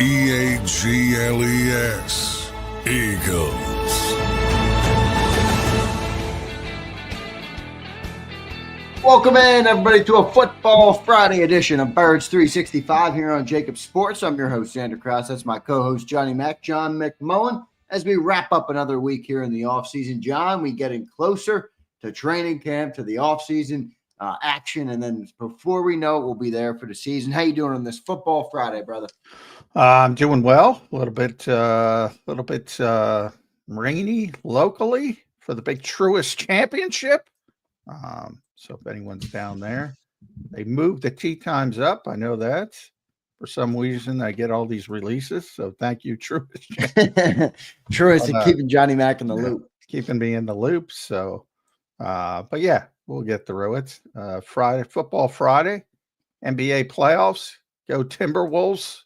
Eagles. Eagles. Welcome in, everybody, to a Football Friday edition of Birds 365 here on JAKIB Sports. I'm your host, Zander Krause. That's my co-host, Johnny Mac, John McMullen. As we wrap up another week here in the offseason, John, we getting closer to training camp, to the offseason action, and then before we know it, we'll be there for the season. How you doing on this Football Friday, brother? I'm doing well. A little bit rainy locally for the big Truist Championship. So if anyone's down there, they moved the tee times up. I know that. For some reason, I get all these releases. So thank you, Truist. Truist keeping Johnny Mac in the loop. Keeping me in the loop. So, but yeah, we'll get through it. Football Friday, NBA playoffs. Go Timberwolves.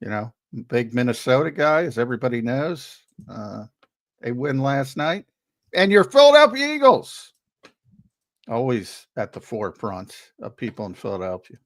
You know, big Minnesota guy, as everybody knows. They win last night. And your Philadelphia Eagles. Always at the forefront of people in Philadelphia.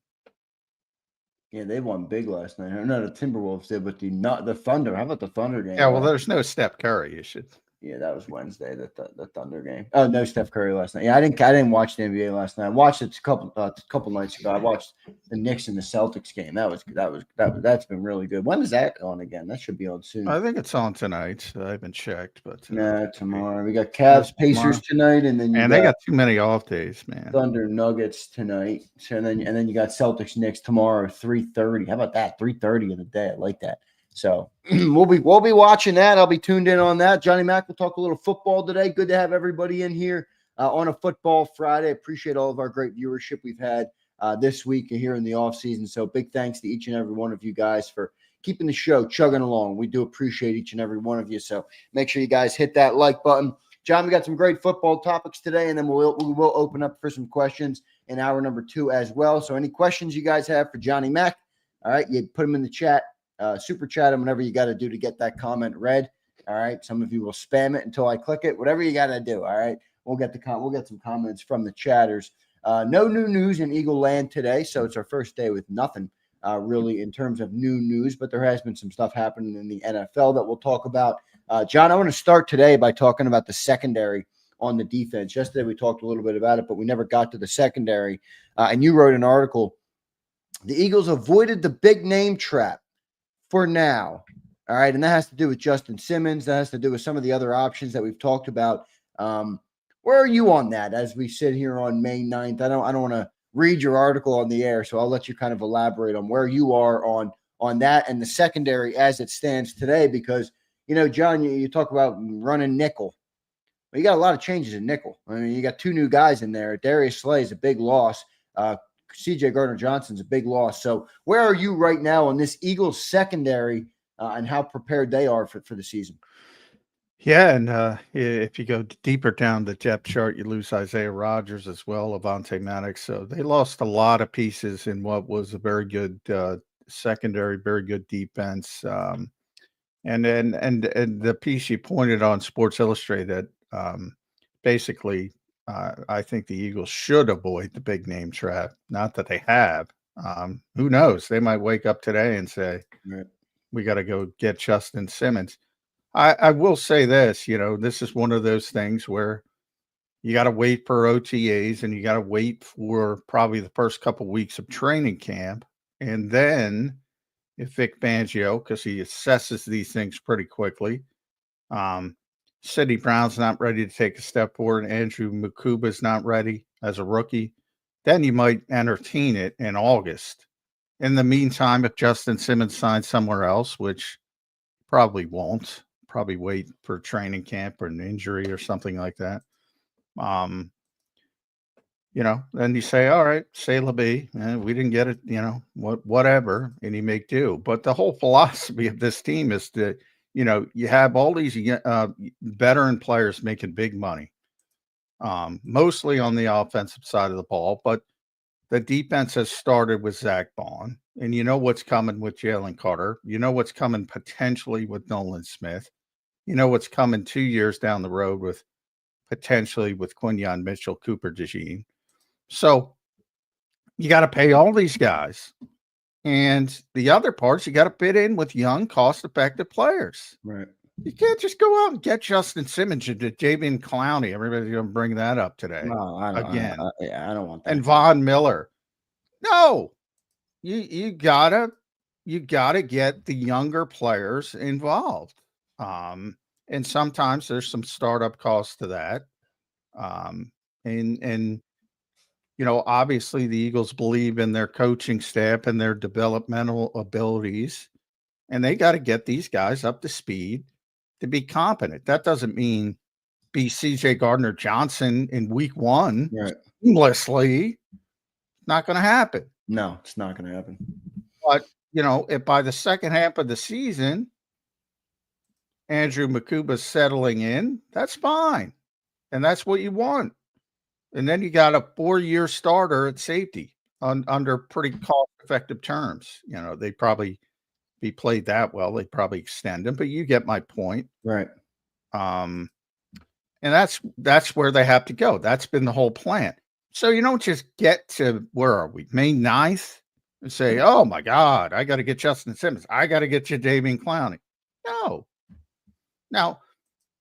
Yeah, they won big last night. No, the Timberwolves did, but the Thunder. How about the Thunder game? Yeah, well, there's no Steph Curry. You should. Yeah, that was Wednesday. The Thunder game. Oh, no, Steph Curry last night. Yeah, I didn't watch the NBA last night. I watched it a couple nights ago. I watched the Knicks and the Celtics game. That's been really good. When is that on again? That should be on soon. I think it's on tonight. I haven't checked, but no, tomorrow. We got Cavs Pacers tonight, and then they got too many off days, man. Thunder Nuggets tonight. So and then you got Celtics Knicks tomorrow, 3:30. How about that? 3:30 in the day. I like that. So we'll be watching that. I'll be tuned in on that. Johnny Mac will talk a little football today. Good to have everybody in here on a Football Friday. Appreciate all of our great viewership we've had this week here in the offseason. So big thanks to each and every one of you guys for keeping the show chugging along. We do appreciate each and every one of you. So make sure you guys hit that like button. John, we got some great football topics today, and then we will open up for some questions in hour number 2 as well. So any questions you guys have for Johnny Mac, all right, you put them in the chat. Super chat them, whatever you got to do to get that comment read. All right. Some of you will spam it until I click it. Whatever you got to do. All right. We'll get some comments from the chatters. No new news in Eagle Land today, so it's our first day with nothing really in terms of new news. But there has been some stuff happening in the NFL that we'll talk about. John, I want to start today by talking about the secondary on the defense. Yesterday we talked a little bit about it, but we never got to the secondary. And you wrote an article. The Eagles avoided the big name trap for now. All right. And that has to do with Justin Simmons. That has to do with some of the other options that we've talked about. Where are you on that as we sit here on May 9th? I don't want to read your article on the air, so I'll let you kind of elaborate on where you are on that and the secondary as it stands today, because, you know, John, you talk about running nickel. Well, you got a lot of changes in nickel. I mean, you got 2 new guys in there. Darius Slay is a big loss. CJ Gardner-Johnson's a big loss. So where are you right now on this Eagles secondary and how prepared they are for the season? Yeah, and if you go deeper down the depth chart, you lose Isaiah Rodgers as well, Avonte Maddox. So they lost a lot of pieces in what was a very good secondary, very good defense. And the piece you pointed on Sports Illustrated, basically, I think the Eagles should avoid the big name trap. Not that they have. Who knows? They might wake up today and say, we got to go get Justin Simmons. I will say this, you know, this is one of those things where you got to wait for OTAs and you got to wait for probably the first couple of weeks of training camp. And then if Vic Fangio, because he assesses these things pretty quickly, Sidney Brown's not ready to take a step forward. Andrew Mukuba's not ready as a rookie. Then you might entertain it in August. In the meantime, if Justin Simmons signs somewhere else, which probably won't, probably wait for training camp or an injury or something like that. You know, then you say, all right, say LaBie, we didn't get it, you know, whatever, and you make do. But the whole philosophy of this team is that, you know, you have all these veteran players making big money, mostly on the offensive side of the ball. But the defense has started with Zach Bond, and you know what's coming with Jalen Carter. You know what's coming potentially with Nolan Smith. You know what's coming 2 years down the road with potentially with Quinyon Mitchell, Cooper DeJean. So you got to pay all these guys. And the other parts, you got to fit in with young, cost-effective players. Right. You can't just go out and get Justin Simmons and Javian Clowney. Everybody's going to bring that up today. No, I don't. Again. I don't want that. And Von Miller. No, you gotta get the younger players involved. And sometimes there's some startup costs to that. And obviously the Eagles believe in their coaching staff and their developmental abilities, and they got to get these guys up to speed to be competent. That doesn't mean be CJ Gardner-Johnson in week 1 seamlessly. Not going to happen. No, it's not going to happen. But, if by the second half of the season, Andrew Makuba's settling in, that's fine. And that's what you want. And then you got a 4-year starter at safety under pretty cost-effective terms. They probably be played that well. They probably extend him, but you get my point. Right. And that's where they have to go. That's been the whole plan. So you don't just get to, where are we, May 9th, and say, oh my God, I got to get Justin Simmons. I got to get Jadeveon Clowney. No. Now,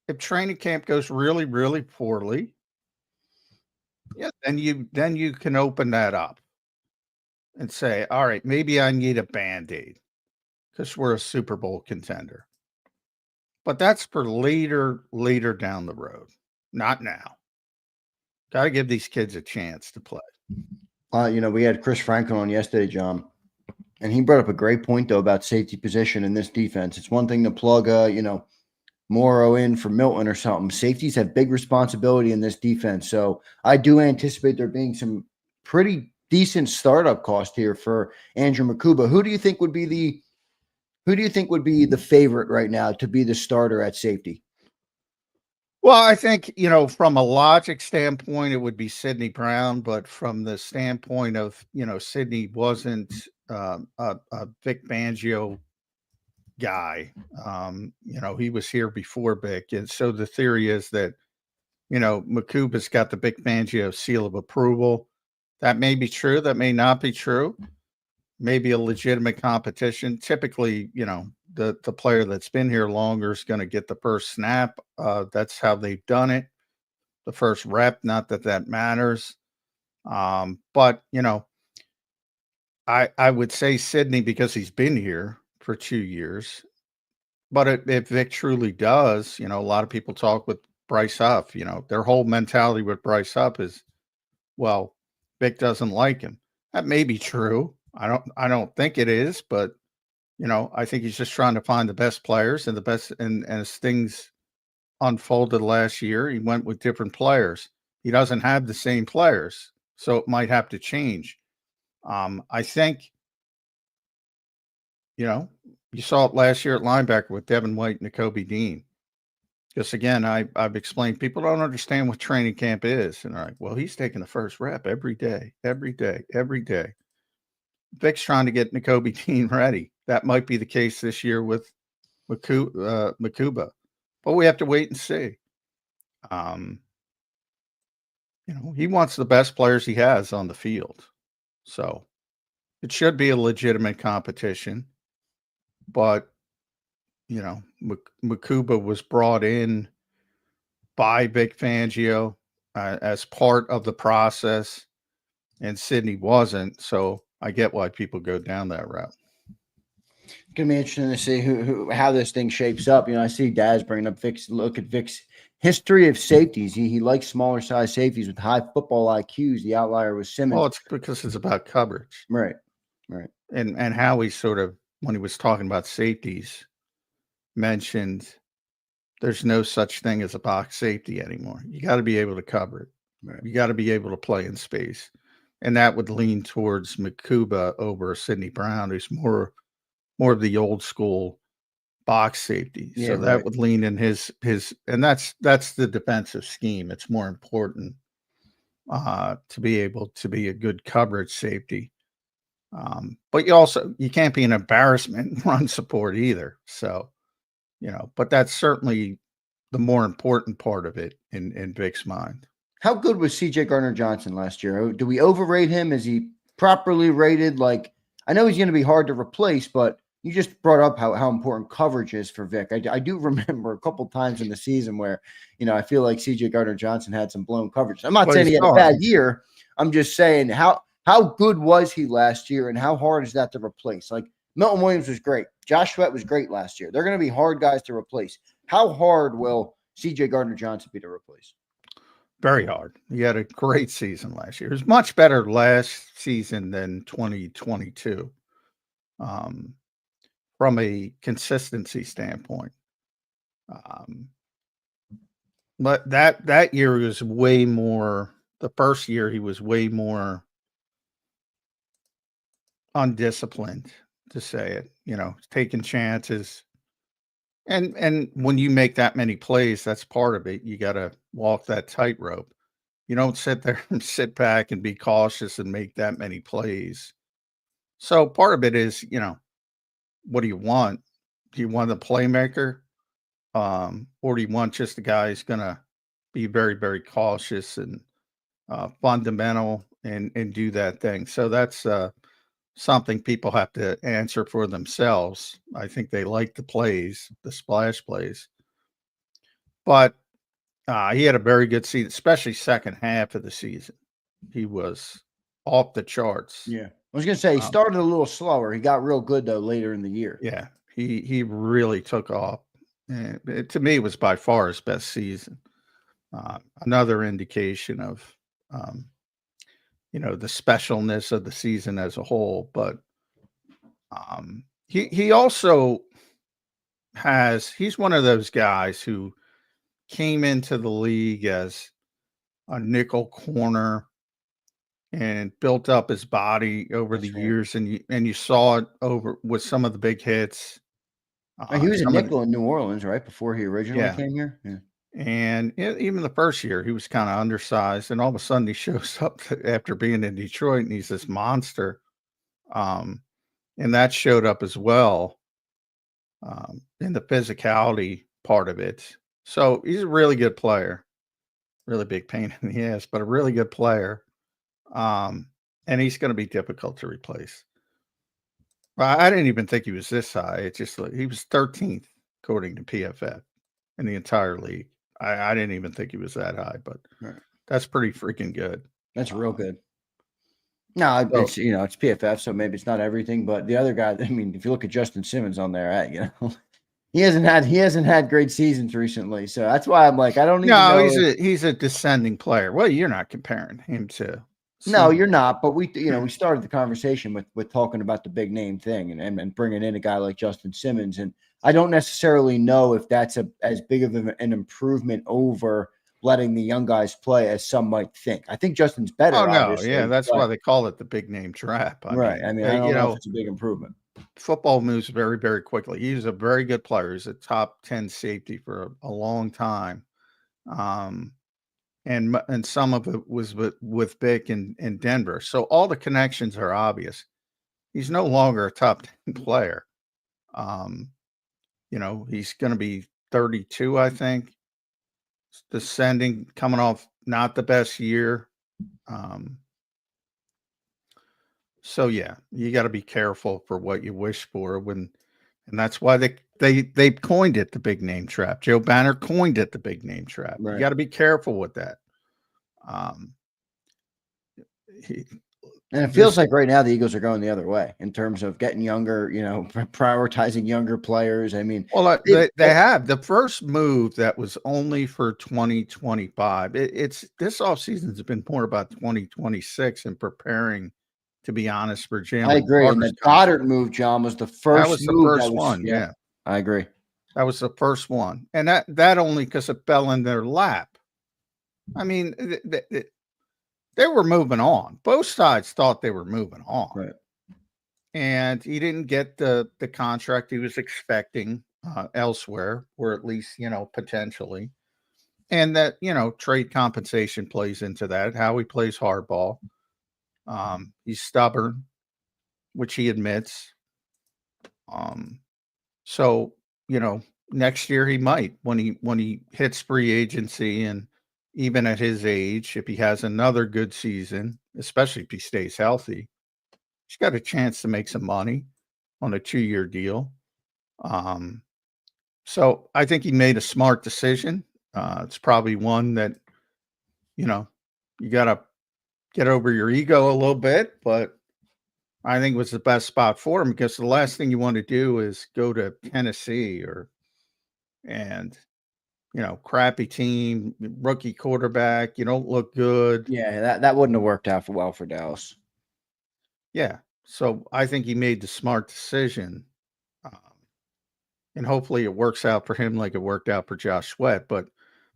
if training camp goes really, really poorly, then you can open that up and say, all right, maybe I need a Band-Aid because we're a Super Bowl contender. But that's for later down the road, not now. Got to give these kids a chance to play. We had Chris Franklin on yesterday, John, and he brought up a great point, though, about safety position in this defense. It's one thing to plug, Morrow in for Milton or something. Safeties have big responsibility in this defense. So I do anticipate there being some pretty decent startup cost here for Andrew Makuba. Who do you think would be the favorite right now to be the starter at safety? Well, I think, from a logic standpoint, it would be Sidney Brown, but from the standpoint of, Sidney wasn't a Vic Fangio guy. He was here before Vic. And so the theory is that, Makuba's got the Vic Fangio seal of approval. That may be true. That may not be true. Maybe a legitimate competition. Typically, the player that's been here longer is going to get the first snap. That's how they've done it. The first rep, not that matters. But, I would say Sidney because he's been here for 2 years. But if Vic truly does, a lot of people talk with Bryce Huff, their whole mentality with Bryce Huff is, well, Vic doesn't like him. That may be true. I don't think it is, but I think he's just trying to find the best players and the best. And as things unfolded last year, he went with different players. He doesn't have the same players, so it might have to change. I think, you saw it last year at linebacker with Devin White and Nakobe Dean. Because again, I've explained people don't understand what training camp is, and they're like, well, he's taking the first rep every day. Vic's trying to get Nakobe Dean ready. That might be the case this year with Makuba, but we have to wait and see. He wants the best players he has on the field, so it should be a legitimate competition. But Makuba was brought in by Vic Fangio as part of the process, and Sidney wasn't. So I get why people go down that route. It's gonna be interesting to see how this thing shapes up. I see Daz bringing up Vic's history of safeties. He likes smaller size safeties with high football IQs. The outlier was Simmons. Well, it's because it's about coverage, right. And Howie sort of, when he was talking about safeties, mentioned there's no such thing as a box safety anymore. You got to be able to cover it. Right. You got to be able to play in space. And that would lean towards Makuba over Sidney Brown, who's more of the old school box safety. Yeah, so that would lean in his, and that's the defensive scheme. It's more important to be able to be a good coverage safety. But you can't be an embarrassment in run support either. So, but that's certainly the more important part of it in Vic's mind. How good was CJ Gardner-Johnson last year? Do we overrate him? Is he properly rated? I know he's going to be hard to replace, but you just brought up how important coverage is for Vic. I do remember a couple times in the season where, I feel like CJ Gardner-Johnson had some blown coverage. I'm not saying he had a bad year. I'm just saying how good was he last year and how hard is that to replace? Like Milton Williams was great. Josh Sweat was great last year. They're going to be hard guys to replace. How hard will CJ Gardner-Johnson be to replace? Very hard. He had a great season last year. It was much better last season than 2022 from a consistency standpoint. But that year was way more – the first year he was way more undisciplined, to say it, taking chances. And when you make that many plays, that's part of it. You got to walk that tightrope. You don't sit there and sit back and be cautious and make that many plays. So part of it is, what do you want? Do you want a playmaker? Or do you want just a guy who's going to be very, very cautious and fundamental and do that thing? So that's something people have to answer for themselves. I think they like the plays, the splash plays. But he had a very good season, especially second half of the season. He was off the charts. Yeah. I was going to say he started a little slower. He got real good, though, later in the year. Yeah. He really took off. And to me, it was by far his best season. Another indication of the specialness of the season as a whole, but he also he's one of those guys who came into the league as a nickel corner and built up his body over the years, and you saw it over with some of the big hits. He was a nickel in New Orleans, right, before he originally came here. Yeah. And even the first year, he was kind of undersized, and all of a sudden he shows up after being in Detroit, and he's this monster. And that showed up as well in the physicality part of it. So he's a really good player, really big pain in the ass, but a really good player. And he's going to be difficult to replace. I didn't even think he was this high. It's just he was 13th according to PFF in the entire league. I didn't even think he was that high, but that's pretty freaking good. That's real good. No, it's it's PFF, so maybe it's not everything, but the other guy, I mean, if you look at Justin Simmons on there, he hasn't had great seasons recently. So that's why I'm like, I don't even know. No, he's a descending player. Well, you're not comparing him to No, you're not. But we started the conversation with talking about the big name thing and bringing in a guy like Justin Simmons. And I don't necessarily know if that's as big of an improvement over letting the young guys play as some might think. I think Justin's better. Oh, no. Yeah, that's why they call it the big name trap. I mean, I don't know if it's a big improvement. Football moves very, very quickly. He's a very good player. He's a top 10 safety for a long time. And some of it was with Vic in Denver. So all the connections are obvious. He's no longer a top 10 player. He's going to be 32, I think. Descending, coming off not the best year. So yeah, you got to be careful for what you wish for and that's why they coined it the big name trap. Joe Banner coined it the big name trap. Right. You got to be careful with that. And it feels like right now the Eagles are going the other way in terms of getting younger, prioritizing younger players. I mean, well, they have the first move that was only for 2025. It's this offseason has been more about 2026 and preparing, to be honest, for Jalen. I agree. And the Goedert move, John, was the first. That was the first one. Yeah, I agree. That was the first one, and that only because it fell in their lap. I mean, they were moving on. Both sides thought they were moving on. Right. And he didn't get the contract he was expecting elsewhere, or at least, potentially. And that, trade compensation plays into that, how he plays hardball. He's stubborn, which he admits. So, next year he might, when he hits free agency, and even at his age, if he has another good season, especially if he stays healthy, He's got a chance to make some money on a 2-year deal. So I think he made a smart decision. It's probably one that, you got to get over your ego a little bit, but I think it was the best spot for him, because the last thing you want to do is go to Tennessee crappy team, rookie quarterback. You don't look good. Yeah, that wouldn't have worked out well for Dallas. Yeah. So I think he made the smart decision. And hopefully it works out for him like it worked out for Josh Sweat. But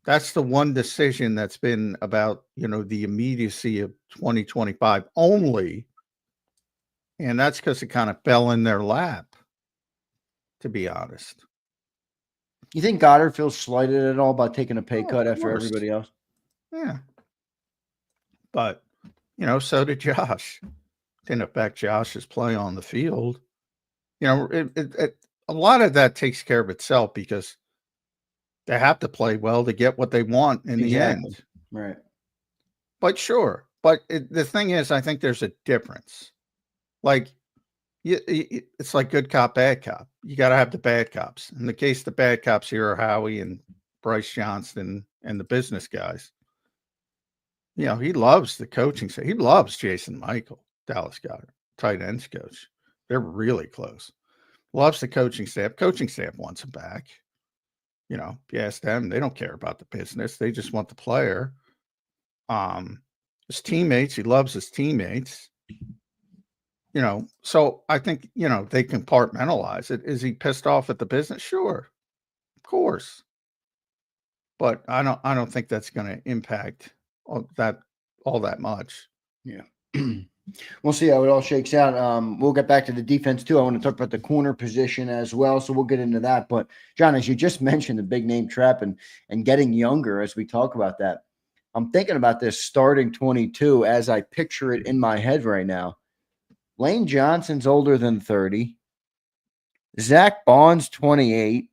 that's the one decision that's been about, the immediacy of 2025 only. And that's because it kind of fell in their lap, to be honest. You think Goddard feels slighted at all by taking a pay cut after course. everybody else? Yeah. But, so did Josh. Didn't affect Josh's play on the field. A lot of that takes care of itself, because they have to play well to get what they want in the end. Right. But sure. But the thing is, I think there's a difference. Like, it's like good cop, bad cop. You got to have the bad cops. In the case, the bad cops here are Howie and Bryce Johnston and the business guys. He loves the coaching. He loves Jason Michael, Dallas Goedert, tight ends coach. They're really close. Loves the coaching staff. Coaching staff wants him back. If you ask them, they don't care about the business. They just want the player. His teammates, he loves his teammates. So I think, they compartmentalize it. Is he pissed off at the business? Sure. Of course. But I don't think that's going to impact all that much. Yeah. We'll see how it all shakes out. We'll get back to the defense too. I want to talk about the corner position as well, so we'll get into that. But John, as you just mentioned, the big name trap and getting younger as we talk about that, I'm thinking about this starting 22 as I picture it in my head right now. Lane Johnson's older than 30. Zach Bond's 28.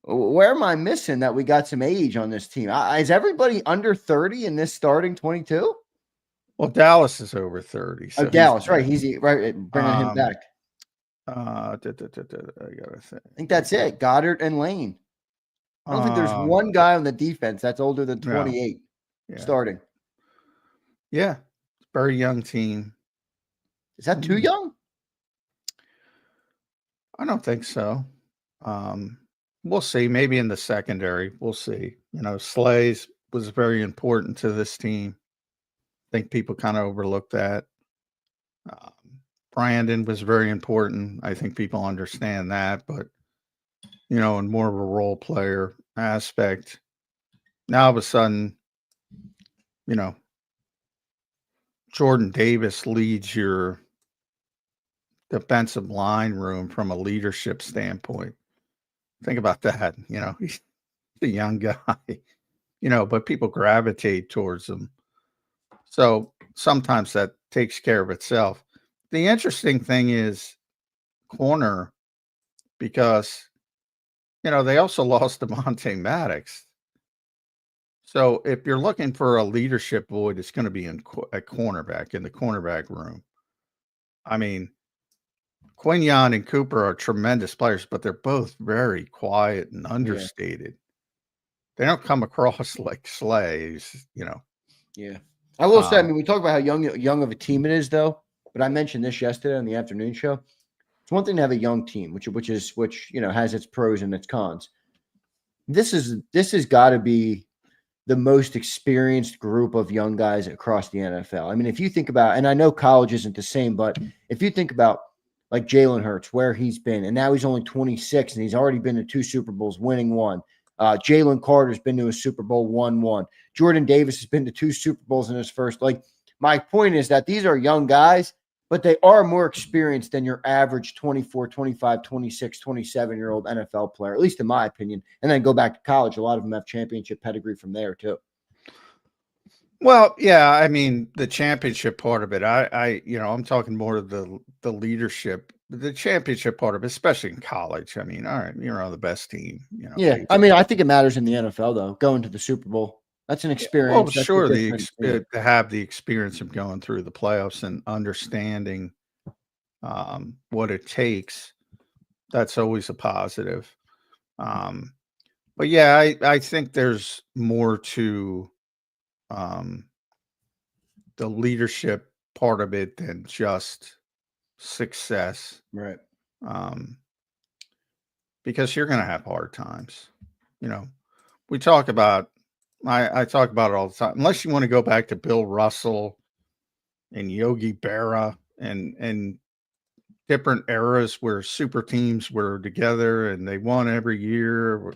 Where am I missing that we got some age on this team? Is everybody under 30 in this starting 22? Well, Dallas is over 30. So Dallas, right? He's right. Bringing him back. I gotta say. I think that's it. Goddard and Lane. I don't think there's one guy on the defense that's older than 28 starting. Yeah, very young team. Is that too young? I don't think so. We'll see. Maybe in the secondary, we'll see. Slays was very important to this team. I think people kind of overlook that. Brandon was very important. I think people understand that, but in more of a role player aspect. Now all of a sudden, Jordan Davis leads your defensive line room from a leadership standpoint. Think about that. He's a young guy, but people gravitate towards him. So sometimes that takes care of itself. The interesting thing is corner, because, they also lost Devontae Maddox. So if you're looking for a leadership void, it's going to be at cornerback, in the cornerback room. I mean, Quinyon and Cooper are tremendous players, but they're both very quiet and understated. They don't come across like slaves, Yeah. I will say, we talk about how young of a team it is, though. But I mentioned this yesterday on the afternoon show. It's one thing to have a young team, which has its pros and its cons. This has got to be the most experienced group of young guys across the NFL. If you think about, and I know college isn't the same, but if you think about like Jalen Hurts, where he's been, and now he's only 26 and he's already been to 2 Super Bowls, winning one. Jalen Carter's been to a Super Bowl, won one. Jordan Davis has been to 2 Super Bowls in his first. My point is that these are young guys, but they are more experienced than your average 24, 25, 26, 27-year-old NFL player, at least in my opinion. And then go back to college. A lot of them have championship pedigree from there too. Well, yeah, the championship part of it, I'm talking more of the leadership, the championship part of it, especially in college. All right, you're on the best team. Yeah, I think it matters in the NFL though. Going to the Super Bowl, That's an Well, experience. That's sure, the the difference. Yeah. to have the experience of going through the playoffs and understanding what it takes, that's always a positive. Um, but yeah, I think there's more to um, the leadership part of it than just success. Right. Um, because you're going to have hard times. You know, we talk about, I talk about it all the time. Unless you want to go back to Bill Russell and Yogi Berra and different eras where super teams were together and they won every year,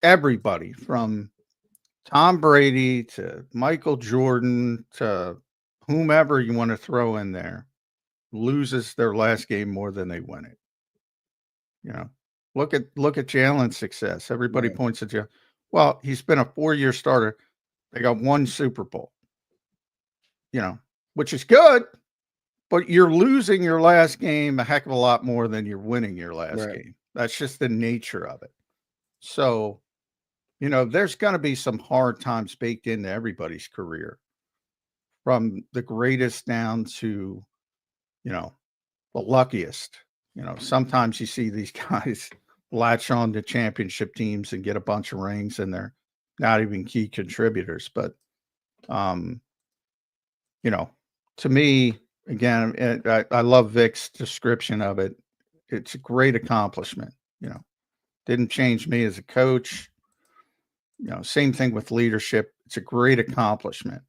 everybody from Tom Brady to Michael Jordan to whomever you want to throw in there loses their last game more than they win it. You know, look at Jalen's success. Everybody Right. points at Jalen. Well, he's been a 4-year starter. They got one Super Bowl, which is good, but you're losing your last game a heck of a lot more than you're winning your last Right. game. That's just the nature of it. So, there's going to be some hard times baked into everybody's career, from the greatest down to, the luckiest. Sometimes you see these guys latch on to championship teams and get a bunch of rings and they're not even key contributors. But, to me, again, I love Vic's description of it. It's a great accomplishment. Didn't change me as a coach. Same thing with leadership. It's a great accomplishment.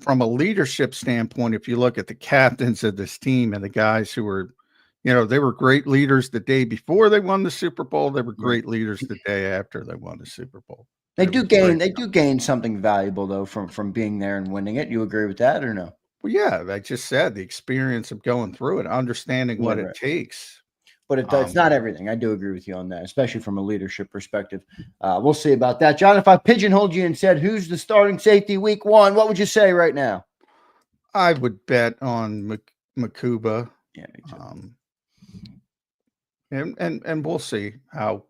From a leadership standpoint, if you look at the captains of this team and the guys who were, they were great leaders the day before they won the Super Bowl. They were great leaders the day after they won the Super Bowl. They do gain something valuable though from being there and winning it. You agree with that or no? Well, yeah, I just said the experience of going through it, understanding what Right. it takes. But it's not everything. I do agree with you on that, especially from a leadership perspective. We'll see about that. John, if I pigeonholed you and said, who's the starting safety week 1, what would you say right now? I would bet on Makuba. Yeah, me too. And we'll see how,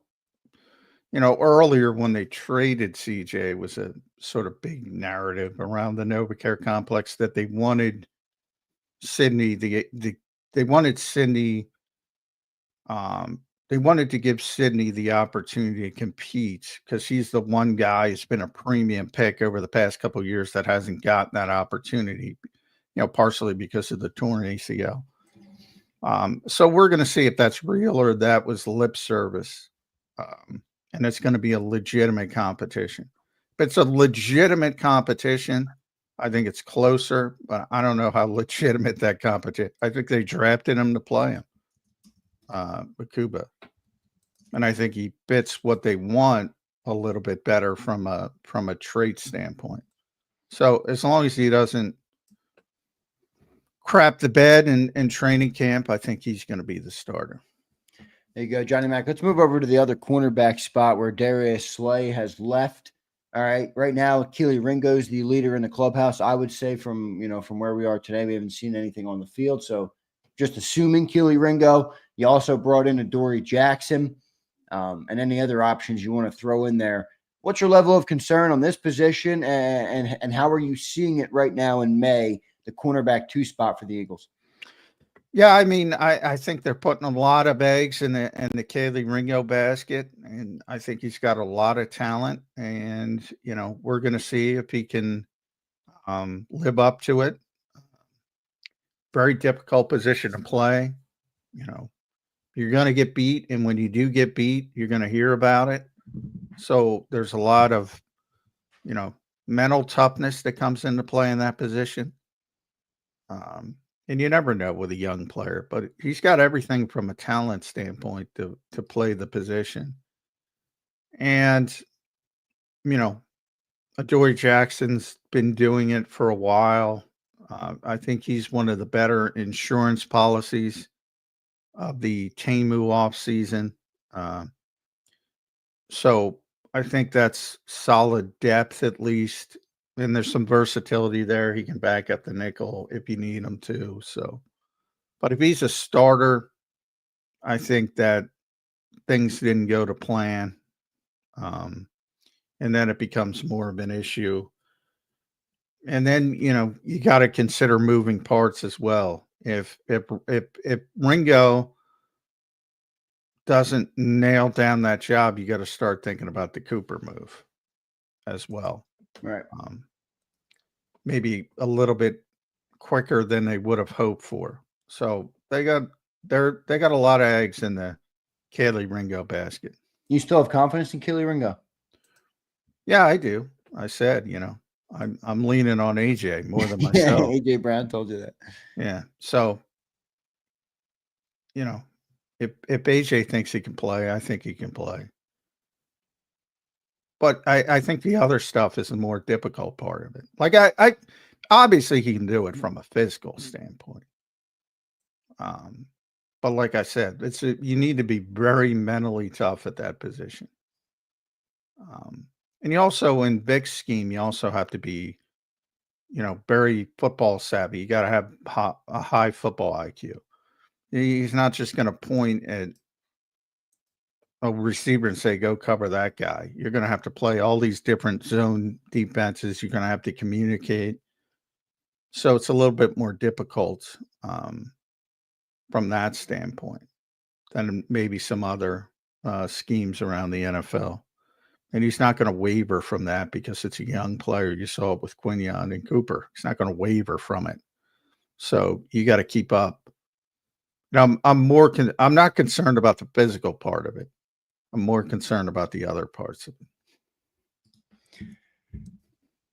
earlier when they traded CJ was a sort of big narrative around the NovaCare complex that they wanted Sydney, they wanted Sydney, they wanted to give Sydney the opportunity to compete because he's the one guy who's been a premium pick over the past couple of years that hasn't gotten that opportunity, partially because of the torn ACL. So we're going to see if that's real or that was lip service. And it's going to be a legitimate competition. If it's a legitimate competition, I think it's closer, but I don't know how legitimate that competition. I think they drafted him to play him, Makuba. And I think he fits what they want a little bit better from a trait standpoint. So as long as he doesn't crap the bed in training camp, I think he's going to be the starter. There you go, Johnny Mac. Let's move over to the other cornerback spot where Darius Slay has left. All right. Right now, Keely Ringo's the leader in the clubhouse. I would say from where we are today, we haven't seen anything on the field. So just assuming Keely Ringo. You also brought in Adoree Jackson and any other options you want to throw in there. What's your level of concern on this position and how are you seeing it right now in May, the cornerback 2 spot for the Eagles? Yeah, I mean, I think they're putting a lot of eggs in the Keely Ringo basket, and I think he's got a lot of talent. And we're going to see if he can live up to it. Very difficult position to play. You're going to get beat, and when you do get beat, you're going to hear about it. So there's a lot of mental toughness that comes into play in that position. And you never know with a young player, but he's got everything from a talent standpoint to play the position. And, Adoree Jackson's been doing it for a while. I think he's one of the better insurance policies of the TAMU offseason. So I think that's solid depth at least. And there's some versatility there. He can back up the nickel if you need him to. So, but if he's a starter, I think that things didn't go to plan. and then it becomes more of an issue. And then, you got to consider moving parts as well. If Ringo doesn't nail down that job, you got to start thinking about the Cooper move as well. Right. Maybe a little bit quicker than they would have hoped for. So they got a lot of eggs in the Kelee Ringo basket. You still have confidence in Kelee Ringo? Yeah, I do. I said, I'm leaning on AJ more than myself. AJ Brown told you that. Yeah. So, if AJ thinks he can play, I think he can play. But I think the other stuff is the more difficult part of it. Like I obviously he can do it from a physical standpoint. But like I said, you need to be very mentally tough at that position. And you also, in Vic's scheme, you also have to be, very football savvy. You got to have a high football IQ. He's not just going to point at a receiver and say, go cover that guy. You're going to have to play all these different zone defenses. You're going to have to communicate. So it's a little bit more difficult from that standpoint than maybe some other schemes around the NFL. And he's not going to waver from that because it's a young player. You saw it with Quinion and Cooper. He's not going to waver from it. So you got to keep up. Now, I'm not concerned about the physical part of it. I'm more concerned about the other parts of it.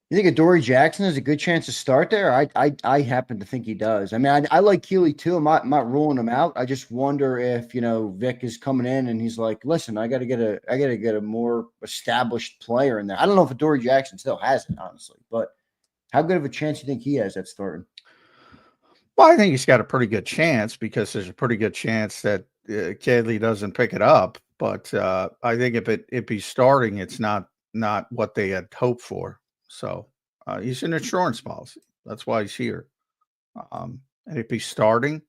You think Adoree Jackson has a good chance to start there? I happen to think he does. I mean, I like Kelee too. I'm not ruling him out. I just wonder if Vic is coming in and he's like, listen, I got to get a more established player in there. I don't know if Adoree Jackson still has it, honestly, but how good of a chance do you think he has at starting? Well, I think he's got a pretty good chance because there's a pretty good chance that Kelee doesn't pick it up. But I think if he's starting, it's not what they had hoped for. So he's an insurance policy. That's why he's here. And if he's starting,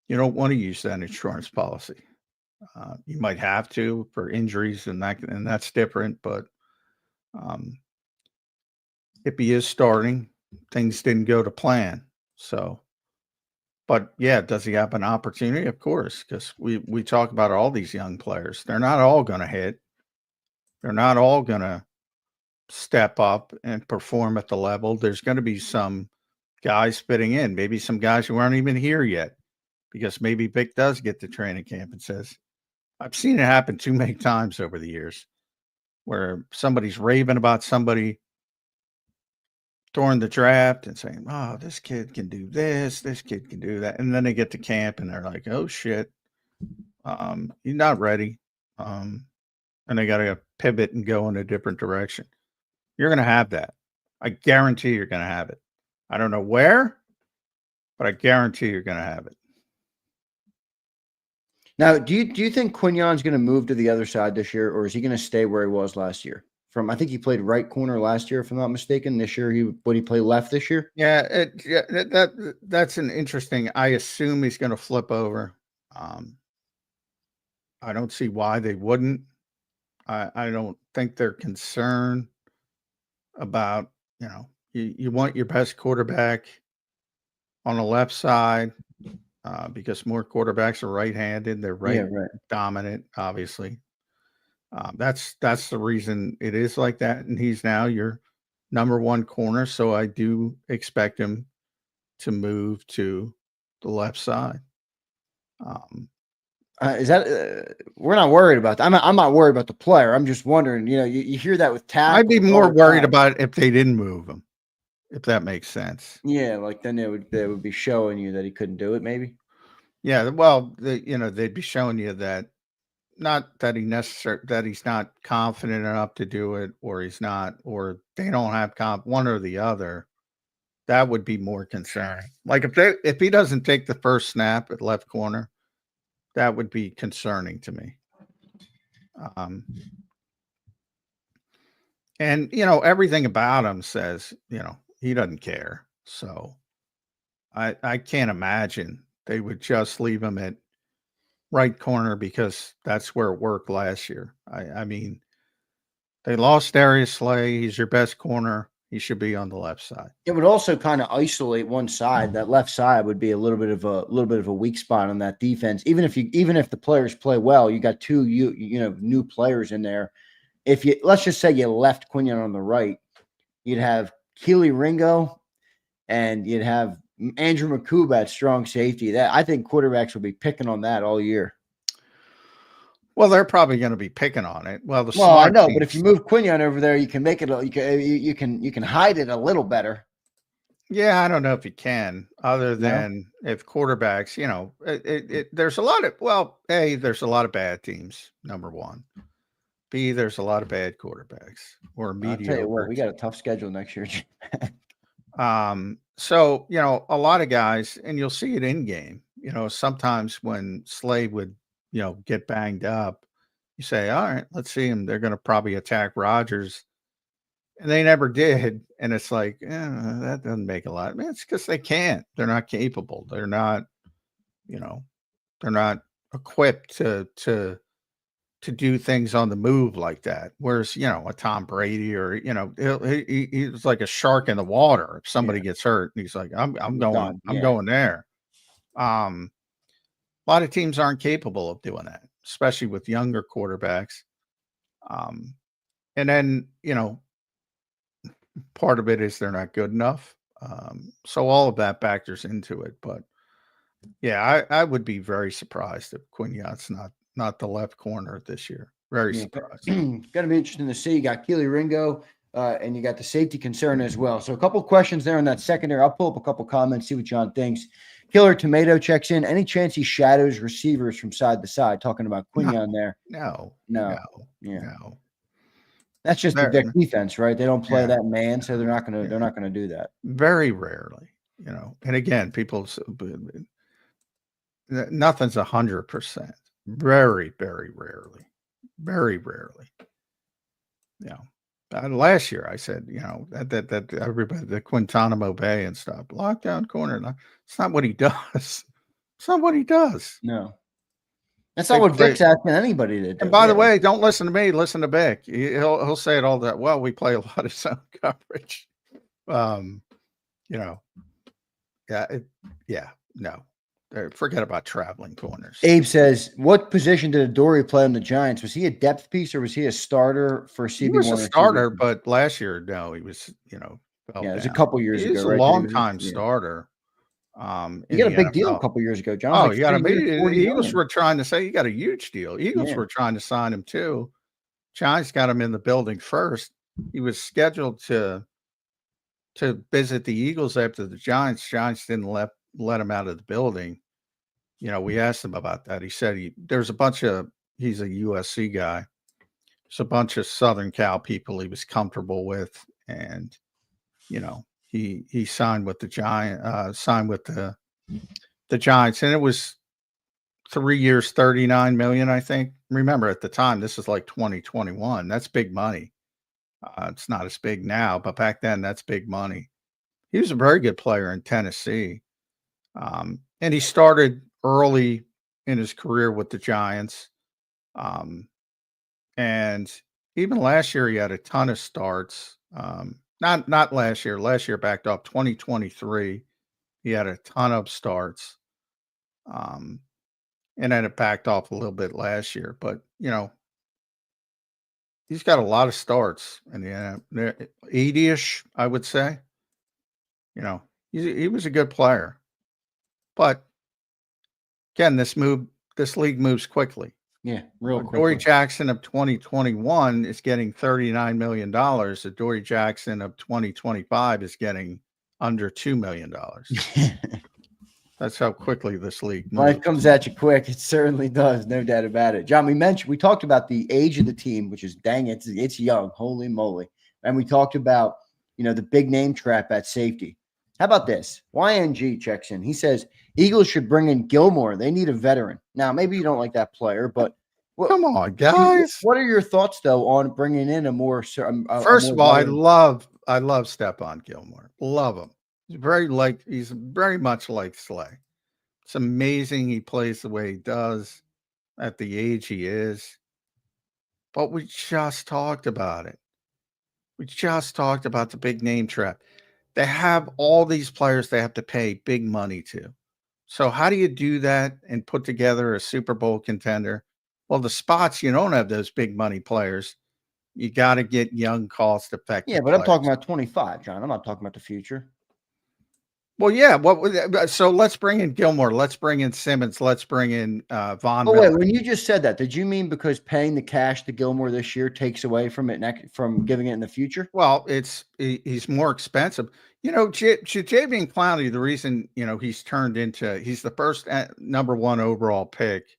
you don't want to use that insurance policy. You might have to for injuries and that's different. But if he is starting, things didn't go to plan. So, but yeah, does he have an opportunity? Of course, because we talk about all these young players. They're not all going to hit. They're not all going to step up and perform at the level. There's going to be some guys fitting in, maybe some guys who aren't even here yet, because maybe Vic does get to training camp and says, I've seen it happen too many times over the years where somebody's raving about somebody during the draft and saying, oh, this kid can do this kid can do that. And then they get to camp and they're like, oh shit, you're not ready. And they got to pivot and go in a different direction. You're going to have that. I guarantee you're going to have it. I don't know where, but I guarantee you're going to have it. Now, do you think Quinion's going to move to the other side this year, or is he going to stay where he was last year? I think he played right corner last year, if I'm not mistaken. This year, would he play left this year? Yeah, that's an interesting. I assume he's going to flip over. I don't see why they wouldn't. I don't think they're concerned about, you want your best quarterback on the left side because more quarterbacks are right-handed. They're right dominant, obviously. That's the reason it is like that. And he's now your number one corner. So I do expect him to move to the left side. Is that we're not worried about that. I'm not worried about the player. I'm just wondering, you hear that with tackles. I'd be more worried about it if they didn't move him, if that makes sense. Yeah, like then they would be showing you that he couldn't do it, maybe. Yeah, well, they'd be showing you that not that that he's not confident enough to do it, or he's not, or they don't have one or the other. That would be more concerning. Like if he doesn't take the first snap at left corner, that would be concerning to me. And everything about him says, he doesn't care. So I can't imagine they would just leave him at right corner because that's where it worked last year. I mean, they lost Darius Slay. He's your best corner. He should be on the left side. It would also kind of isolate one side. That left side would be a little bit of a weak spot on that defense. Even if the players play well, you got two new players in there. If you let's just say you left Quinion on the right, you'd have Keely Ringo, and you'd have Andrew McCoob at strong safety. That I think quarterbacks will be picking on that all year. Well, they're probably going to be picking on it. Well, I know, but if you move Quinion over there, you can make it. You can hide it a little better. Yeah, I don't know if you can, other than if quarterbacks. There's a lot of there's a lot of bad teams. Number one, B, there's a lot of bad quarterbacks or mediocre. I'll tell you what, we got a tough schedule next year. So a lot of guys, and you'll see it in game. Sometimes when Slay would get banged up, you say, all right, let's see him. They're going to probably attack Rodgers. And they never did. And it's like, that doesn't make a lot. Man, it's because they can't. They're not capable. They're not, they're not equipped to do things on the move like that. Whereas, a Tom Brady or, he's like a shark in the water. If somebody gets hurt, he's like, I'm going there. A lot of teams aren't capable of doing that, especially with younger quarterbacks. And then, part of it is they're not good enough. So all of that factors into it. But yeah, I would be very surprised if Quignon's not the left corner this year. Very surprised. Going to be interesting to see. You got Keely Ringo, and you got the safety concern as well. So a couple questions there on that secondary. I'll pull up a couple comments, see what John thinks. Killer Tomato checks in. Any chance he shadows receivers from side to side? Talking about Quinion there. No. That's just the Vic defense, right? They don't play that man, so they're not gonna do that. Very rarely, And again, nothing's 100%. Very, very rarely. Very rarely. Last year I said, that everybody, the Guantanamo Bay and stuff, lockdown corner. It's not what he does. It's not what he does. No. That's not what Vic's asking anybody to do. And by the way, don't listen to me. Listen to Vic. He'll say it all that. Well, we play a lot of zone coverage. No. Forget about traveling corners. Abe says, what position did Adoree play on the Giants? Was he a depth piece or was he a starter for CB1? He was a starter, but last year, no, he was, it was a couple years ago. He was a long-time starter. He got a big deal a couple years ago, John. Oh, the Eagles were trying to say he got a huge deal. Eagles were trying to sign him too. Giants got him in the building first. He was scheduled to visit the Eagles after the Giants. Giants didn't let him out of the building. We asked him about that. He said he's a USC guy. There's a bunch of Southern Cal people he was comfortable with, and he signed with the Giants, and it was 3 years, $39 million, I think. Remember, at the time, this is like 2021. That's big money. It's not as big now, but back then, that's big money. He was a very good player in Tennessee, and he started early in his career with the Giants, and even last year, he had a ton of starts. Not last year. Last year backed off. 2023, he had a ton of starts, and then it backed off a little bit last year. But he's got a lot of starts, and 80-ish, I would say. He was a good player, but again, this league moves quickly. Yeah, real quick. Adoree Jackson of 2021 is getting $39 million. Adoree Jackson of 2025 is getting under $2 million. That's how quickly this league moves. Life comes at you quick. It certainly does. No doubt about it. John, we talked about the age of the team, which is it's young. Holy moly. And we talked about, the big name trap at safety. How about this? YNG checks in. He says, Eagles should bring in Gilmore. They need a veteran. Now, maybe you don't like that player, but come on, guys. What are your thoughts, though, on bringing in a more? First of all, I love Stephon Gilmore. Love him. He's very much like Slay. It's amazing he plays the way he does. at the age he is. But we just talked about it. We just talked about the big name trap. They have all these players they have to pay big money to. So how do you do that and put together a Super Bowl contender? Well, the spots you don't have those big money players. You got to get young, cost Yeah, effective but I'm talking players. about 25, John. I'm not talking about the future. Well, yeah. So let's bring in Gilmore. Let's bring in Simmons. Let's bring in Von Oh, Miller. wait, when you just said that, did you mean because paying the cash to Gilmore this year takes away from it from giving it in the future? Well, he's more expensive. Jadeveon Clowney, the reason, he's the first number one overall pick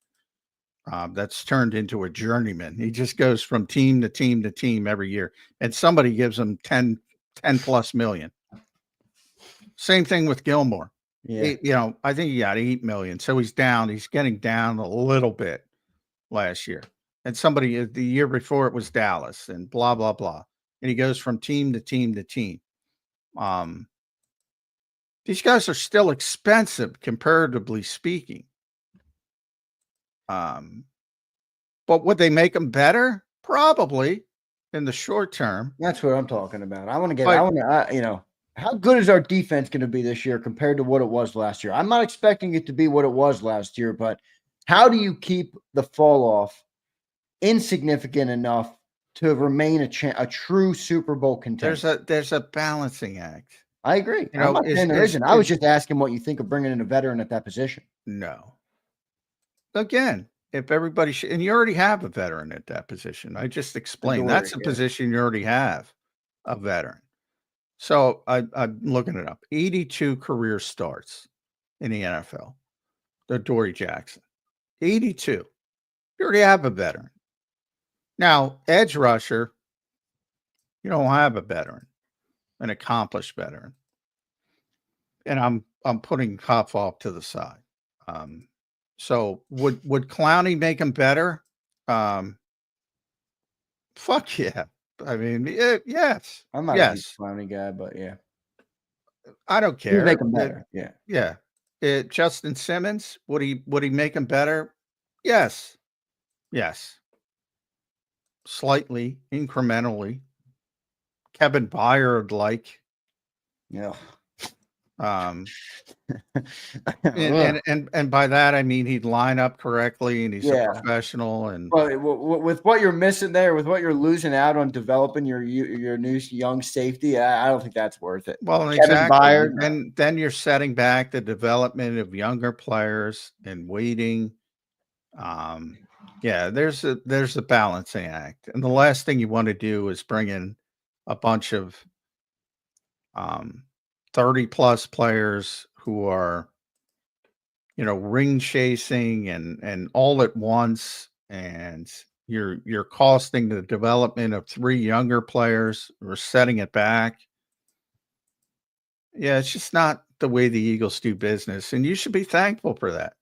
that's turned into a journeyman. He just goes from team to team to team every year, and somebody gives him 10 plus million. Same thing with Gilmore. Yeah. I think he got 8 million. So he's getting down a little bit last year. And somebody the year before it was Dallas and blah, blah, blah. And he goes from team to team to team. These guys are still expensive, comparatively speaking. But would they make them better? Probably in the short term. That's what I'm talking about. How good is our defense going to be this year compared to what it was last year? I'm not expecting it to be what it was last year, but how do you keep the fall off insignificant enough to remain a true Super Bowl contender? There's a balancing act. I agree. I'm not saying there isn't. I was just asking what you think of bringing in a veteran at that position. No. Again, if everybody and you already have a veteran at that position. I just explained that's a position you already have a veteran. So I'm looking it up. 82 career starts in the NFL. The Dory Jackson. 82. You already have a veteran. Now, edge rusher, you don't have a veteran, an accomplished veteran. And I'm putting Huff off to the side. So would Clowney make him better? Fuck yeah. I mean, yes. I'm not a huge Clowney guy, but yeah. I don't care. He'd make him better. Yeah. Justin Simmons, would he make him better? Yes. Yes. Slightly, incrementally. Kevin Byard like. Yeah. And by that I mean he'd line up correctly and he's a professional. And but with what you're missing there, with what you're losing out on developing your new young safety, I don't think that's worth it. Well, exactly. Byard, then you're setting back the development of younger players and waiting. There's a balancing act, and the last thing you want to do is bring in a bunch of 30 plus players who are, ring chasing and all at once. And you're costing the development of 3 younger players or setting it back. Yeah. It's just not the way the Eagles do business. And you should be thankful for that.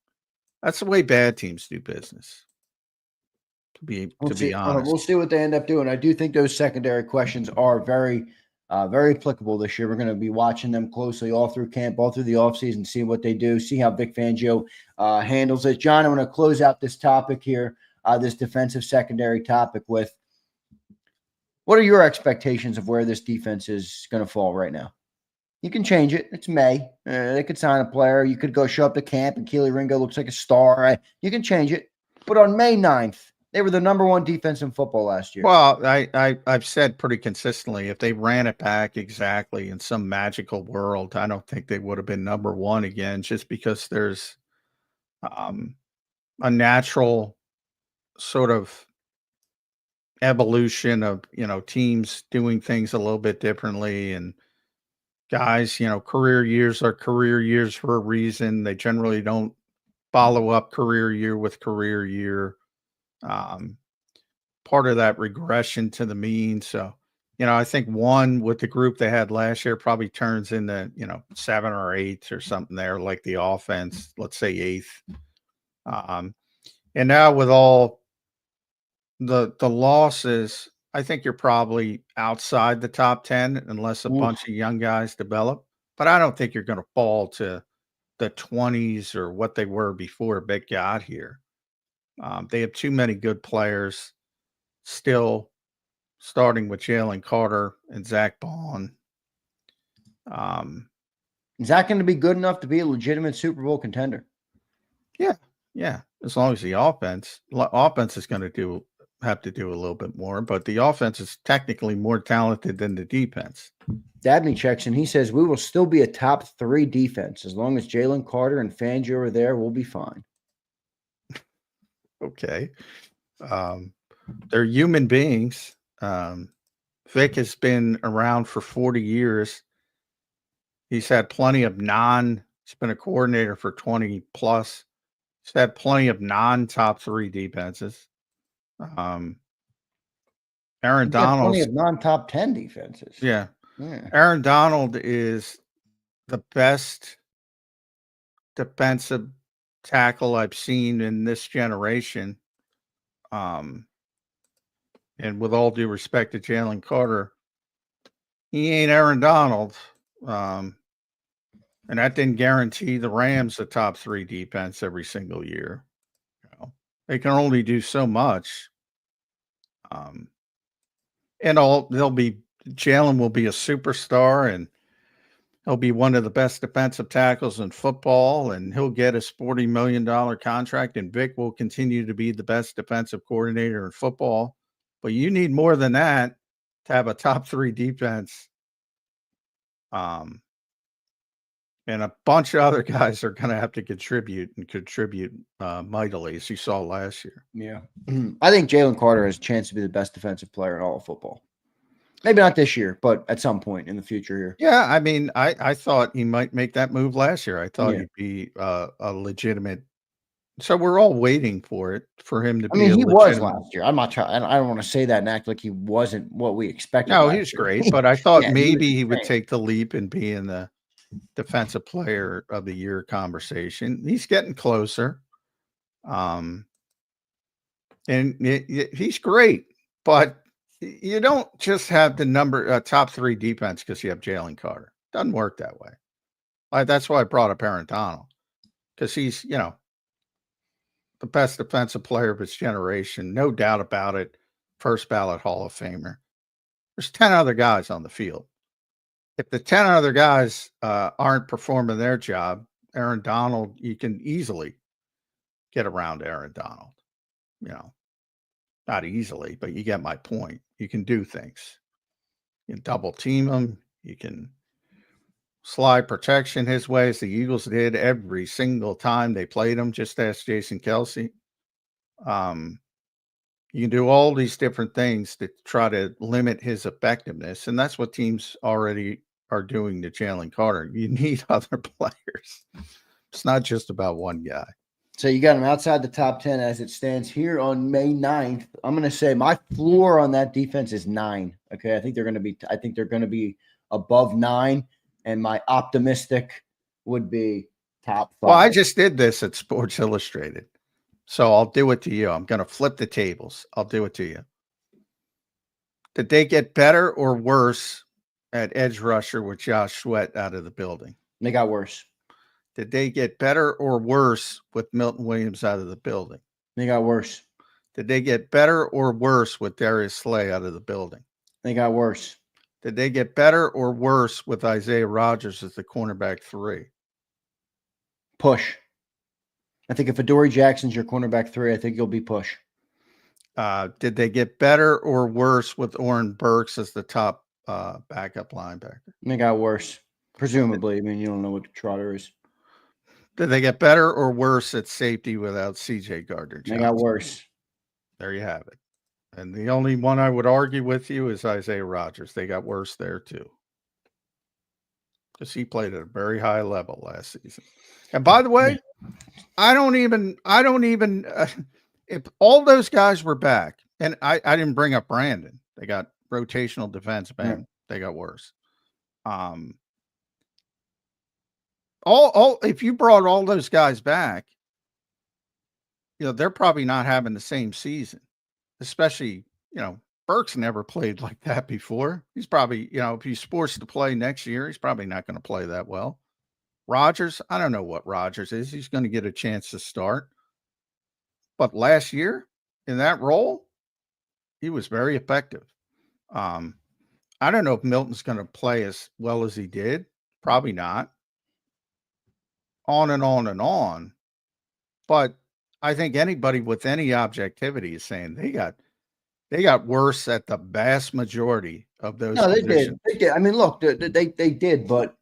That's the way bad teams do business. To be honest, we'll see what they end up doing. I do think those secondary questions are very applicable this year. We're going to be watching them closely all through camp, all through the offseason, see what they do, see how Vic Fangio handles it. John, I'm going to close out this topic here, this defensive secondary topic with what are your expectations of where this defense is going to fall right now? You can change it. It's May. They could sign a player. You could go show up to camp and Keely Ringo looks like a star. You can change it. But on May 9th, they were the number 1 defense in football last year. Well, I've said pretty consistently, if they ran it back exactly in some magical world, I don't think they would have been number 1 again, just because there's a natural sort of evolution of, teams doing things a little bit differently. And guys, career years are career years for a reason. They generally don't follow up career year with career year. Part of that regression to the mean. So, I think 1 with the group they had last year probably turns into, 7 or 8 or something there, like the offense, let's say 8th. And now with all the losses, I think you're probably outside the top 10 unless a bunch of young guys develop. But I don't think you're going to fall to the 20s or what they were before Vic got here. They have too many good players still, starting with Jalen Carter and Zach Bond. Is that going to be good enough to be a legitimate Super Bowl contender? Yeah. As long as the offense is going to have to do a little bit more, but the offense is technically more talented than the defense. Dabney checks in. He says, we will still be a top 3 defense. As long as Jalen Carter and Fangio are there, we'll be fine. Okay. They're human beings. Vic has been around for 40 years. He's had plenty of he's been a coordinator for 20 plus. He's had plenty of non-top 3 defenses. Aaron Donald. Plenty of non-top 10 defenses. Yeah. Aaron Donald is the best defensive tackle I've seen in this generation. And with all due respect to Jalen Carter, he ain't Aaron Donald. And that didn't guarantee the Rams a top 3 defense every single year. They can only do so much. And Jalen will be a superstar, and he'll be one of the best defensive tackles in football, and he'll get a $40 million contract, and Vic will continue to be the best defensive coordinator in football. But you need more than that to have a top 3 defense. And a bunch of other guys are going to have to contribute mightily, as you saw last year. Yeah. I think Jalen Carter has a chance to be the best defensive player in all of football. Maybe not this year, but at some point in the future here. Yeah, I mean, I thought he might make that move last year. I thought he'd be a legitimate. So we're all waiting for him to be. I mean, he was last year. I'm not trying. I don't want to say that and act like he wasn't what we expected. No, he was great, but I thought maybe he would take the leap and be in the defensive player of the year conversation. He's getting closer. And he's great, but you don't just have the top 3 defense because you have Jalen Carter. Doesn't work that way. That's why I brought up Aaron Donald, because he's, the best defensive player of his generation. No doubt about it. First ballot Hall of Famer. There's 10 other guys on the field. If the 10 other guys aren't performing their job, Aaron Donald, you can easily get around Aaron Donald. Not easily, but you get my point. You can do things. You can double team him. You can slide protection his way, as the Eagles did every single time they played him. Just ask Jason Kelsey. You can do all these different things to try to limit his effectiveness, and that's what teams already are doing to Jalen Carter. You need other players. It's not just about one guy. So you got him outside the top 10 as it stands here on May 9th. I'm going to say my floor on that defense is 9. Okay. I think they're going to be above 9. And my optimistic would be top 5. Well, I just did this at Sports Illustrated. So I'll do it to you. I'm going to flip the tables. I'll do it to you. Did they get better or worse at edge rusher with Josh Sweat out of the building? They got worse. Did they get better or worse with Milton Williams out of the building? They got worse. Did they get better or worse with Darius Slay out of the building? They got worse. Did they get better or worse with Isaiah Rodgers as the cornerback 3? Push. I think if Adoree Jackson's your cornerback 3, I think you'll be push. Did they get better or worse with Oren Burks as the top backup linebacker? They got worse. Presumably. I mean, you don't know what Trotter is. Did they get better or worse at safety without CJ Gardner-Johnson? They got worse. There you have it. And the only one I would argue with you is Isaiah Rodgers. They got worse there too, because he played at a very high level last season. And by the way, I don't even if all those guys were back, and I didn't bring up Brandon. They got rotational defense band. Yeah. They got worse. If you brought all those guys back, they're probably not having the same season. Especially, Burks never played like that before. He's probably, if he's forced to play next year, he's probably not going to play that well. Rodgers, I don't know what Rodgers is. He's going to get a chance to start. but last year in that role, he was very effective. I don't know if Milton's going to play as well as he did. Probably not. On and on and on. But I think anybody with any objectivity is saying they got worse at the vast majority of those positions. They did. I mean, look, they did, but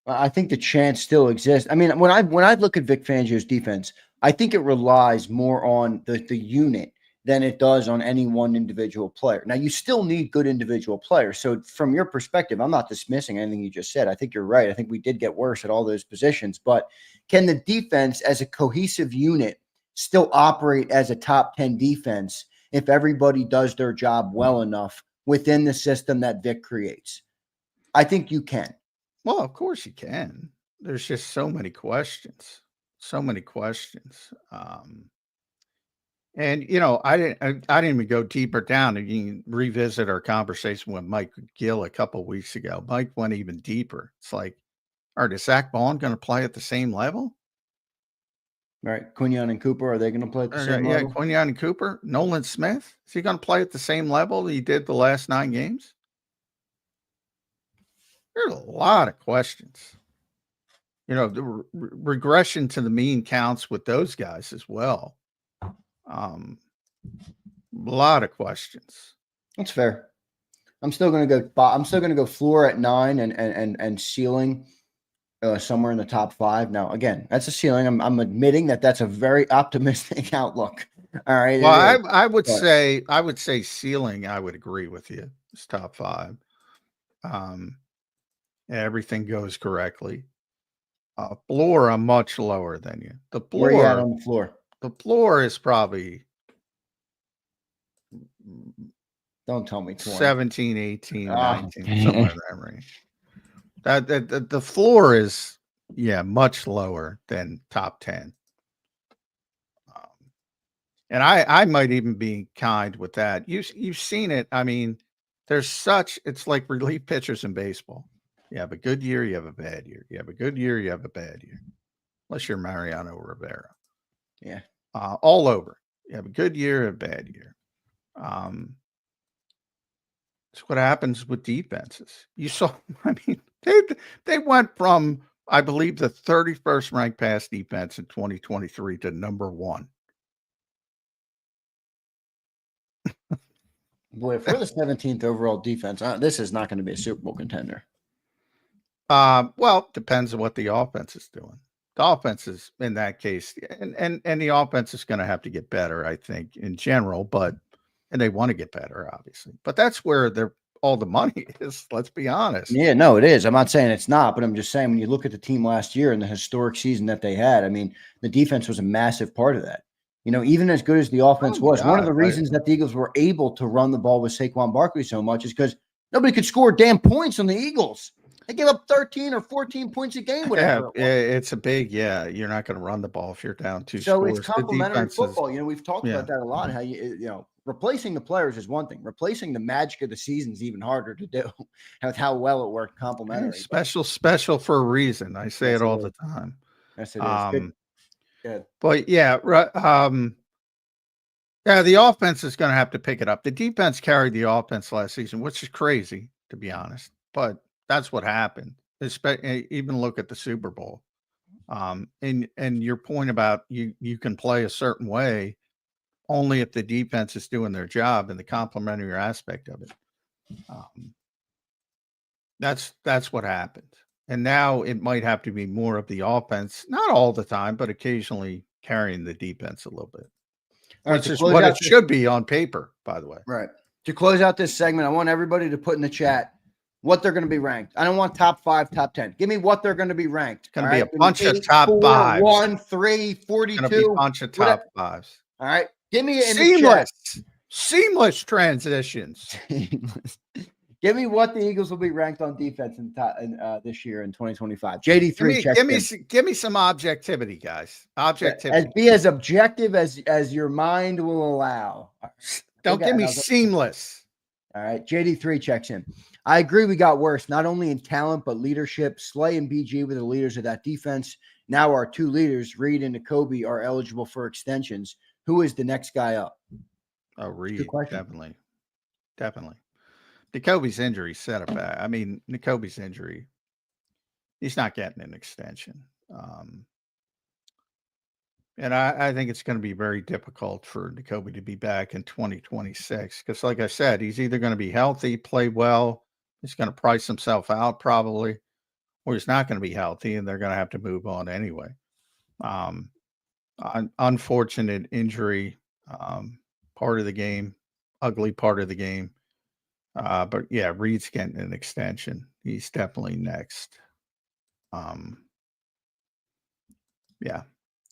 I think the chance still exists. I mean, when I look at Vic Fangio's defense, I think it relies more on the unit than it does on any one individual player. Now, you still need good individual players. So from your perspective, I'm not dismissing anything you just said. I think you're right. I think we did get worse at all those positions. But can the defense as a cohesive unit still operate as a top 10 defense if everybody does their job well enough within the system that Vic creates? I think you can. Well, of course you can. There's just so many questions. So many questions. And I didn't even go deeper down. And you can revisit our conversation with Mike Gill a couple of weeks ago. Mike went even deeper. It's like, all right, is Zach Bond going to play at the same level? Right. Quinyon and Cooper, are they going to play at the same level? Yeah, Quinyon and Cooper. Nolan Smith, is he going to play at the same level he did the last 9 games? There's a lot of questions. The regression to the mean counts with those guys as well. A lot of questions. That's fair. I'm still going to go floor at 9 and ceiling somewhere in the top 5. Now, again, that's a ceiling. I'm admitting that's a very optimistic outlook. All right. Well, I would say ceiling. I would agree with you. It's top 5. Everything goes correctly. Floor, I'm much lower than you. The floor, where are you at on the floor? The floor is probably, don't tell me 20. 17, 18, 19, somewhere in that range. The floor is, much lower than top 10. And I might even be kind with that. You've seen it. I mean, it's like relief pitchers in baseball. You have a good year, you have a bad year. You have a good year, you have a bad year. Unless you're Mariano Rivera. Yeah. All over. You have a good year, a bad year. It's what happens with defenses. You saw, I mean, they went from, I believe, the 31st ranked pass defense in 2023 to number 1. Boy, if we're the 17th overall defense, this is not going to be a Super Bowl contender. Well, depends on what the offense is doing. The offense is, in that case, and the offense is going to have to get better, I think, in general, and they want to get better, obviously. But that's where all the money is, let's be honest. Yeah, no, it is. I'm not saying it's not, but I'm just saying when you look at the team last year and the historic season that they had, I mean, the defense was a massive part of that. Even as good as the offense was, one of the reasons that the Eagles were able to run the ball with Saquon Barkley so much is because nobody could score damn points on the Eagles. They give up 13 or 14 points a game. Whatever. Yeah, it's a big, you're not going to run the ball if you're down 2 so scores. It's complementary football. We've talked about that a lot. How replacing the players is one thing. Replacing the magic of the season is even harder to do. With how well it worked complementary. Special for a reason. I say it all the time. Yes, it is. Good. But the offense is going to have to pick it up. The defense carried the offense last season, which is crazy, to be honest. But that's what happened. Even look at the Super Bowl. And your point about you can play a certain way only if the defense is doing their job and the complementary aspect of it. That's what happened. And now it might have to be more of the offense, not all the time, but occasionally carrying the defense a little bit. Which is what it should be on paper, by the way. Right. To close out this segment, I want everybody to put in the chat what they're going to be ranked. I don't want top 5, top 10. Give me what they're going to be ranked. It's going to be a bunch of top 5s. 1, 3, 42. It's going to be a bunch of top 5s. All right. Give me seamless transitions. Give me what the Eagles will be ranked on defense in this year in 2025. JD3, give me some objectivity, guys. Objectivity. Be as objective as your mind will allow. Don't give me seamless. All right. JD3 checks in. I agree we got worse, not only in talent, but leadership. Slay and BG were the leaders of that defense. Now our 2 leaders, Reed and Nakobe, are eligible for extensions. Who is the next guy up? Oh, Reed, definitely. N'Kobe's injury set it back. I mean, N'Kobe's injury, he's not getting an extension. And I think it's going to be very difficult for N'Kobe to be back in 2026 because, like I said, he's either going to be healthy, play well, he's going to price himself out probably, or he's not going to be healthy, and they're going to have to move on anyway. Unfortunate injury, part of the game, ugly part of the game. But yeah, Reed's getting an extension. He's definitely next. Yeah.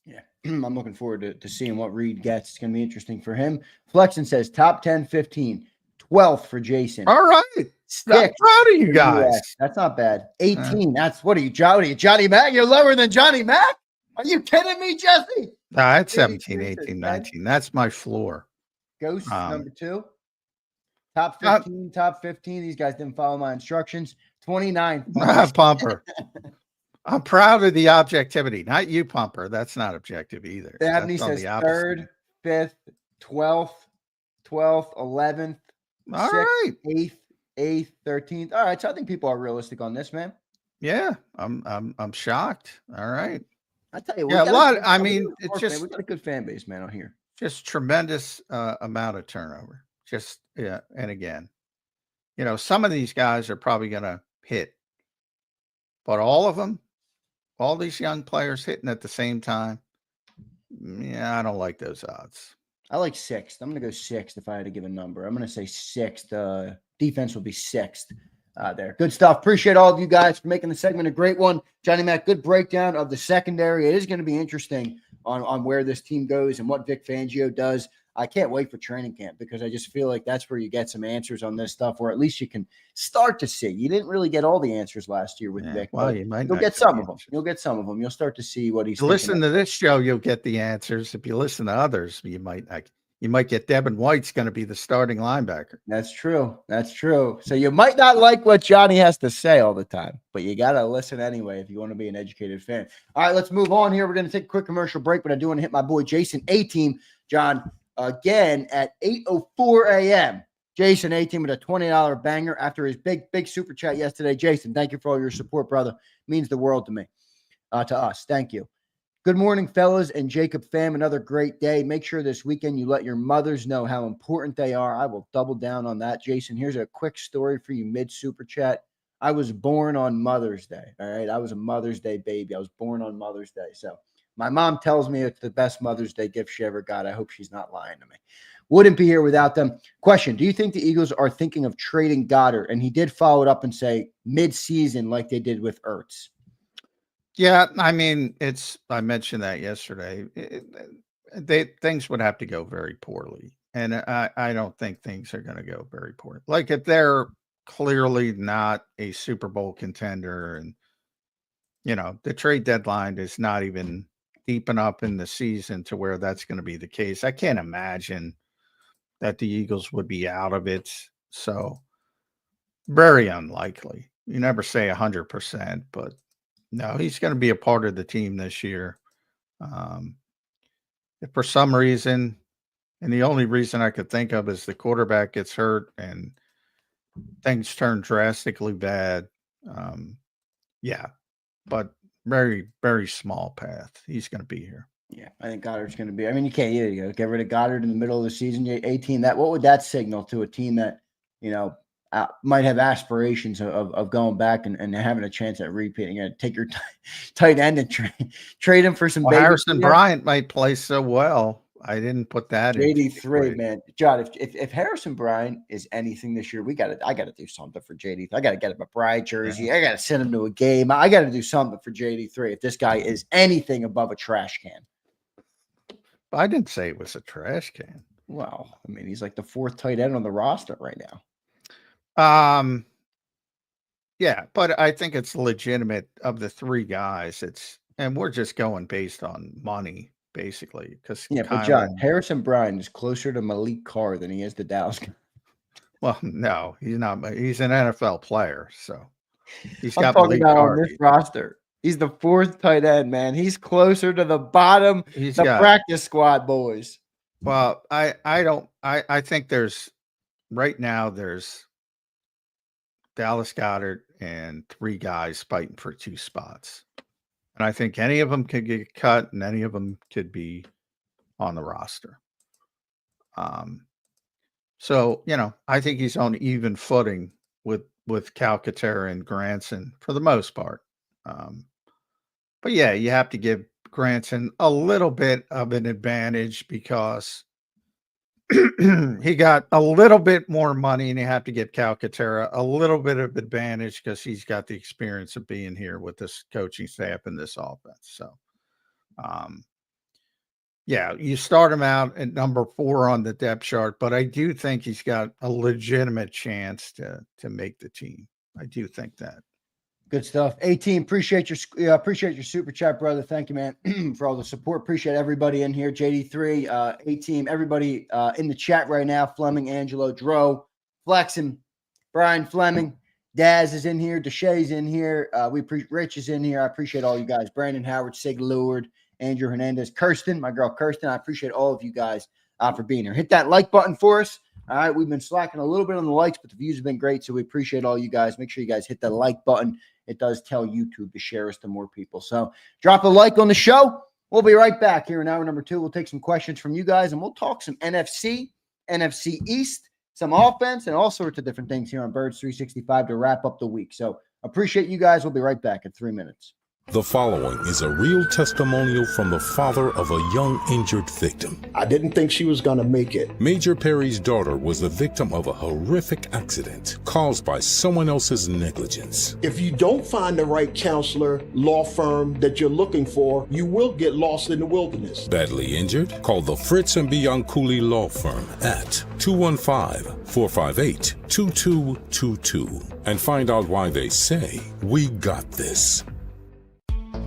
Yeah, I'm looking forward to seeing what Reed gets. It's going to be interesting for him. Flexen says top 10, 15, 12th for Jason. All right. I'm proud of you guys. That's not bad. 18. That's what are you, Johnny Mac? You're lower than Johnny Mac? Are you kidding me, Jesse? It's 17, 18, 19. That's my floor. Ghost number 2. Top 15, top 15. These guys didn't follow my instructions. 29. Pumper. I'm proud of the objectivity. Not you, Pumper. That's not objective either. Dabney says 3rd, 5th, 12th, 11th, all 6th, right. 8th, 13th. All right, so I think people are realistic on this, man. Yeah, I'm shocked. All right. I tell you, yeah, a lot. I mean, it's just we got a good fan base, man, on here. Just tremendous amount of turnover. Just and again, some of these guys are probably going to hit, but all of them. All these young players hitting at the same time. Yeah, I don't like those odds. I like 6th. I'm going to go 6th if I had to give a number. I'm going to say 6th. Defense will be 6th there. Good stuff. Appreciate all of you guys for making the segment a great one. Johnny Mac, good breakdown of the secondary. It is going to be interesting on where this team goes and what Vic Fangio does. I can't wait for training camp because I just feel like that's where you get some answers on this stuff, or at least you can start to see. You didn't really get all the answers last year with Vic. Well, you'll get some of them. You'll get some of them. You'll start to see what he's. Listen to this show, you'll get the answers. If you listen to others, you might get Devin White's going to be the starting linebacker. That's true. That's true. So you might not like what Johnny has to say all the time, but you got to listen anyway if you want to be an educated fan. All right, let's move on here. We're going to take a quick commercial break, but I do want to hit my boy Jason A-Team, John, again at 8:04 a.m. Jason A-Team with a $20 banger after his big super chat yesterday. Jason, thank you for all your support, brother. Means the world to me, to us. Thank you. Good morning, fellas and JAKIB fam. Another great day. Make sure this weekend you let your mothers know how important they are. I will double down on that. Jason, here's a quick story for you mid-super chat. I was born on Mother's Day, all right? I was a Mother's Day baby. I was born on Mother's Day. So my mom tells me it's the best Mother's Day gift she ever got. I hope she's not lying to me. Wouldn't be here without them. Question, do you think the Eagles are thinking of trading Goedert? And he did follow it up and say mid-season like they did with Ertz. Yeah, I mean, I mentioned that yesterday. Things would have to go very poorly. And I don't think things are going to go very poorly. Like if they're clearly not a Super Bowl contender and, the trade deadline is not even deep enough in the season to where that's going to be the case. I can't imagine that the Eagles would be out of it. So very unlikely. You never say 100%, but no, he's going to be a part of the team this year. If for some reason, and the only reason I could think of is the quarterback gets hurt and things turn drastically bad. Yeah, but very, very small path. He's going to be here. Yeah, I think Goddard's going to be. I mean, you can't get rid of Goddard in the middle of the season. 18. What would that signal to a team that might have aspirations of going back and having a chance at repeating? You take your tight end and trade him for some. Harrison Bryant might play so well. I didn't put that in. JD3, man. John, if Harrison Bryant is anything this year, I got to do something for JD. I got to get him a Bryant jersey. Yeah. I got to send him to a game. I got to do something for JD3 if this guy is anything above a trash can. I didn't say it was a trash can. Well, I mean, he's like the 4th tight end on the roster right now. Yeah, but I think it's legitimate of the 3 guys. And we're just going based on money. Basically, because but John, Harrison Bryant is closer to Malik Carr than he is to Dallas. Well, no, he's not. He's an NFL player, so he's got Malik Carr on this roster. He's the 4th tight end, man. He's closer to the bottom, practice squad boys. Well, I think there's right now there's Dallas Goedert and 3 guys fighting for 2 spots. And I think any of them could get cut and any of them could be on the roster. So, I think he's on even footing with Calcaterra and Granson for the most part. But yeah, you have to give Granson a little bit of an advantage because he got a little bit more money, and you have to give Calcaterra a little bit of advantage because he's got the experience of being here with this coaching staff and this offense. So, yeah, you start him out at number 4 on the depth chart, but I do think he's got a legitimate chance to make the team. I do think that. Good stuff. 18, appreciate your super chat, brother. Thank you, man, for all the support. Appreciate everybody in here. JD3, 18, everybody in the chat right now. Fleming, Angelo, Dro, Flexen, Brian Fleming, Daz is in here. Deshay's in here. Rich is in here. I appreciate all you guys. Brandon Howard, Sig Leward, Andrew Hernandez, Kirsten, my girl Kirsten. I appreciate all of you guys for being here. Hit that like button for us. All right, we've been slacking a little bit on the likes, but the views have been great, so we appreciate all you guys. Make sure you guys hit the like button. It does tell YouTube to share us to more people. So drop a like on the show. We'll be right back here in hour number 2. We'll take some questions from you guys, and we'll talk some NFC East, some offense, and all sorts of different things here on Birds 365 to wrap up the week. So appreciate you guys. We'll be right back in 3 minutes. The following is a real testimonial from the father of a young injured victim. I didn't think she was going to make it. Major Perry's daughter was the victim of a horrific accident caused by someone else's negligence. If you don't find the right counselor, law firm that you're looking for, you will get lost in the wilderness. Badly injured? Call the Fritz and Bianculli Law Firm at 215-458-2222 and find out why they say, "We got this."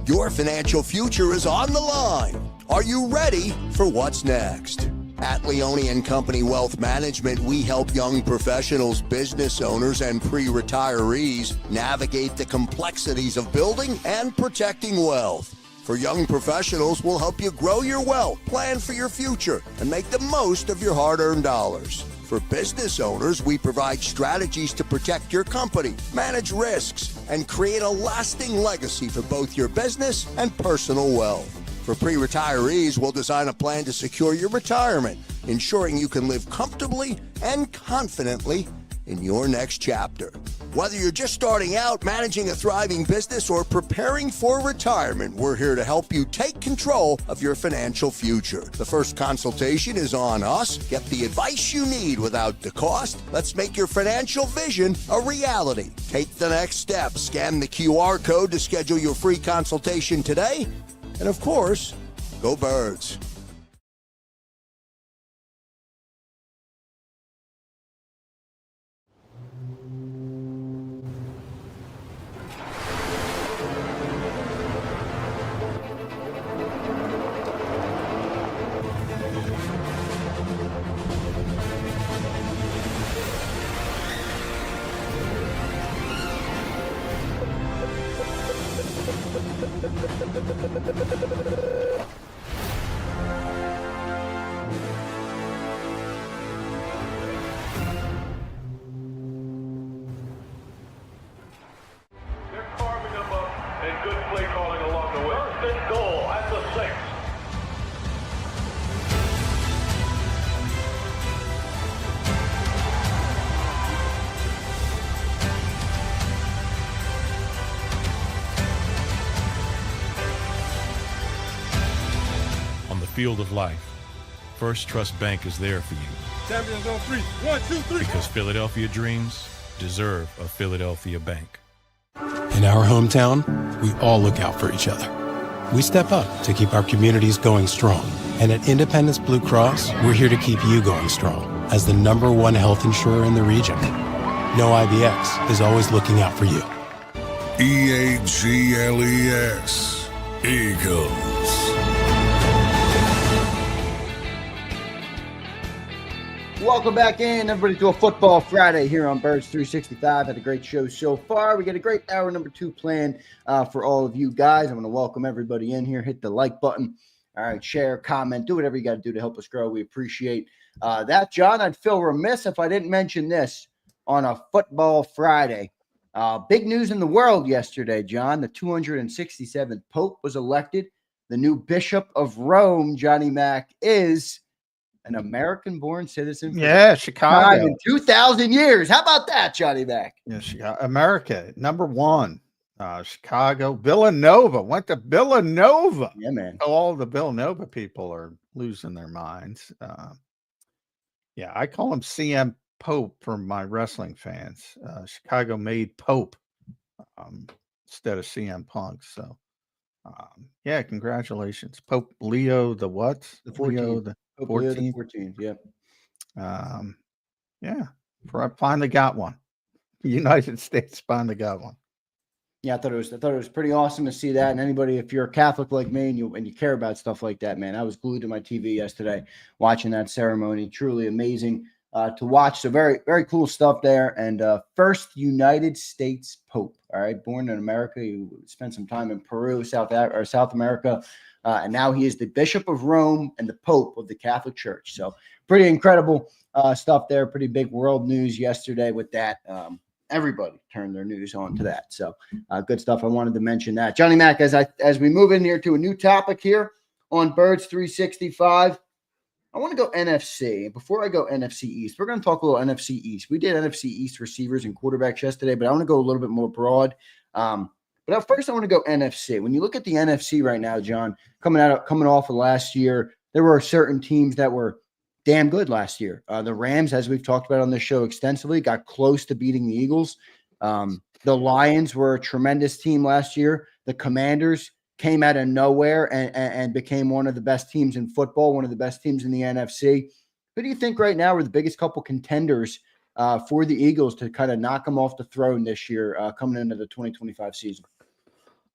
Your financial future is on the line. Are you ready for what's next? At Leone & Company Wealth Management, we help young professionals, business owners, and pre-retirees navigate the complexities of building and protecting wealth. For young professionals, we'll help you grow your wealth, plan for your future, and make the most of your hard-earned dollars. For business owners, we provide strategies to protect your company, manage risks, and create a lasting legacy for both your business and personal wealth. For pre-retirees, we'll design a plan to secure your retirement, ensuring you can live comfortably and confidently in your next chapter. Whether you're just starting out, managing a thriving business, or preparing for retirement, we're here to help you take control of your financial future. The first consultation is on us. Get the advice you need without the cost. Let's make your financial vision a reality. Take the next step. Scan the QR code to schedule your free consultation today. And of course, go Birds. Field of life, First Trust Bank is there for you. Champions on 3. 1, 2, 3. Because Philadelphia dreams deserve a Philadelphia bank. In our hometown, we all look out for each other. We step up to keep our communities going strong. And at Independence Blue Cross, we're here to keep you going strong as the #1 health insurer in the region. No IBX is always looking out for you. EAGLES, Eagles. Welcome back in, everybody, to a Football Friday here on Birds 365. Had a great show so far. We got a great hour number 2 planned for all of you guys. I'm going to welcome everybody in here. Hit the like button. All right, share, comment, do whatever you got to do to help us grow. We appreciate that, John. I'd feel remiss if I didn't mention this on a Football Friday. Big news in the world yesterday, John. The 267th Pope was elected. The new Bishop of Rome, Johnny Mac, is an American-born citizen. Yeah, Chicago. In 2,000 years. How about that, Johnny Mac? Yeah, Chicago, America, number one. Chicago, Villanova, went to Villanova. Yeah, man. All the Villanova people are losing their minds. Yeah, I call him CM Pope for my wrestling fans. Chicago made Pope instead of CM Punk. So, yeah, congratulations. Pope Leo the what? The 14th. Leo the 14th. 14th, yeah. Yeah, finally got one. The United States finally got one. Yeah, I thought it was pretty awesome to see that. And anybody, if you're a Catholic like me and you care about stuff like that, man, I was glued to my TV yesterday watching that ceremony. Truly amazing to watch. So very, very cool stuff there. And first United States Pope. All right, born in America, he spent some time in Peru, South America, and now he is the Bishop of Rome and the Pope of the Catholic Church. So pretty incredible stuff there. Pretty big world news yesterday with that. Everybody turned their news on to that. So good stuff. I wanted to mention that. Johnny Mac, as we move in here to a new topic here on Birds 365, I want to go NFC. Before I go NFC East, we're going to talk a little NFC East. We did NFC East receivers and quarterbacks yesterday, but I want to go a little bit more broad. But first I want to go NFC. When you look at the NFC right now, John, coming off of last year, there were certain teams that were damn good last year. The Rams, as we've talked about on this show extensively, got close to beating the Eagles. The Lions were a tremendous team last year. The Commanders came out of nowhere and became one of the best teams in football, one of the best teams in the NFC. Who do you think right now are the biggest couple contenders for the Eagles to kind of knock them off the throne this year coming into the 2025 season?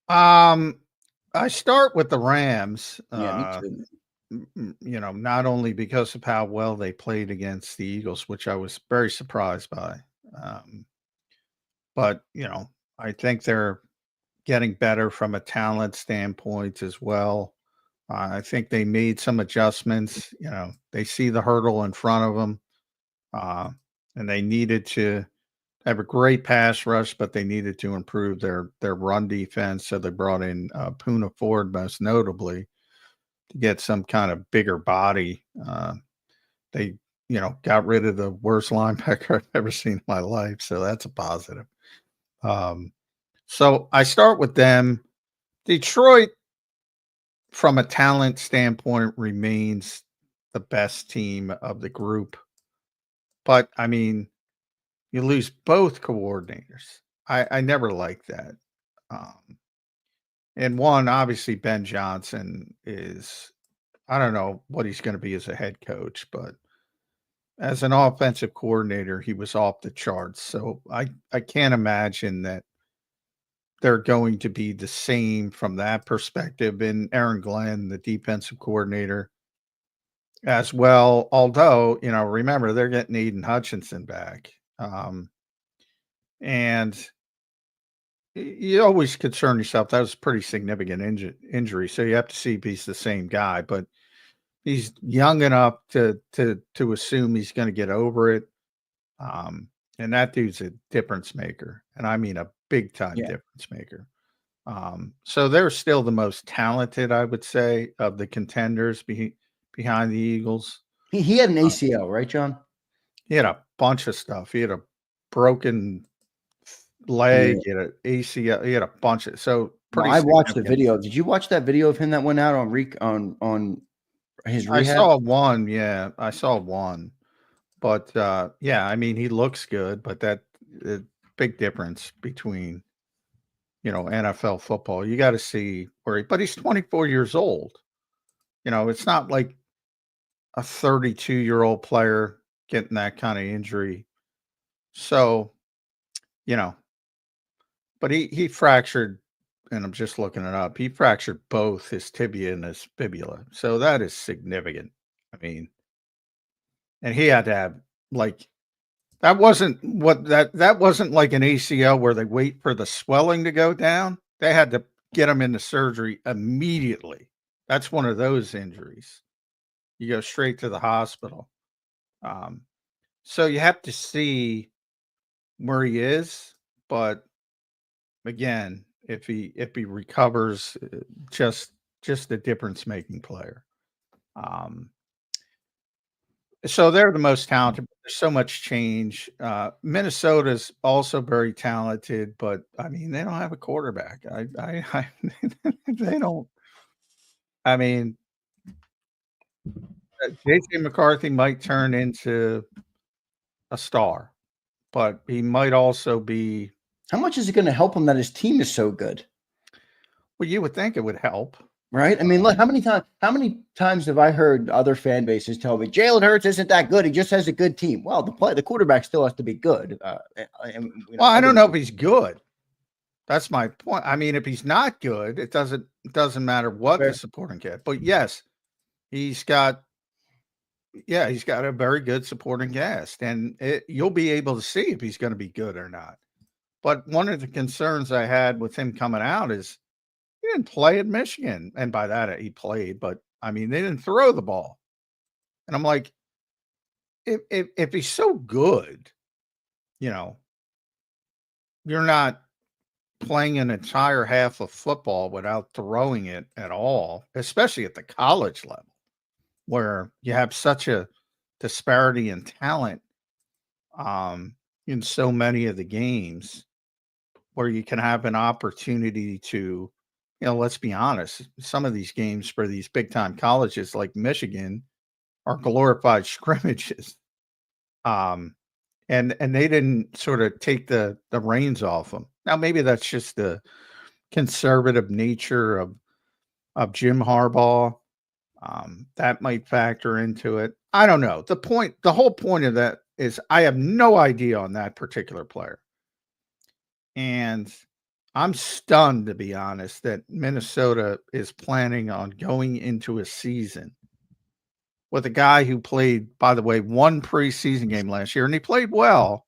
I start with the Rams. Yeah, me too. Not only because of how well they played against the Eagles, which I was very surprised by. But I think they're getting better from a talent standpoint as well. I think they made some adjustments. They see the hurdle in front of them, and they needed to have a great pass rush, but they needed to improve their run defense. So they brought in Poona Ford, most notably, to get some kind of bigger body. They, got rid of the worst linebacker I've ever seen in my life. So that's a positive. So I start with them. Detroit, from a talent standpoint, remains the best team of the group. But, I mean, you lose both coordinators. I never liked that. And one, obviously, Ben Johnson is, I don't know what he's going to be as a head coach, but as an offensive coordinator, he was off the charts. So I can't imagine that they're going to be the same from that perspective. And Aaron Glenn, the defensive coordinator, as well. Although, remember, they're getting Aiden Hutchinson back. And you always concern yourself. That was a pretty significant injury. So you have to see if he's the same guy, but he's young enough to assume he's going to get over it. And that dude's a difference maker. And I mean, a big time difference maker. So they're still the most talented, I would say, of the contenders behind the Eagles. He had an ACL, right, John? He had a bunch of stuff. He had a broken leg, he had an ACL, he had a bunch of I watched the video. Did you watch that video of him that went out on his rehab? I saw one, I saw one. But I mean, he looks good, but that big difference between NFL football. You got to see but he's 24 years old. It's not like a 32-year-old player getting that kind of injury. So, but he fractured, and I'm just looking it up. He fractured both his tibia and his fibula. So that is significant. I mean, and he had to have that wasn't like an ACL where they wait for the swelling to go down. They had to get him into surgery immediately. That's one of those injuries. You go straight to the hospital. So you have to see where he is, but again, if he recovers, just a difference making player. So they're the most talented. There's so much change. Minnesota's also very talented, but I mean, they don't have a quarterback. I they don't. I mean, JJ McCarthy might turn into a star, but he might also be. How much is it going to help him that his team is so good? Well, you would think it would help. Right? I mean, look, how many times have I heard other fan bases tell me Jalen Hurts isn't that good? He just has a good team. Well, the quarterback still has to be good. Well, I don't know if he's good. That's my point. I mean, if he's not good, it doesn't matter what the supporting cast. But yes, he's got a very good supporting cast, and you'll be able to see if he's going to be good or not. But one of the concerns I had with him coming out is he didn't play at Michigan. And by that, he played, but I mean, they didn't throw the ball. And I'm like, if he's so good, you're not playing an entire half of football without throwing it at all, especially at the college level, where you have such a disparity in talent in so many of the games, where you can have an opportunity to, let's be honest, some of these games for these big time colleges like Michigan are glorified scrimmages. And they didn't sort of take the reins off them. Now, maybe that's just the conservative nature of Jim Harbaugh. That might factor into it. I don't know. The whole point of that is I have no idea on that particular player. And I'm stunned, to be honest, that Minnesota is planning on going into a season with a guy who played, by the way, one preseason game last year, and he played well,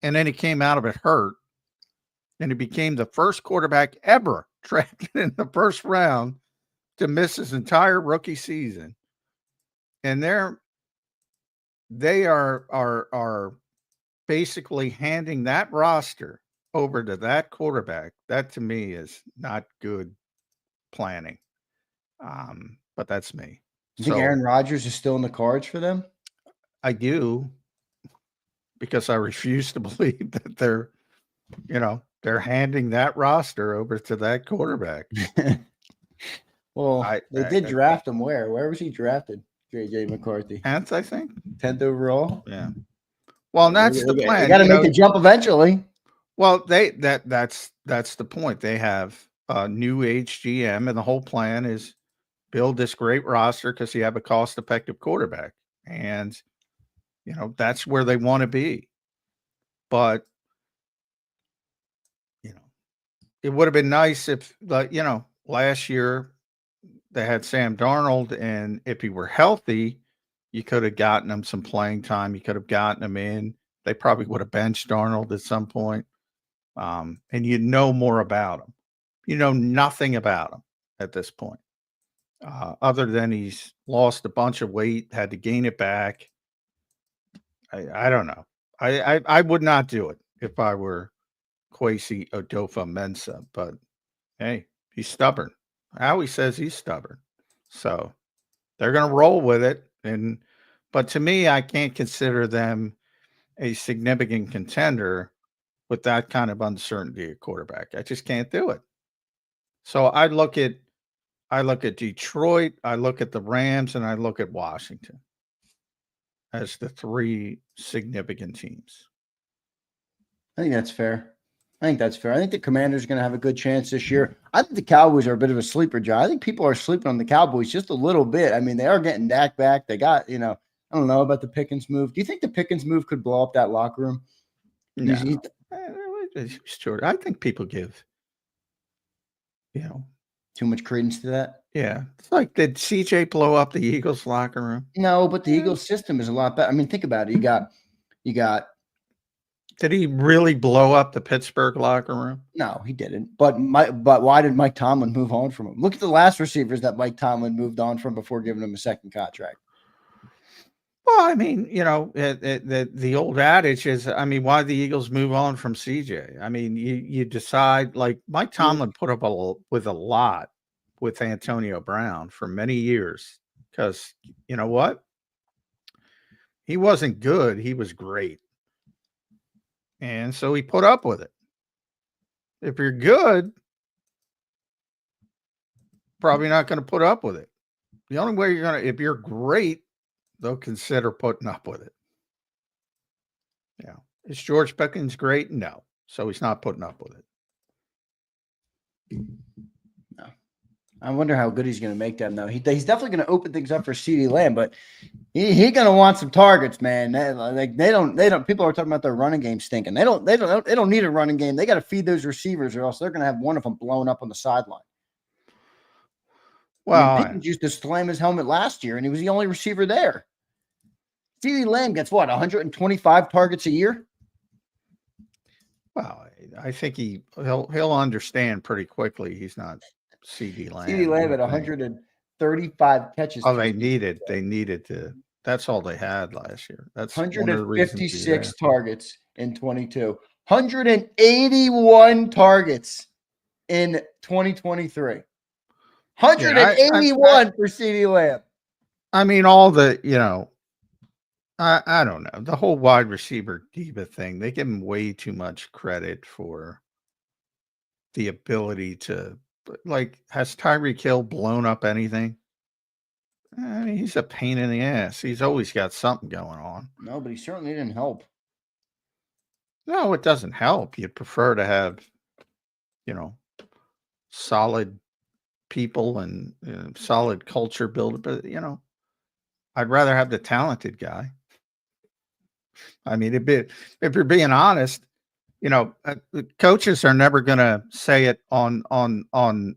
and then he came out of it hurt, and he became the first quarterback ever drafted in the first round to miss his entire rookie season. And they are basically handing that roster over to that quarterback. That to me is not good planning. But that's me. You think Aaron Rodgers is still in the cards for them? I do, because I refuse to believe that they're handing that roster over to that quarterback. Well, they did draft him where? Where was he drafted? JJ McCarthy. 10th, I think. 10th overall. Yeah. Well, that's the plan. They got to make the jump eventually. Well, that's the point. They have a new age GM, and the whole plan is build this great roster because you have a cost-effective quarterback, and that's where they want to be. But it would have been nice if last year they had Sam Darnold, and if he were healthy, you could have gotten him some playing time. You could have gotten him in. They probably would have benched Darnold at some point. And you know more about him. You know nothing about him at this point, other than he's lost a bunch of weight, had to gain it back. I don't know. I would not do it if I were Kwesi Odofa-Mensah, but hey, he's stubborn. Howie says he's stubborn, so they're going to roll with it. But to me, I can't consider them a significant contender with that kind of uncertainty at quarterback. I just can't do it. So I look at Detroit, I look at the Rams, and I look at Washington as the three significant teams. I think that's fair. I think the Commanders are going to have a good chance this year. I think the Cowboys are a bit of a sleeper, John. I think people are sleeping on the Cowboys just a little bit. I mean, they are getting Dak back. They got, I don't know about the Pickens move. Do you think the Pickens move could blow up that locker room? No. Sure. I think people give, too much credence to that. Yeah. It's like, did CJ blow up the Eagles locker room? No, but the Eagles system is a lot better. I mean, think about it. You got Did he really blow up the Pittsburgh locker room? No, he didn't. But why did Mike Tomlin move on from him? Look at the last receivers that Mike Tomlin moved on from before giving him a second contract. Well, I mean, the old adage is, I mean, why the Eagles move on from CJ? I mean, you decide, like Mike Tomlin put up with a lot with Antonio Brown for many years because you know what? He wasn't good. He was great. And so he put up with it. If you're good, probably not going to put up with it. The only way if you're great, they'll consider putting up with it. Yeah. Is George Pickens great? No. So he's not putting up with it. No. I wonder how good he's going to make them, though. He's definitely going to open things up for CeeDee Lamb, but he going to want some targets, man. They don't. People are talking about their running game stinking. They don't need a running game. They got to feed those receivers, or else they're going to have one of them blown up on the sideline. Well, Pickens used to slam his helmet last year, and he was the only receiver there. CeeDee Lamb gets what, 125 targets a year? Well, I think he'll understand pretty quickly. He's not CeeDee Lamb. CeeDee Lamb at 135 catches. Oh, they needed to. That's all they had last year. That's 156 targets in 22. 181 targets in 2023. 181 for CeeDee Lamb. I mean, I don't know. The whole wide receiver diva thing, they give him way too much credit for the ability to, like, has Tyreek Hill blown up anything? I mean, he's a pain in the ass. He's always got something going on. No, but he certainly didn't help. No, it doesn't help. You'd prefer to have, solid people and solid culture builder, but I'd rather have the talented guy. I mean, if you're being honest, coaches are never going to say it on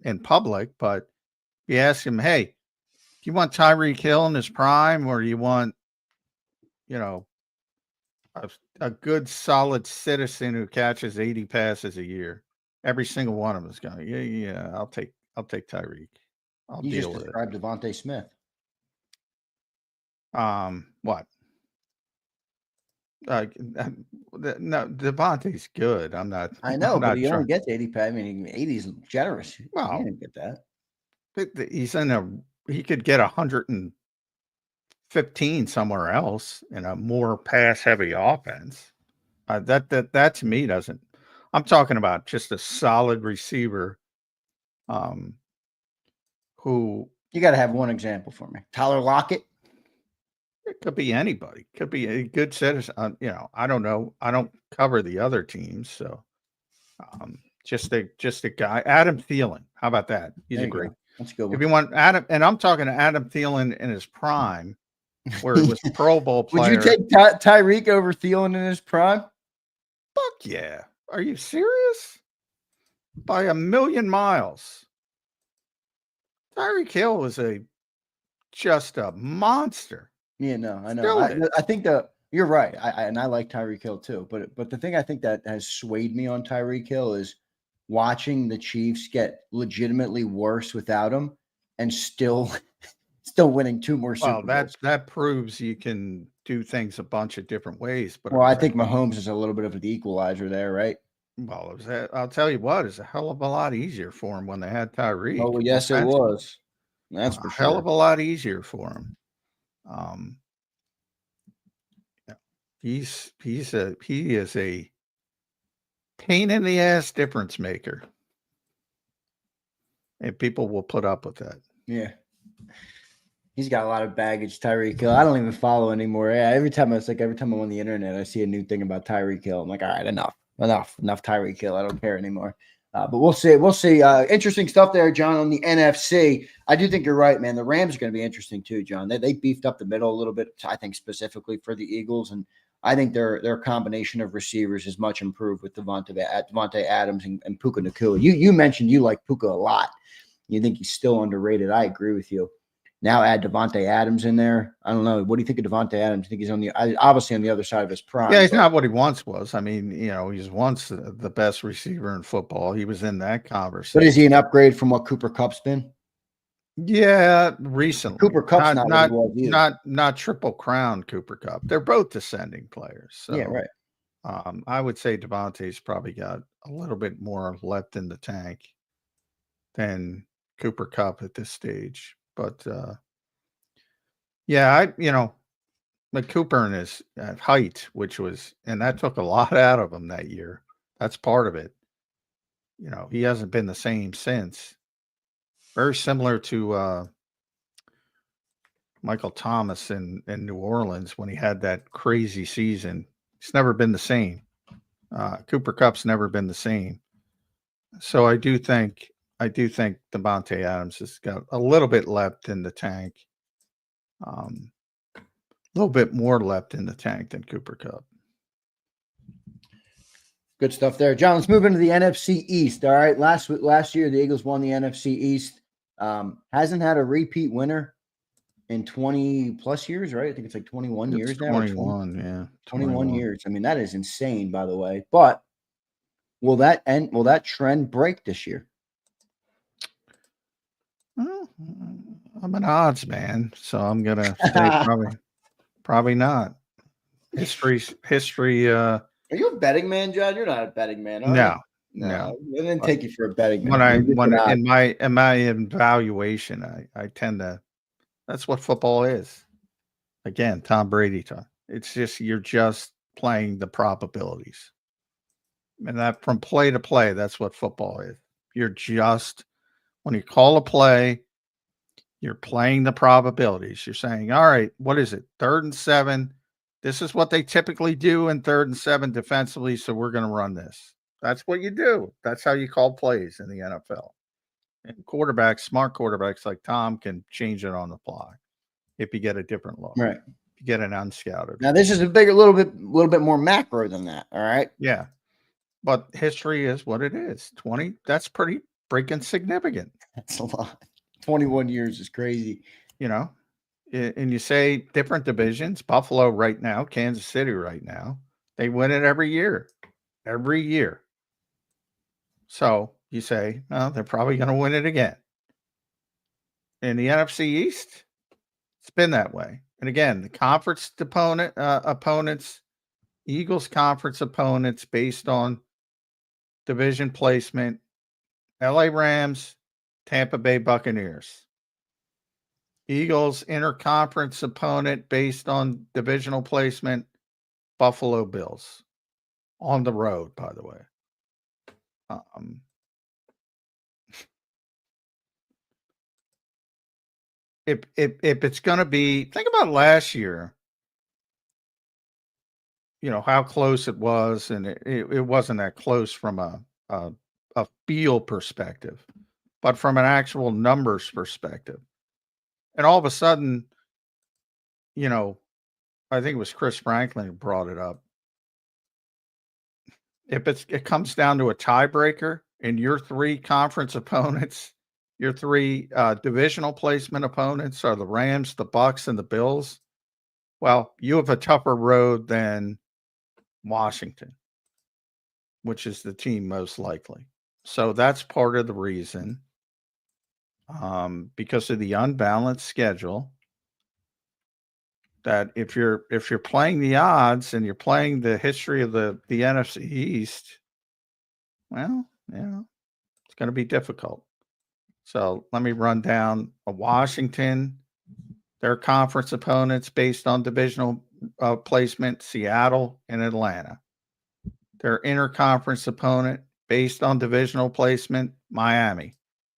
in public, but you ask him, hey, do you want Tyreek Hill in his prime, or you want, a good solid citizen who catches 80 passes a year? Every single one of them is going, yeah, I'll take Tyreek. I'll deal with it. You just described Devontae Smith. What? No, Devontae's good. I'm not. I know, but he only gets 80. I mean, 80 is generous. Well, he didn't get that. He's he could get 115 somewhere else in a more pass-heavy offense. That to me doesn't. I'm talking about just a solid receiver. Who you got to have one example for me? Tyler Lockett. It could be anybody. Could be a good citizen. I don't know. I don't cover the other teams, so just a guy. Adam Thielen. How about that? He's a great. Let's go. If you want Adam, and I'm talking to Adam Thielen in his prime, where he was a Pro Bowl player. Would you take Tyreek over Thielen in his prime? Fuck yeah! Are you serious? By a million miles. Tyreek Hill was just a monster. Yeah, no, I know. I think you're right. I like Tyreek Hill too. But the thing I think that has swayed me on Tyreek Hill is watching the Chiefs get legitimately worse without him and still winning 2 more Super Bowls. That proves you can do things a bunch of different ways. But I think Mahomes is a little bit of an equalizer there, right? Well, I'll tell you what, it's a hell of a lot easier for him when they had Tyreek. Oh, well, yes, it was. That's for sure. A hell of a lot easier for him. He is a pain in the ass difference maker, and people will put up with that. Yeah, he's got a lot of baggage. Tyreek Hill. I don't even follow anymore. Yeah, every time I'm on the internet, I see a new thing about Tyreek Hill. I'm like, all right, enough Tyreek Hill. I don't care anymore. But we'll see. Interesting stuff there, John, on the NFC. I do think you're right, man. The Rams are going to be interesting too, John. They beefed up the middle a little bit, I think, specifically for the Eagles. And I think their combination of receivers is much improved with Devontae Adams and Puka Nacua. You mentioned you like Puka a lot. You think he's still underrated. I agree with you. Now add Devontae Adams in there. I don't know. What do you think of Devontae Adams? I think he's obviously on the other side of his prime. Yeah, he's not what he once was. I mean, he's once the best receiver in football. He was in that conversation. But is he an upgrade from what Cooper Kupp's been? Yeah, recently. Cooper Kupp's not what he was either. Not triple crown Cooper Kupp. They're both descending players. So, yeah, right. I would say Devontae's probably got a little bit more left in the tank than Cooper Kupp at this stage. But but Cooper and his height, and that took a lot out of him that year. That's part of it. He hasn't been the same since. Very similar to Michael Thomas in New Orleans when he had that crazy season. He's never been the same. Cooper Kupp's never been the same. So I do think Devontae Adams has got a little bit left in the tank. A little bit more left in the tank than Cooper Kupp. Good stuff there. John, let's move into the NFC East. All right. Last year, the Eagles won the NFC East. Hasn't had a repeat winner in 20 plus years, right? I think it's like 21 years now. 21, yeah. 21 years. I mean, that is insane, by the way. But will that end? Will that trend break this year? Well, I'm an odds man, so I'm gonna say probably not. History. Are you a betting man, John? You're not a betting man. No. I didn't take you for a betting man. In my evaluation, I tend to. That's what football is. Again, Tom Brady time. It's just you're just playing the probabilities, and that from play to play, that's what football is. You're just when you call a play, you're playing the probabilities. You're saying, all right, what is it? 3rd and 7. This is what they typically do in 3rd and 7 defensively, so we're going to run this. That's what you do. That's how you call plays in the NFL. And smart quarterbacks like Tom can change it on the fly if you get a different look. Right. If you get an unscouted. Now, this is a little bit more macro than that. All right. Yeah. But history is what it is. 20, that's pretty freaking significant. That's a lot. 21 years is crazy. And you say different divisions, Buffalo right now, Kansas City right now, they win it every year. Every year. So you say, well, they're probably going to win it again. In the NFC East, it's been that way. And again, the conference opponents, Eagles conference opponents based on division placement, LA Rams, Tampa Bay Buccaneers. Eagles interconference opponent based on divisional placement, Buffalo Bills. On the road, by the way. If it's going to be, think about last year, how close it was, and it wasn't that close from a feel perspective, but from an actual numbers perspective. And all of a sudden, I think it was Chris Franklin who brought it up. If it comes down to a tiebreaker and your 3 conference opponents, your 3 divisional placement opponents are the Rams, the Bucs, and the Bills, well, you have a tougher road than Washington, which is the team most likely. So that's part of the reason, because of the unbalanced schedule, that if you're playing the odds and you're playing the history of the NFC East, well, it's going to be difficult. So let me run down Washington, their conference opponents based on divisional placement, Seattle and Atlanta. Their interconference opponent based on divisional placement, Miami.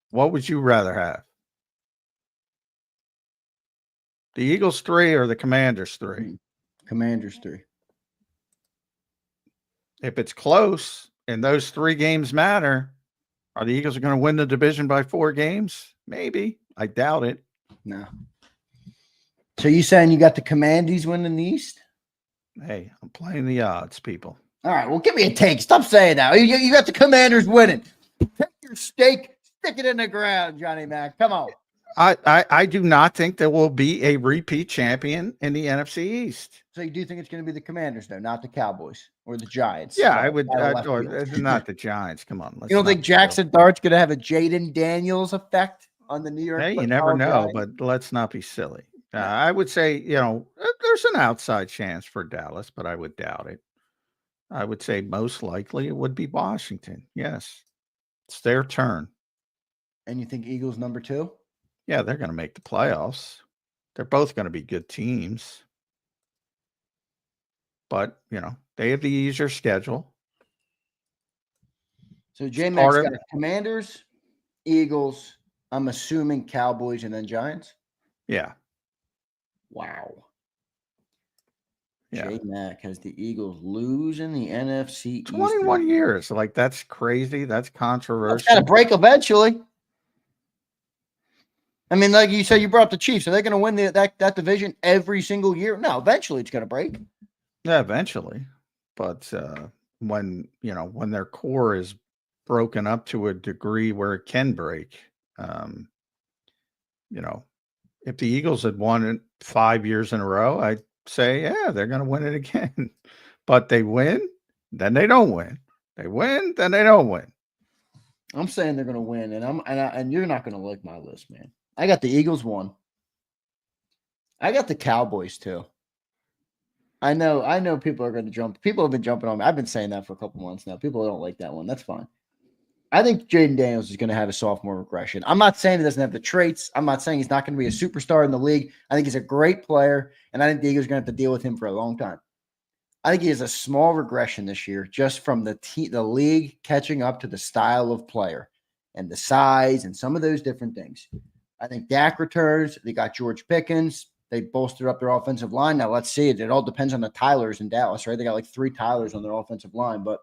What would you rather have? The Eagles 3 or the Commanders 3? Commanders 3. If it's close and those 3 games matter, are the Eagles going to win the division by 4 games? Maybe. I doubt it. No. So you saying you got the Commanders winning the East? Hey, I'm playing the odds, people. All right. Well, give me a take. Stop saying that. You got the Commanders winning. Take your stake, stick it in the ground, Johnny Mac. Come on. I do not think there will be a repeat champion in the NFC East. So you do think it's going to be the Commanders, though, not the Cowboys or the Giants? Yeah, By- I would. by the left Or, field. not the Giants. Come on. You don't think Jackson Dart's going to have a Jaden Daniels effect on the New York? Hey, you never know, Giants? but let's not be silly. I would say, there's an outside chance for Dallas, but I would doubt it. I would say most likely it would be Washington. Yes. It's their turn. And you think Eagles number 2? Yeah, they're going to make the playoffs. They're both going to be good teams. But, they have the easier schedule. So J-Max got Commanders, Eagles, I'm assuming Cowboys, and then Giants? Yeah. Wow. Yeah. J-Mac has the Eagles losing the NFC East. 21 years. Like, that's crazy. That's controversial. It's got to break eventually. I mean, like you said, you brought up the Chiefs. Are they going to win that division every single year? No, eventually it's going to break. Yeah, eventually. But when their core is broken up to a degree where it can break, if the Eagles had won it 5 years in a row, I'd say, yeah, they're going to win it again. But they win, then they don't win. They win, then they don't win. I'm saying they're going to win, and you're not going to like my list, man. I got the Eagles 1. I got the Cowboys 2. I know people are going to jump. People have been jumping on me. I've been saying that for a couple months now. People don't like that one. That's fine. I think Jaden Daniels is going to have a sophomore regression. I'm not saying he doesn't have the traits. I'm not saying he's not going to be a superstar in the league. I think he's a great player, and I think the Eagles are going to have to deal with him for a long time. I think he has a small regression this year just from the league catching up to the style of player and the size and some of those different things. I think Dak returns. They got George Pickens. They bolstered up their offensive line. Now, let's see it. It all depends on the Tylers in Dallas, right? They got like 3 Tylers on their offensive line. But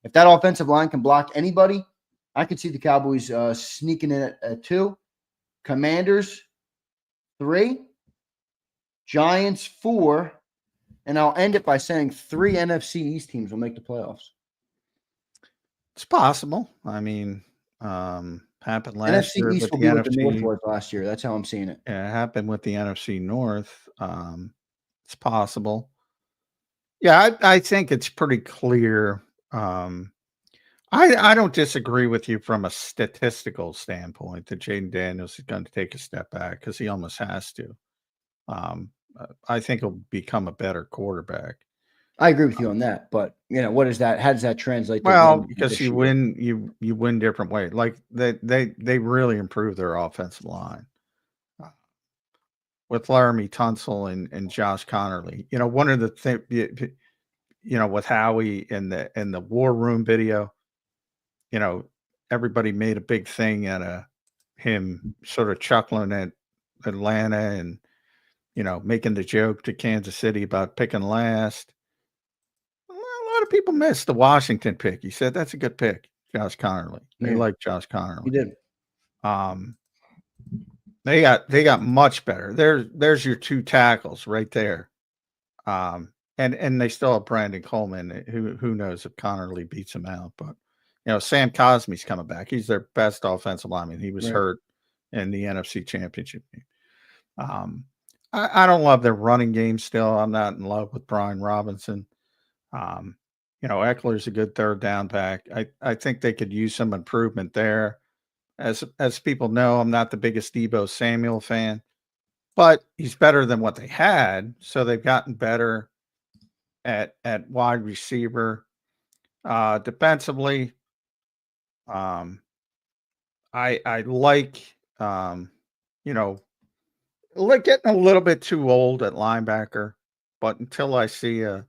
if that offensive line can block anybody, I could see the Cowboys sneaking in at 2. Commanders, 3. Giants, 4. And I'll end it by saying 3 NFC East teams will make the playoffs. It's possible. I mean, happened last year East with will the be what the North NFC. was last year. That's how I'm seeing it. Yeah, it happened with the NFC North. It's possible. Yeah, I think it's pretty clear. I don't disagree with you from a statistical standpoint that Jaden Daniels is going to take a step back because he almost has to. I think he'll become a better quarterback. I agree with you on that, but what is that? How does that translate? Well, because you win different ways. Like they really improved their offensive line with Laramie Tunsil and Josh Connerly. One of the things, with Howie in the War Room video, everybody made a big thing out of him sort of chuckling at Atlanta and making the joke to Kansas City about picking last. A lot of people missed the Washington pick. He said that's a good pick, Josh Connerly. They like Josh Connerly. He did. They got much better. There's your 2 tackles right there. And they still have Brandon Coleman. Who knows if Connerly beats him out? But Sam Cosme's coming back. He's their best offensive lineman. He was hurt in the NFC Championship game. I don't love their running game still. I'm not in love with Brian Robinson. Eckler's a good third down back. I think they could use some improvement there. As people know, I'm not the biggest Deebo Samuel fan, but he's better than what they had. So they've gotten better at wide receiver. Defensively, I like getting a little bit too old at linebacker, but until I see a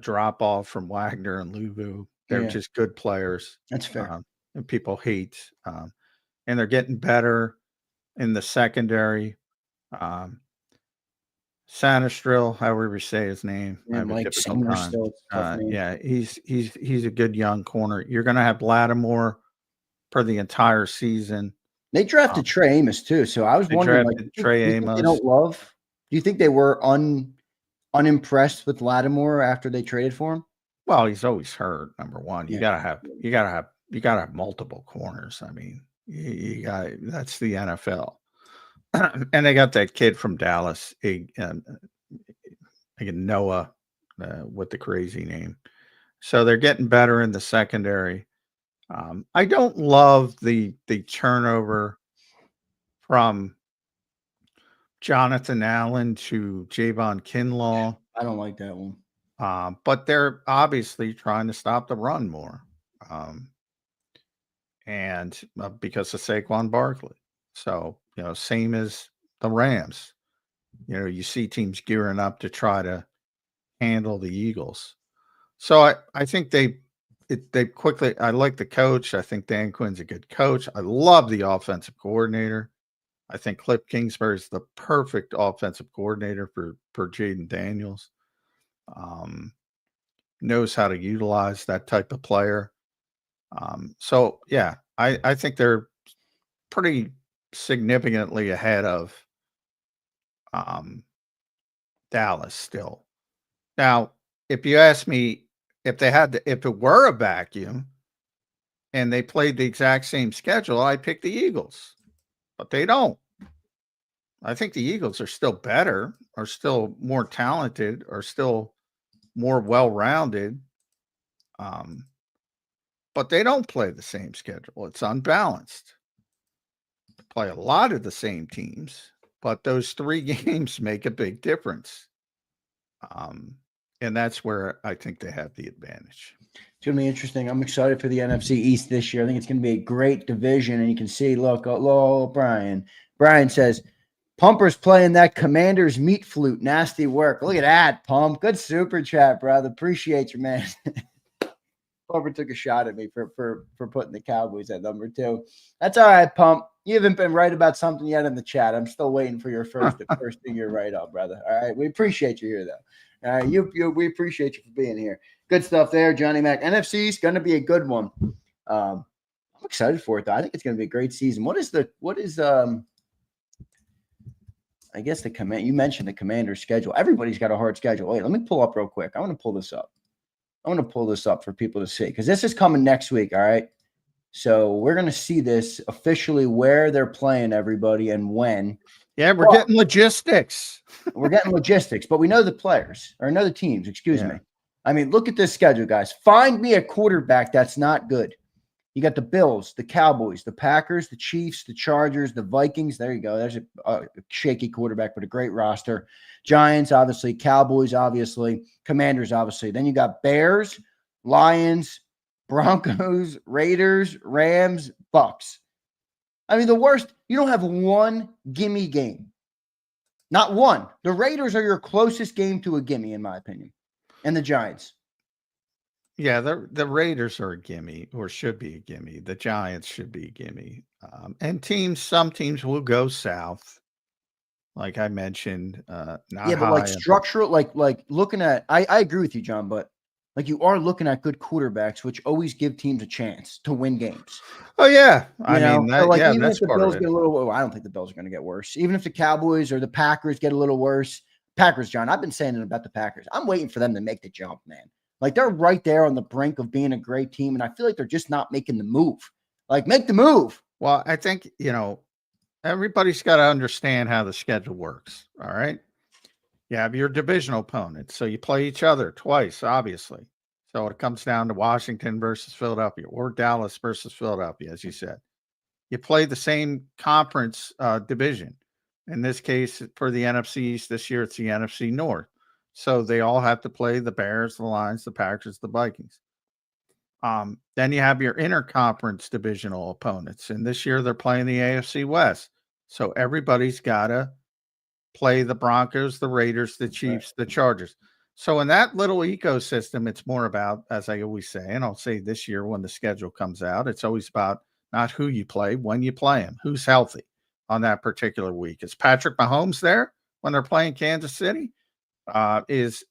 drop off from Wagner and Luvu, they're just good players. That's fair. And people hate. And they're getting better in the secondary. Sanistril, however we say his name. I have a difficult time. Yeah, he's a good young corner. You're going to have Lattimore for the entire season. They drafted Trey Amos too, so I was wondering, Trey Amos. They don't love. Do you think they were unimpressed with Lattimore after they traded for him? Well, he's always hurt. Number one, you gotta have multiple corners. I mean, You got that's the NFL, and they got that kid from Dallas, Noah, with the crazy name. So they're getting better in the secondary. I don't love the turnover from Jonathan Allen to Javon Kinlaw. I don't like that one. But they're obviously trying to stop the run more. And because of Saquon Barkley. So, same as the Rams. You see teams gearing up to try to handle the Eagles. So I think they quickly, I like the coach. I think Dan Quinn's a good coach. I love the offensive coordinator. I think Cliff Kingsbury is the perfect offensive coordinator for Jaden Daniels. Knows how to utilize that type of player. So yeah, I think they're pretty significantly ahead of Dallas still. Now, if you ask me if it were a vacuum and they played the exact same schedule, I'd pick the Eagles, but they don't. I think the Eagles are still better, are still more talented, are still more well-rounded. But they don't play the same schedule. It's unbalanced. They play a lot of the same teams, but those 3 games make a big difference. And that's where I think they have the advantage. It's going to be interesting. I'm excited for the NFC East this year. I think it's going to be a great division. And you can see, look, Brian. Brian says, Pumper's playing that Commanders meat flute. Nasty work. Look at that, Pump. Good super chat, brother. Appreciate you, man. Pumper took a shot at me for putting the Cowboys at number 2. That's all right, Pump. You haven't been right about something yet in the chat. I'm still waiting for your first thing you're right on, brother. All right. We appreciate you here, though. All right. We appreciate you for being here. Good stuff there, Johnny Mac. NFC is going to be a good one. I'm excited for it, though. I think it's going to be a great season. What is I guess the command, you mentioned the Commander's schedule. Everybody's got a hard schedule. Wait, let me pull up real quick. I want to pull this up. For people to see because this is coming next week. All right. So we're going to see this officially where they're playing everybody and when. Yeah, we're getting logistics. We're getting logistics, but we know the players or know the teams. Excuse me. I mean, look at this schedule, guys. Find me a quarterback that's not good. You got the Bills, the Cowboys, the Packers, the Chiefs, the Chargers, the Vikings. There you go. There's a shaky quarterback, but a great roster. Giants, obviously. Cowboys, obviously. Commanders, obviously. Then you got Bears, Lions, Broncos, Raiders, Rams, Bucks. I mean, the worst, you don't have one gimme game. Not one. The Raiders are your closest game to a gimme, in my opinion. And the Giants. Yeah, the Raiders are a gimme or should be a gimme. The Giants should be a gimme. And some teams will go south. Like I mentioned, not yeah, but like structural, like looking at, I agree with you, John, but like you are looking at good quarterbacks, which always give teams a chance to win games. Oh yeah, even if the Bills get a little, I don't think the Bills are going to get worse. Even if the Cowboys or the Packers get a little worse, Packers, John, I've been saying it about the Packers. I'm waiting for them to make the jump, man. Like they're right there on the brink of being a great team, and I feel like they're just not making the move. Like make the move. Well, I think everybody's got to understand how the schedule works. All right. You have your divisional opponents. So you play each other twice, obviously. So it comes down to Washington versus Philadelphia or Dallas versus Philadelphia, as you said. You play the same conference division. In this case, for the NFC East this year, it's the NFC North. So they all have to play the Bears, the Lions, the Packers, the Vikings. Then you have your interconference divisional opponents. And this year they're playing the AFC West. So everybody's got to play the Broncos, the Raiders, the Chiefs, the Chargers. So in that little ecosystem, it's more about, as I always say, and I'll say this year when the schedule comes out, it's always about not who you play, when you play him, who's healthy on that particular week. Is Patrick Mahomes there when they're playing Kansas City? Is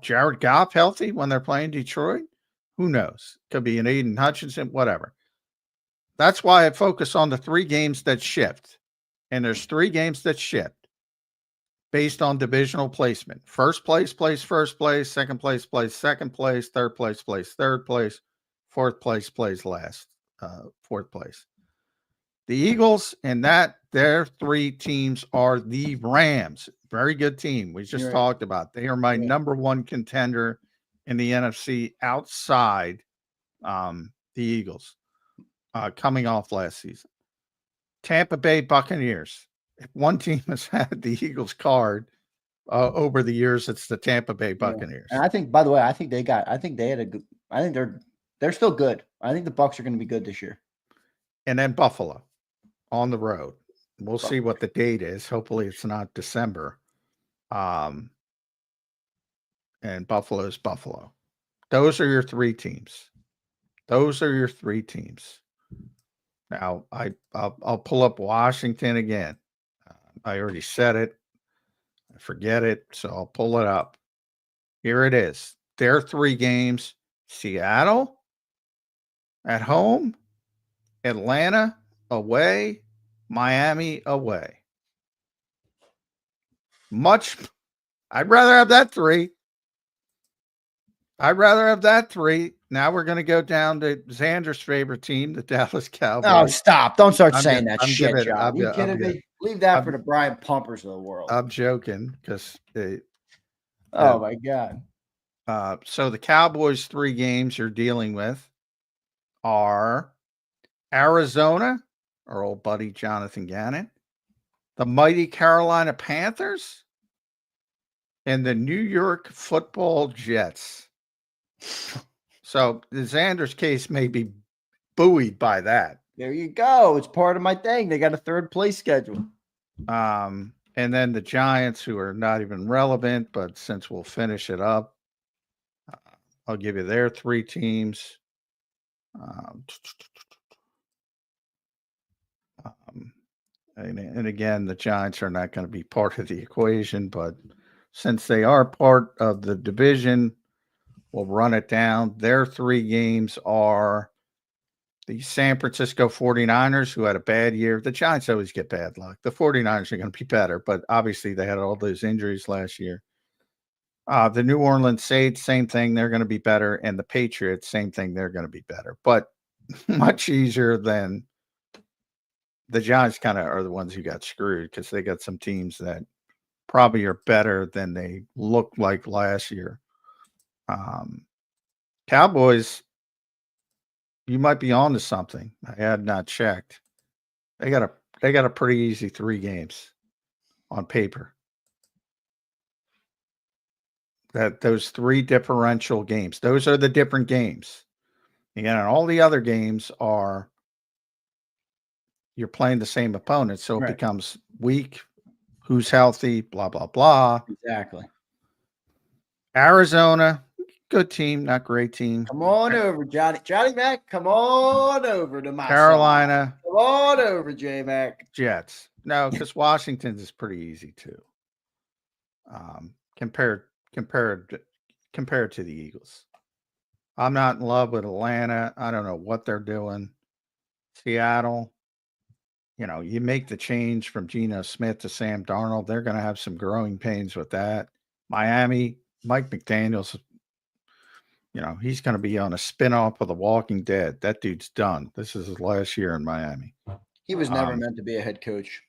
Jared Goff healthy when they're playing Detroit? Who knows? Could be an Aiden Hutchinson, whatever. That's why I focus on the 3 games that shift. And there's 3 games that shift based on divisional placement. First place plays first place, second place plays second place, third place plays third place, fourth place plays last. fourth place. The Eagles and their three teams are the Rams. Very good team. We just talked about. They are my number one contender in the NFC outside the Eagles coming off last season. Tampa Bay Buccaneers. If one team has had the Eagles card over the years, it's the Tampa Bay Buccaneers. And I think, by the way, I think they had a good. I think they're still good. I think the Bucs are going to be good this year. And then Buffalo on the road. We'll see what the date is. Hopefully, it's not December. And Buffalo's Buffalo. Those are your three teams. Now, I'll pull up Washington again. I already said it. I forget it, so I'll pull it up. Here it is. Their three games: Seattle at home, Atlanta away, Miami away. I'd rather have that three. Now we're going to go down to Zander's favorite team, the Dallas Cowboys. Oh, stop. Don't start saying that shit, John. Are you kidding me? Leave that for the Brian Pumpers of the world. I'm joking because oh, my God. So the Cowboys' three games you're dealing with are Arizona, our old buddy Jonathan Gannon, the mighty Carolina Panthers, and the New York Football Jets. So the Xander's case may be buoyed by that. There you go. It's part of my thing. They got a third place schedule. And then the Giants, who are not even relevant, but since we'll finish it up, I'll give you their three teams. And again, the Giants are not going to be part of the equation, but since they are part of the division, we'll run it down. Their three games are the San Francisco 49ers, who had a bad year. The Giants always get bad luck. The 49ers are going to be better, but obviously they had all those injuries last year. The New Orleans Saints, same thing. They're going to be better. And the Patriots, same thing. They're going to be better, but much easier than the Giants kind of are the ones who got screwed because they got some teams that probably are better than they looked like last year. Cowboys, you might be on to something. I had not checked. They got a pretty easy three games on paper. Those three differential games, those are the different games. Again, and all the other games are you're playing the same opponent, so it becomes weak, who's healthy, blah, blah, blah. Exactly. Arizona, good team, not great team. Come on over, Johnny. Johnny Mac, come on over to my Carolina. side. Come on over, J Mac. Jets. No, because Washington's is pretty easy too. Compared to the Eagles. I'm not in love with Atlanta. I don't know what they're doing. Seattle, you make the change from Geno Smith to Sam Darnold. They're going to have some growing pains with that. Miami, Mike McDaniels, he's going to be on a spinoff of The Walking Dead. That dude's done. This is his last year in Miami. He was never meant to be a head coach.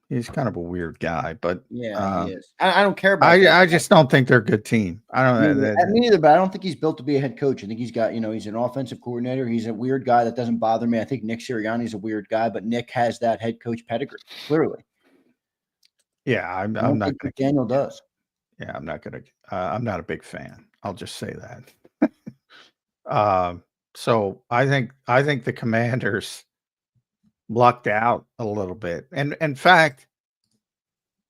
He's kind of a weird guy, but he is. I don't care about I just don't think they're a good team. I don't know. Me neither, but I don't think he's built to be a head coach. I think he's got, he's an offensive coordinator. He's a weird guy that doesn't bother me. I think Nick Sirianni's a weird guy, but Nick has that head coach pedigree, clearly. Yeah, I'm not going to. Daniel does. Yeah, I'm not going to. I'm not a big fan. I'll just say that. So I think the Commanders lucked out a little bit. And in fact,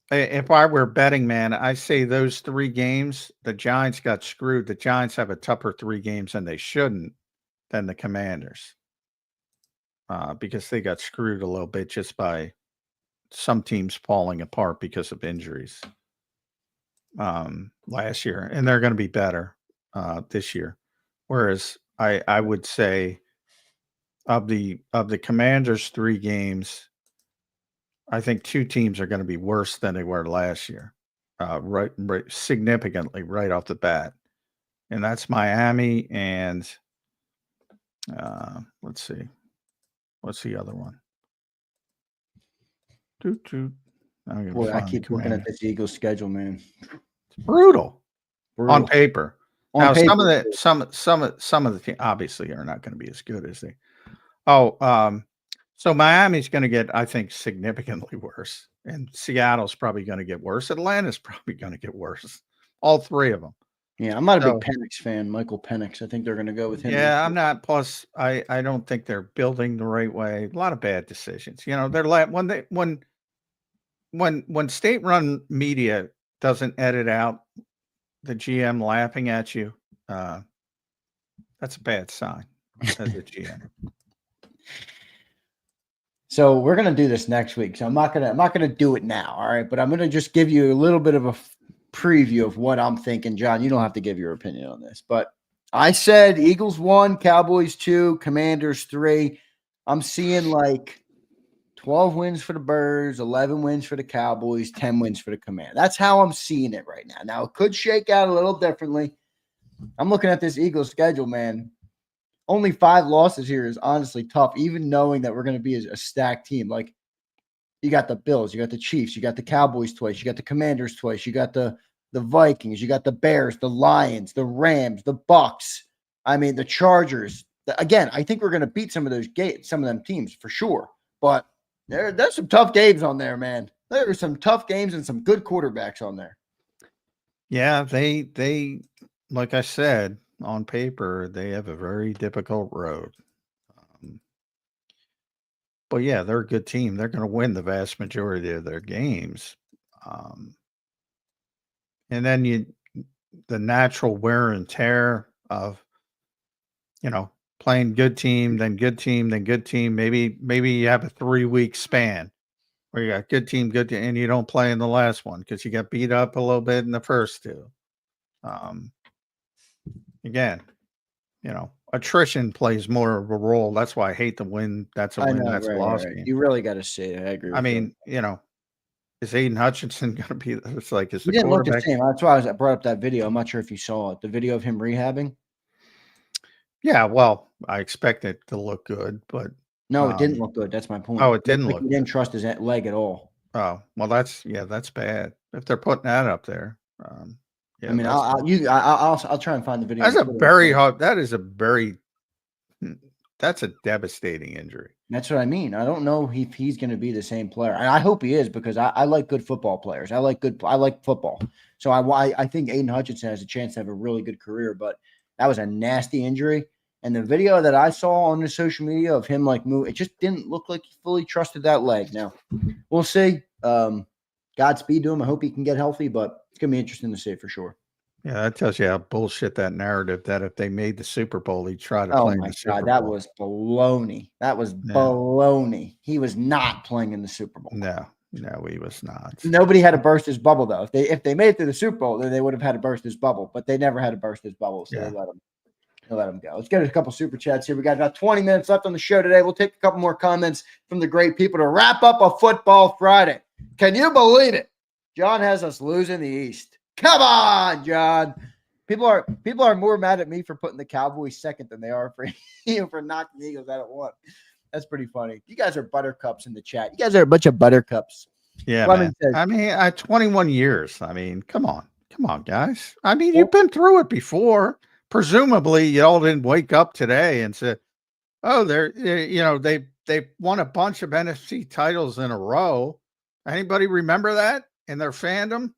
if I were a betting man, I say those three games, the Giants got screwed. The Giants have a tougher three games than they shouldn't than the Commanders because they got screwed a little bit just by some teams falling apart because of injuries last year. And they're going to be better this year. Whereas I would say of the Commanders' three games, I think two teams are going to be worse than they were last year, right significantly right off the bat, and that's Miami and Let's see. What's the other one? Toot. Boy, I keep looking at this Eagles schedule, man. It's brutal. On Brutal. paper. On Now, paper, some of the teams obviously are not going to be as good as they. So Miami's going to get, I think, significantly worse, and Seattle's probably going to get worse. Atlanta's probably going to get worse. All three of them. Yeah, I'm not a big Penix fan, Michael Penix. I think they're going to go with him. Yeah, I'm not. Plus, I don't think they're building the right way. A lot of bad decisions. You know, they're when state-run media doesn't edit out the GM laughing at you, that's a bad sign as a GM. So we're gonna do this next week. So I'm not gonna do it now. All right, but I'm gonna just give you a little bit of a preview of what I'm thinking. John, you don't have to give your opinion on this, but I said Eagles 1, Cowboys 2, Commanders 3. I'm seeing like 12 wins for the Birds, 11 wins for the Cowboys, 10 wins for the Command. That's how I'm seeing it right now. Now, it could shake out a little differently. I'm looking at this Eagles schedule, man. Only 5 losses here is honestly tough, even knowing that we're going to be a stacked team. Like, you got the Bills, you got the Chiefs, you got the Cowboys twice, you got the Commanders twice, you got the Vikings, you got the Bears, the Lions, the Rams, the Bucks. I mean, the Chargers. Again, I think we're going to beat some of them teams for sure. But there's some tough games on there, man. There are some tough games and some good quarterbacks on there. Yeah, they like I said, on paper, they have a very difficult road. But yeah, they're a good team. They're going to win the vast majority of their games. And then the natural wear and tear of, playing good team, then good team, then good team. Maybe you have a 3-week span where you got good team, and you don't play in the last one because you got beat up a little bit in the first 2. Again, attrition plays more of a role. That's why I hate the win. That's a win. That's a loss game. You really got to see it. I agree. I mean, is Aiden Hutchinson going to be? It's like is he the didn't look the quarterback? same. That's why I brought up that video. I'm not sure if you saw it. The video of him rehabbing. Yeah, well, I expect it to look good, but no, it didn't look good. That's my point. Oh, it didn't look. He didn't trust his leg at all. Oh, well, that's bad. If they're putting that up there, I mean, I'll try and find the video. That's a devastating injury. That's what I mean. I don't know if he's going to be the same player. And I hope he is because I like good football players. I like football. So I think Aiden Hutchinson has a chance to have a really good career, but that was a nasty injury. And the video that I saw on the social media of him move, it just didn't look like he fully trusted that leg. Now, we'll see. Godspeed to him. I hope he can get healthy, but it's going to be interesting to see for sure. Yeah, that tells you how bullshit that narrative that if they made the Super Bowl, he'd try to play in the Super Bowl. That was baloney. That was baloney. He was not playing in the Super Bowl. No, he was not. Nobody had to burst his bubble, though. If they made it to the Super Bowl, then they would have had to burst his bubble, but they never had to burst his bubble, so they let him go. Let's get a couple super chats here. We got about 20 minutes left on the show today. We'll take a couple more comments from the great people to wrap up a Football Friday. Can you believe it? John has us losing the East. Come on, John. People are more mad at me for putting the Cowboys second than they are for for knocking the Eagles out at 1. That's pretty funny. You guys are buttercups in the chat. You guys are a bunch of buttercups. Yeah, man. I mean, 21 years. I mean, come on, guys. I mean, you've been through it before. Presumably, you all didn't wake up today and say, "Oh, they won a bunch of NFC titles in a row." Anybody remember that in their fandom?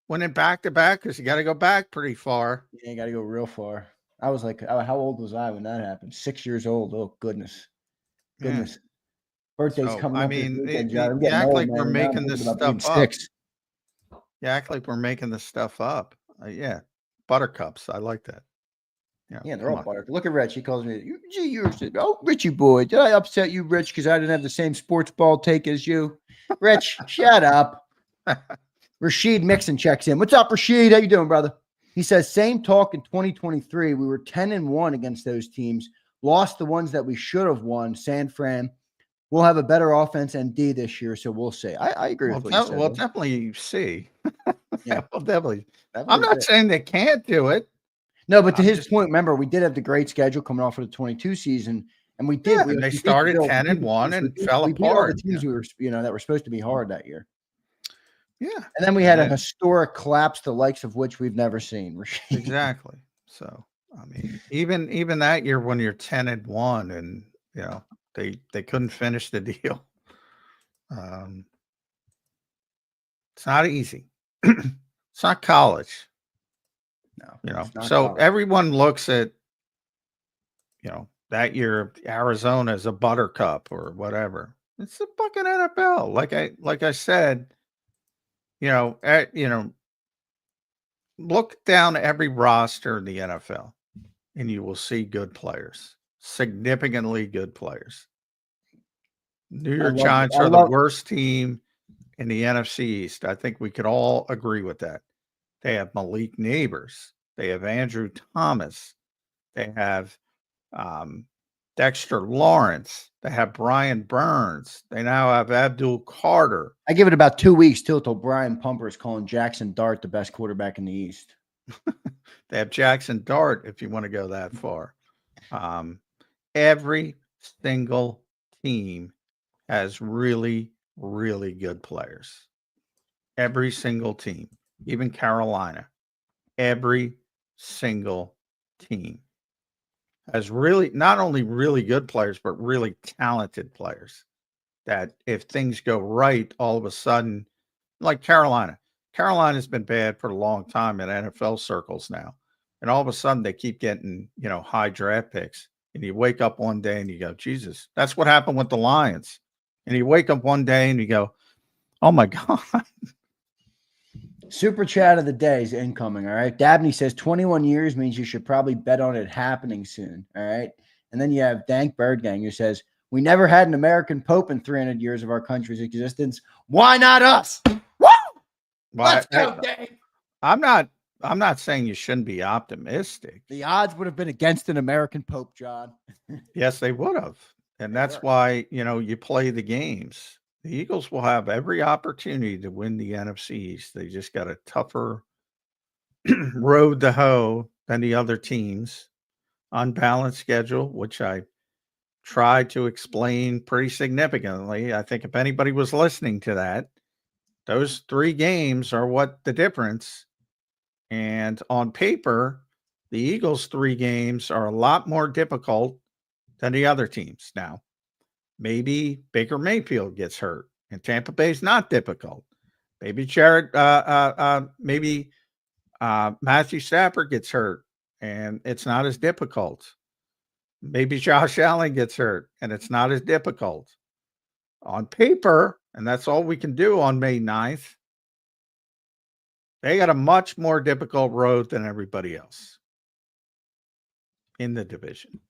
Winning back-to-back because you got to go back pretty far. Yeah, you got to go real far. I was like, how old was I when that happened? 6 years old. Oh, goodness. Yeah. Birthday's coming up. I mean, you act like we're making this stuff up. You act like we're making this stuff up. Yeah. Buttercups. I like that. Yeah, they're all buttercups. Look at Rich. He calls me, Richie boy. Did I upset you, Rich, because I didn't have the same sports ball take as you? Rich, shut up. Rashid Mixon checks in. What's up, Rashid? How you doing, brother? He says, same talk in 2023. We were 10-1 against those teams. Lost the ones that we should have won. San Fran. We'll have a better offense and D this year, so we'll see. I agree with what you said. We'll definitely see. Yeah, we'll definitely. I'm not saying they can't do it. No, but to his point, remember, we did have the great schedule coming off of the 22 season, and we did. And they started 10-1 and fell we beat all the apart. teams we were, that were supposed to be hard that year. Yeah. And then we had a historic collapse, the likes of which we've never seen. Exactly. So, I mean, even that year when you're 10-1 and, they couldn't finish the deal. It's not easy. It's not college. No, So college. everyone looks at, that year Arizona as a buttercup or whatever. It's the fucking NFL. Like I said, look down every roster in the NFL and you will see good players, significantly good players. New York Giants are the worst team in the NFC East. I think we could all agree with that. They have Malik Neighbors. They have Andrew Thomas. They have Dexter Lawrence. They have Brian Burns. They now have Abdul Carter. I give it about 2 weeks till Brian Pumper is calling Jackson Dart the best quarterback in the East. They have Jackson Dart, if you want to go that far. Every single team has really, really good players. Every single team, even Carolina, every single team has really not only really good players, but really talented players that if things go right, all of a sudden, like Carolina's been bad for a long time in NFL circles now. And all of a sudden they keep getting, high draft picks. And you wake up one day and you go, Jesus, that's what happened with the Lions. And you wake up one day and you go, oh my God. Super chat of the day is incoming. All right. Dabney says 21 years means you should probably bet on it happening soon. All right. And then you have Dank Birdgang who says, we never had an American Pope in 300 years of our country's existence. Why not us? Woo! Let's go, Dank. I'm not saying you shouldn't be optimistic. The odds would have been against an American Pope, John. Yes, they would have. And that's why, you play the games. The Eagles will have every opportunity to win the NFC East. They just got a tougher road to hoe than the other teams. Unbalanced schedule, which I tried to explain pretty significantly. I think if anybody was listening to that, those 3 games are what the difference. And on paper, the Eagles' 3 games are a lot more difficult than the other teams. Now, maybe Baker Mayfield gets hurt and Tampa Bay's not difficult. Maybe Matthew Stafford gets hurt and it's not as difficult. Maybe Josh Allen gets hurt and it's not as difficult. On paper, and that's all we can do on May 9th, they got a much more difficult road than everybody else in the division.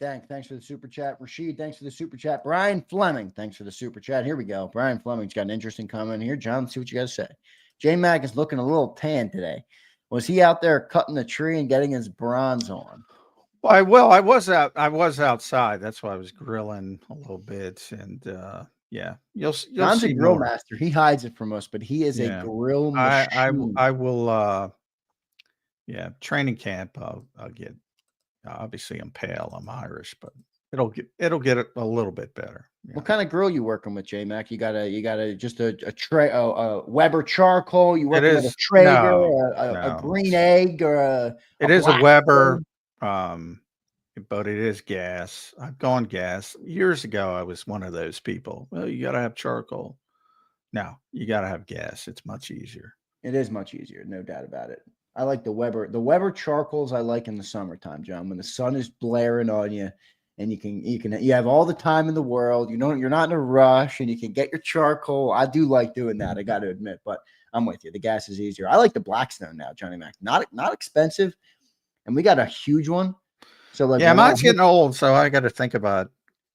Thanks for the super chat. Rashid, thanks for the super chat. Brian Fleming, thanks for the super chat. Here we go. Brian Fleming's got an interesting comment here. John, let's see what you guys say. J-Mac is looking a little tan today. Was he out there cutting the tree and getting his bronze on? I was outside. That's why I was grilling a little bit. And you'll John's see a grill more. master. He hides it from us, but he is a grill machine. I will training camp. I'll get. Obviously, I'm pale. I'm Irish, but it'll get it a little bit better. Yeah. What kind of grill you working with, J-Mac? You got just a tray, a Weber charcoal. You working with a Traeger, a green egg, or a It is a Weber, but it is gas. I've gone gas years ago. I was one of those people. Well, you got to have charcoal. No, you got to have gas. It's much easier. It is much easier, no doubt about it. I like the Weber. The Weber charcoals I like in the summertime, John, when the sun is blaring on you and you have all the time in the world. You're not in a rush and you can get your charcoal. I do like doing that, I got to admit, but I'm with you. The gas is easier. I like the Blackstone now, Johnny Mac. Not expensive, and we got a huge one. So mine's getting old, so I got to think about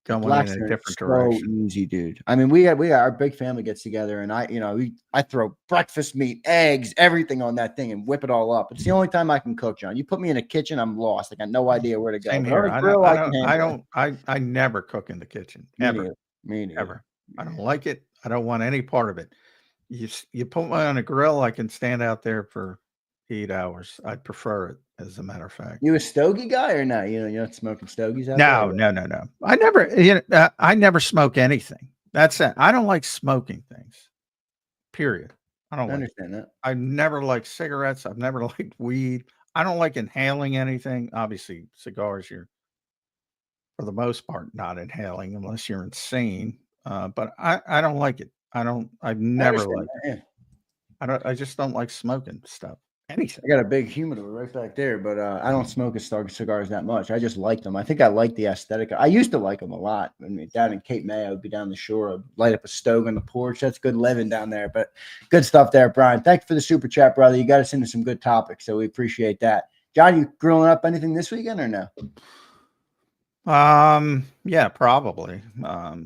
going in a different direction. Easy, dude. I mean, we got our big family gets together, and I throw breakfast meat, eggs, everything on that thing, and whip it all up. It's the only time I can cook, John. You put me in a kitchen, I'm lost. I got no idea where to go. Same here. I never cook in the kitchen ever. Me neither. Ever. I don't like it. I don't want any part of it. You put me on a grill, I can stand out there for heat hours. I'd prefer it, as a matter of fact. You a stogie guy or not? You're not smoking stogies out No, there? no. I never smoke anything. That's it. I don't like smoking things. Period. I don't I like. understand that. I've never liked cigarettes. I've never liked weed. I don't like inhaling anything. Obviously, cigars, you're for the most part not inhaling unless you're insane. But I don't like it. I've never liked it. Yeah. I just don't like smoking stuff. Anything. I got a big humidor right back there, but I don't smoke cigars that much. I just like them. I think I like the aesthetic. I used to like them a lot. I mean, down in Cape May, I would be down the shore, I'd light up a stove on the porch. That's good living down there. But good stuff there, Brian. Thank you for the super chat, brother. You got us into some good topics, so we appreciate that. John, you grilling up anything this weekend or no? Yeah, probably.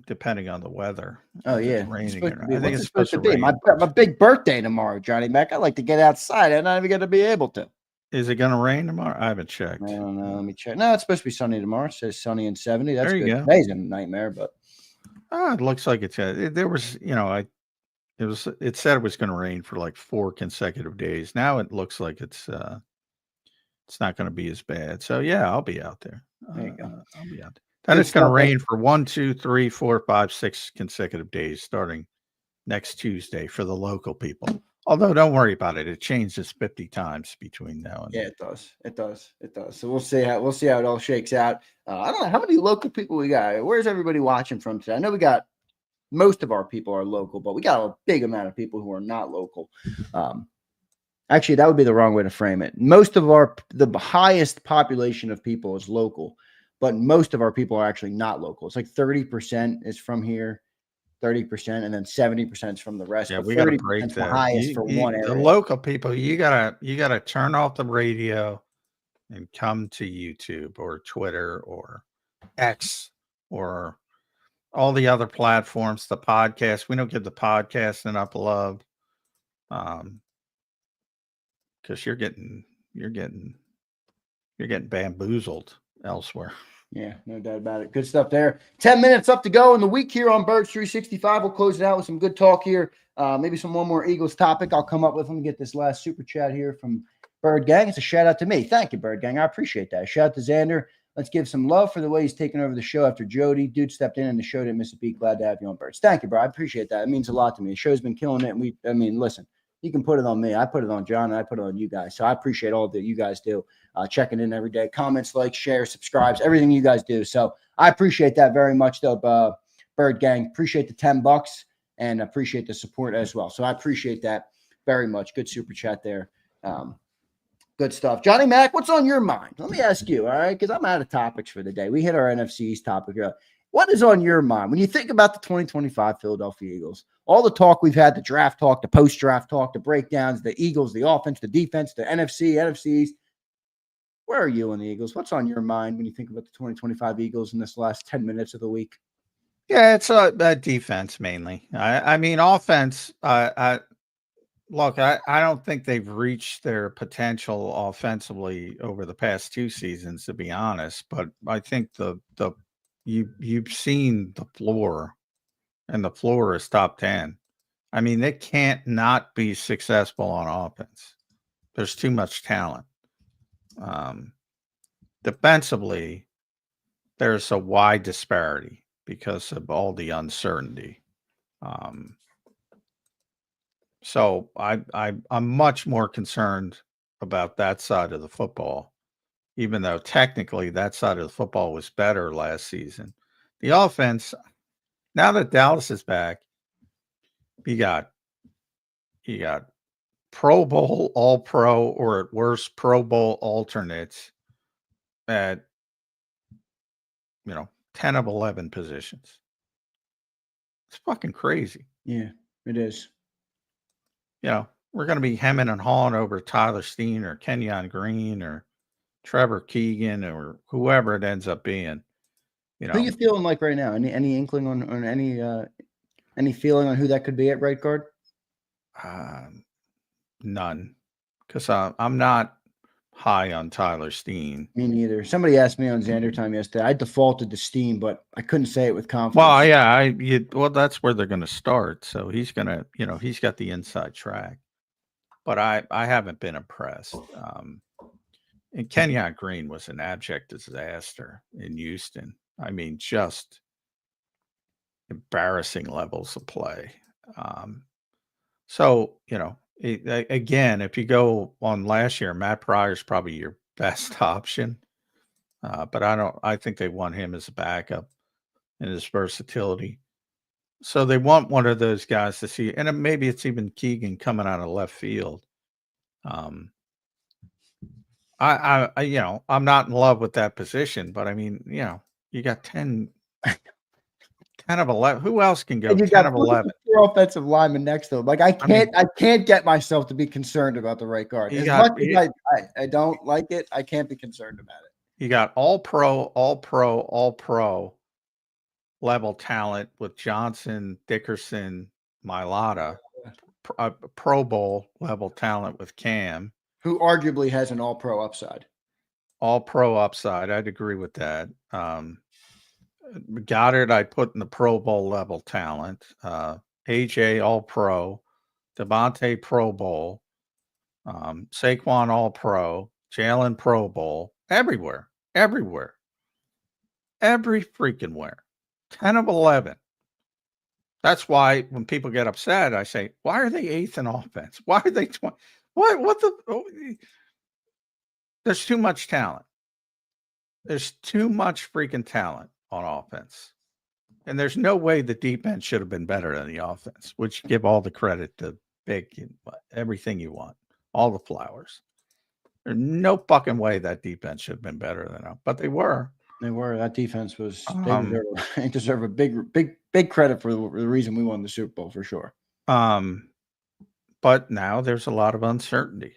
Depending on the weather. Oh, yeah. Raining. I think it's supposed to be my big birthday tomorrow, Johnny Mac. I like to get outside. I'm not even going to be able to. Is it going to rain tomorrow? I haven't checked. I don't know. Let me check. No, it's supposed to be sunny tomorrow. It says sunny and 70. That's there you good. go. Today's a nightmare, but it looks like it's there was, it said it was going to rain for like 4 consecutive days. Now it looks like it's not going to be as bad. So yeah, I'll be out there. There you go. I'll be out there. Then it's going to rain for 1, 2, 3, 4, 5, 6 consecutive days starting next Tuesday for the local people. Although don't worry about it. It changes 50 times between now and then. It does. So we'll see how it all shakes out. I don't know how many local people we got. Where's everybody watching from today? I know we got most of our people are local, but we got a big amount of people who are not local. Actually, that would be the wrong way to frame it. Most of the highest population of people is local, but most of our people are actually not local. It's like 30% is from here, 30%, and then 70% is from the rest. Yeah, we got to break that. The highest for one area. The local people, you gotta turn off the radio and come to YouTube or Twitter or X or all the other platforms. The podcast, we don't give the podcast enough love, because you're getting bamboozled elsewhere. Yeah, no doubt about it. Good stuff there. 10 minutes up to go in the week here on Birds 365. We'll close it out with some good talk here. Maybe one more Eagles topic I'll come up with. Let me get this last super chat here from Bird Gang. It's a shout out to me. Thank you, Bird Gang. I appreciate that. Shout out to Zander. Let's give some love for the way he's taken over the show after Jody. Dude stepped in and the show didn't miss a beat. Glad to have you on, Birds. Thank you, bro. I appreciate that. It means a lot to me. The show's been killing it. And listen, you can put it on me. I put it on John, and I put it on you guys. So I appreciate all that you guys do, checking in every day, comments, like, share, subscribes, everything you guys do. So I appreciate that very much, though, Bird Gang. Appreciate the $10 and appreciate the support as well. So I appreciate that very much. Good super chat there. Good stuff. Johnny Mac, what's on your mind? Let me ask you, all right, because I'm out of topics for the day. We hit our NFC East topic here. What is on your mind when you think about the 2025 Philadelphia Eagles? All the talk we've had, the draft talk, the post-draft talk, the breakdowns, the Eagles, the offense, the defense, the NFC East. Where are you on the Eagles? What's on your mind when you think about the 2025 Eagles in this last 10 minutes of the week? Yeah, it's a defense mainly. I mean, offense, look, I don't think they've reached their potential offensively over the past 2 seasons, to be honest. But I think you've seen the floor, and the floor is top 10. I mean, they can't not be successful on offense. There's too much talent. Defensively, there's a wide disparity because of all the uncertainty. So I'm much more concerned about that side of the football, even though technically that side of the football was better last season. The offense, now that Dallas is back, you got Pro Bowl, All Pro, or at worst Pro Bowl alternates at 10 of 11 positions. It's fucking crazy. Yeah, it is. We're going to be hemming and hawing over Tyler Steen or Kenyon Green or Trevor Keegan or whoever it ends up being. Who are you feeling like right now? Any inkling on any feeling on who that could be at right guard? None, because I'm not high on Tyler Steen. Me neither. Somebody asked me on Zander time yesterday. I defaulted to Steen, but I couldn't say it with confidence. Well, yeah, that's where they're going to start. So he's going to, he's got the inside track. but I haven't been impressed. And Kenyon Green was an abject disaster in Houston. I mean, just embarrassing levels of play. So, again, if you go on last year, Matt Pryor's probably your best option. But I think they want him as a backup and his versatility. So they want one of those guys to see, and maybe it's even Keegan coming out of left field. I'm not in love with that position, but I mean, you got 10 of 11. Who else can go And you 10 got of 11? four offensive linemen next to him. Like I can't get myself to be concerned about the right guard. As much as I don't like it, I can't be concerned about it. You got all pro level talent with Johnson, Dickerson, Mailata, Pro Bowl level talent with Cam, who arguably has an all pro upside. All pro upside. I'd agree with that. Goddard, I'd put in the Pro Bowl level talent. AJ all pro, Devontae Pro Bowl, Saquon all pro, Jalen Pro Bowl, everywhere, every freaking where. 10 of 11. That's why when people get upset, I say, why are they 8th in offense? Why are they 20? There's too much talent. There's too much freaking talent on offense. And there's no way the defense should have been better than the offense, which give all the credit to Big, everything you want, all the flowers. There's no fucking way that defense should have been better than them, but they were. They were. That defense was. They deserve a big credit for the reason we won the Super Bowl for sure. But now there's a lot of uncertainty.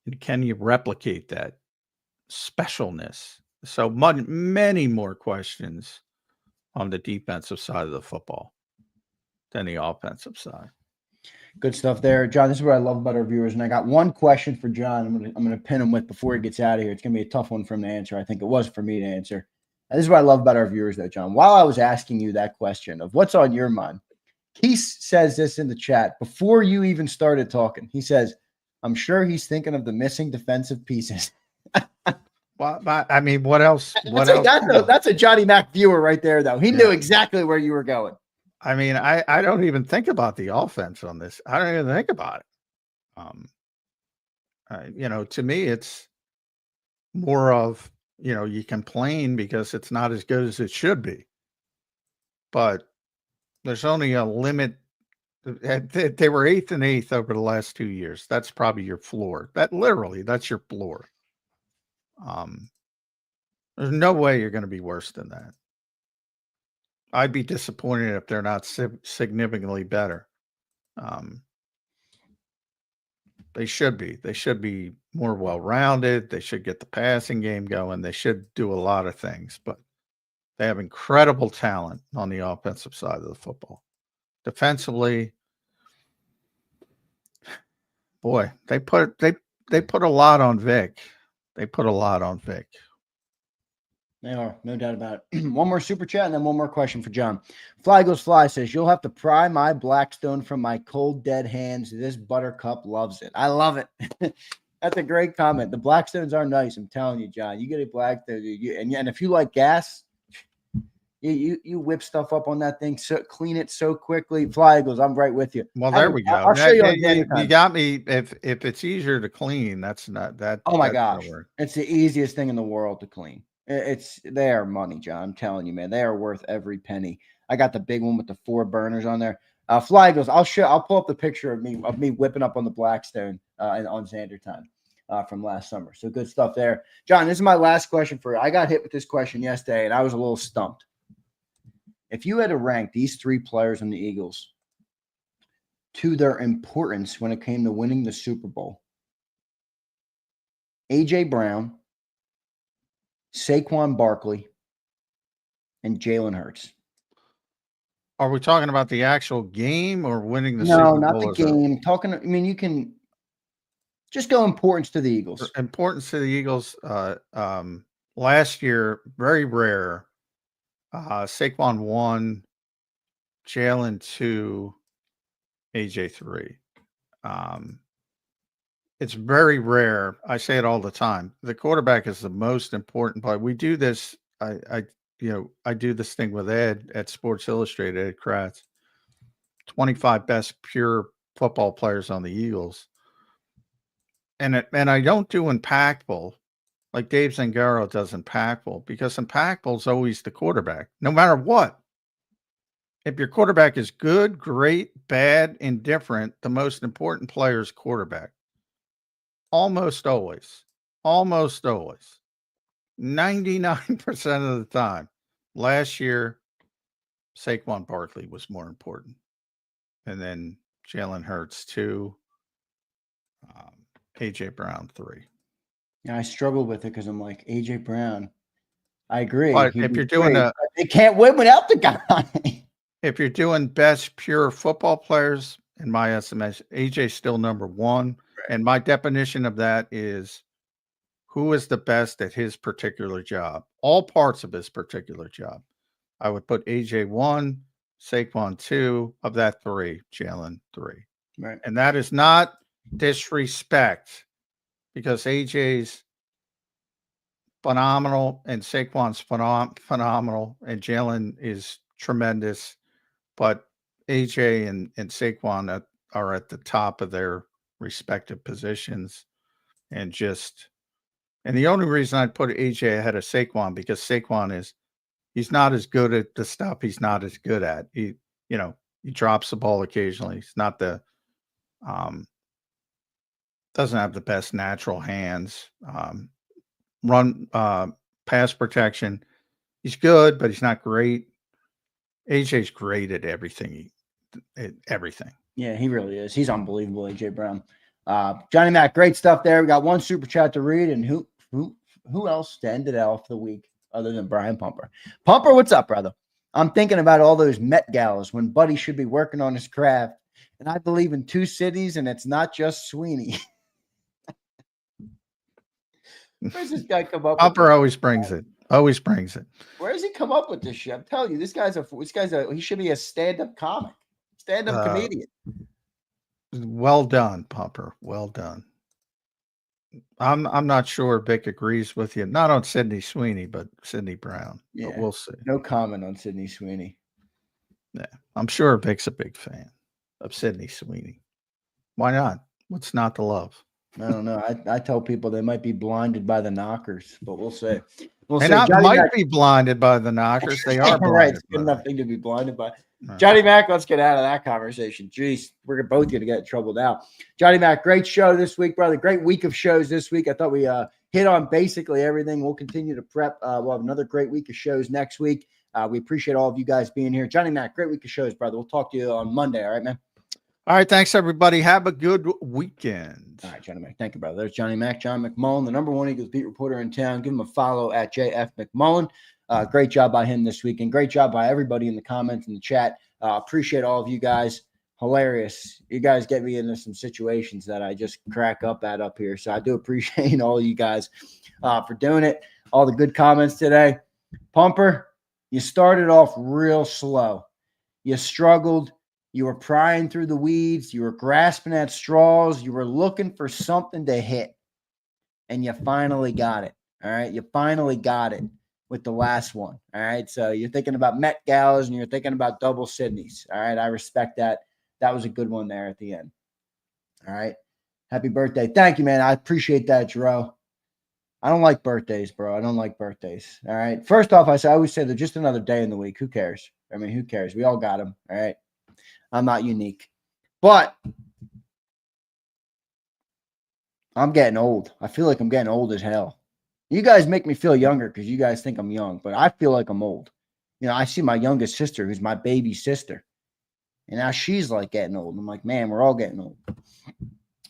And can you replicate that specialness? So many more questions on the defensive side of the football than the offensive side. Good stuff there, John. This is what I love about our viewers, and I got one question for John. I'm gonna pin him with before he gets out of here. It's gonna be a tough one for him to answer. I think it was for me to answer. And this is what I love about our viewers, though, John. While I was asking you that question of what's on your mind, Keith says this in the chat before you even started talking. He says, "I'm sure he's thinking of the missing defensive pieces." Well, I mean, what else? That's a Johnny Mac viewer right there, though. He knew exactly where you were going. I mean, I don't even think about the offense on this. I don't even think about it. To me, it's more of, you complain because it's not as good as it should be. But there's only a limit. They were 8th and 8th over the last 2 years. That's probably your floor. That's your floor. There's no way you're going to be worse than that. I'd be disappointed if they're not significantly better. They should be. They should be more well-rounded. They should get the passing game going. They should do a lot of things, but they have incredible talent on the offensive side of the football. Defensively, boy, they put a lot on Vic. They put a lot on Vic. They are, no doubt about it. One more super chat and then one more question for John. Fly Goes Fly says, "You'll have to pry my Blackstone from my cold, dead hands. This buttercup loves it." I love it. That's a great comment. The Blackstones are nice. I'm telling you, John. You get a Blackstone, and if you like gas, you whip stuff up on that thing, so clean it so quickly. Fly goes, "I'm right with you." Well, there we go. I'll show you. You got me. If it's easier to clean, that's not that. Oh my gosh, it's the easiest thing in the world to clean. They are money, John. I'm telling you, man. They are worth every penny. I got the big one with the 4 burners on there. Fly goes, I'll pull up the picture of me whipping up on the Blackstone on Zander time from last summer. So good stuff there. John, this is my last question for you. I got hit with this question yesterday, and I was a little stumped. If you had to rank these 3 players on the Eagles to their importance when it came to winning the Super Bowl, A.J. Brown, Saquon Barkley, and Jalen Hurts. Are we talking about the actual game or winning the Super Bowl? No, not the game. You can just go importance to the Eagles. Importance to the Eagles. Last year, very rare. Saquon 1, Jalen 2, AJ 3. it's very rare. I say it all the time. The quarterback is the most important part. We do this. I do this thing with Ed at Sports Illustrated, Ed Kratz, 25 best pure football players on the Eagles. And I don't do impactful like Dave Zangaro does impactful, because impactful is always the quarterback, no matter what. If your quarterback is good, great, bad, indifferent, the most important player is quarterback. Almost always. 99% of the time. Last year, Saquon Barkley was more important. And then Jalen Hurts 2, A.J. Brown 3. Yeah, I struggle with it because I'm like, A.J. Brown. I agree. But if you're doing they can't win without the guy. If you're doing best pure football players, in my estimation, AJ's still number one. Right. And my definition of that is who is the best at his particular job, all parts of his particular job. I would put AJ 1, Saquon 2, of that 3, Jalen 3. Right. And that is not disrespect, because AJ's phenomenal and Saquon's phenomenal and Jalen is tremendous. But AJ and Saquon are at the top of their respective positions. And the only reason I'd put AJ ahead of Saquon, because Saquon he's not as good at the stuff he's not as good at. He drops the ball occasionally. He's not doesn't have the best natural hands. Pass protection. He's good, but he's not great. AJ's great at everything. Everything. Yeah, he really is. He's unbelievable, AJ Brown. Johnny Mac, great stuff there. We got one super chat to read, and who else to end it off the week other than Brian Pumper? Pumper, what's up, brother? I'm thinking about all those Met galas when Buddy should be working on his craft, and I believe in 2 cities, and it's not just Sweeney. Where's this guy come up? Pumper always brings it. Always brings it. Where does he come up with this shit? I'm telling you, he should be a stand-up comic, stand-up comedian. Well done, Pumper. Well done. I'm not sure Vic agrees with you. Not on Sydney Sweeney, but Sydney Brown. Yeah, but we'll see. No comment on Sydney Sweeney. Yeah, I'm sure Vic's a big fan of Sydney Sweeney. Why not? What's not to love? I don't know. I tell people they might be blinded by the knockers, but we'll see. Might be blinded by the knockers. They are blinded. Right. It's good enough thing to be blinded by. Right. Johnny Mac, let's get out of that conversation. Jeez, we're both going to get in trouble now. Johnny Mac, great show this week, brother. Great week of shows this week. I thought we hit on basically everything. We'll continue to prep. We'll have another great week of shows next week. We appreciate all of you guys being here. Johnny Mac, great week of shows, brother. We'll talk to you on Monday. All right, man? All right, thanks, everybody. Have a good weekend. All right, Johnny Mac. Thank you, brother. There's Johnny Mac, John McMullen, the #1 Eagles beat reporter in town. Give him a follow at JF McMullen. Great job by him this week, and great job by everybody in the comments and the chat. Appreciate all of you guys. Hilarious. You guys get me into some situations that I just crack up at up here. So I do appreciate all you guys for doing it. All the good comments today. Pumper, you started off real slow. You struggled. You were prying through the weeds. You were grasping at straws. You were looking for something to hit. And you finally got it. All right. You finally got it with the last one. All right. So you're thinking about Met galas and you're thinking about double Sydneys. All right. I respect that. That was a good one there at the end. All right. Happy birthday. Thank you, man. I appreciate that, Jero. I don't like birthdays, bro. I don't like birthdays. All right. First off, I always say they're just another day in the week. Who cares? I mean, who cares? We all got them. All right. I'm not unique. But I'm getting old. I feel like I'm getting old as hell. You guys make me feel younger because you guys think I'm young, but I feel like I'm old. You know, I see my youngest sister, who's my baby sister, and now she's like getting old. I'm like, man, we're all getting old.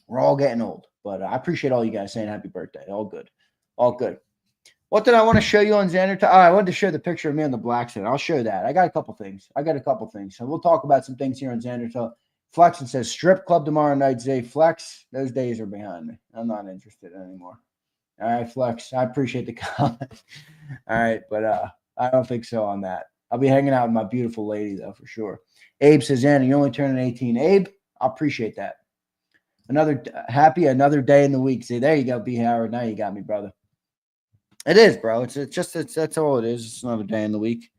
We're all getting old. But I appreciate all you guys saying happy birthday. All good. All good. What did I want to show you on Xander? Oh, I wanted to show the picture of me on the black side. I'll show that. I got a couple things. So we'll talk about some things here on Xander. So Flexen says strip club tomorrow night. Zay Flex, those days are behind me. I'm not interested anymore. All right, Flex. I appreciate the comment. All right, but I don't think so on that. I'll be hanging out with my beautiful lady though for sure. Abe says, Xander, you only turning 18. Abe, I appreciate that. Another day in the week. See, there you go, B. Howard. Now you got me, brother. It is, bro. It's that's all it is. It's another day in the week.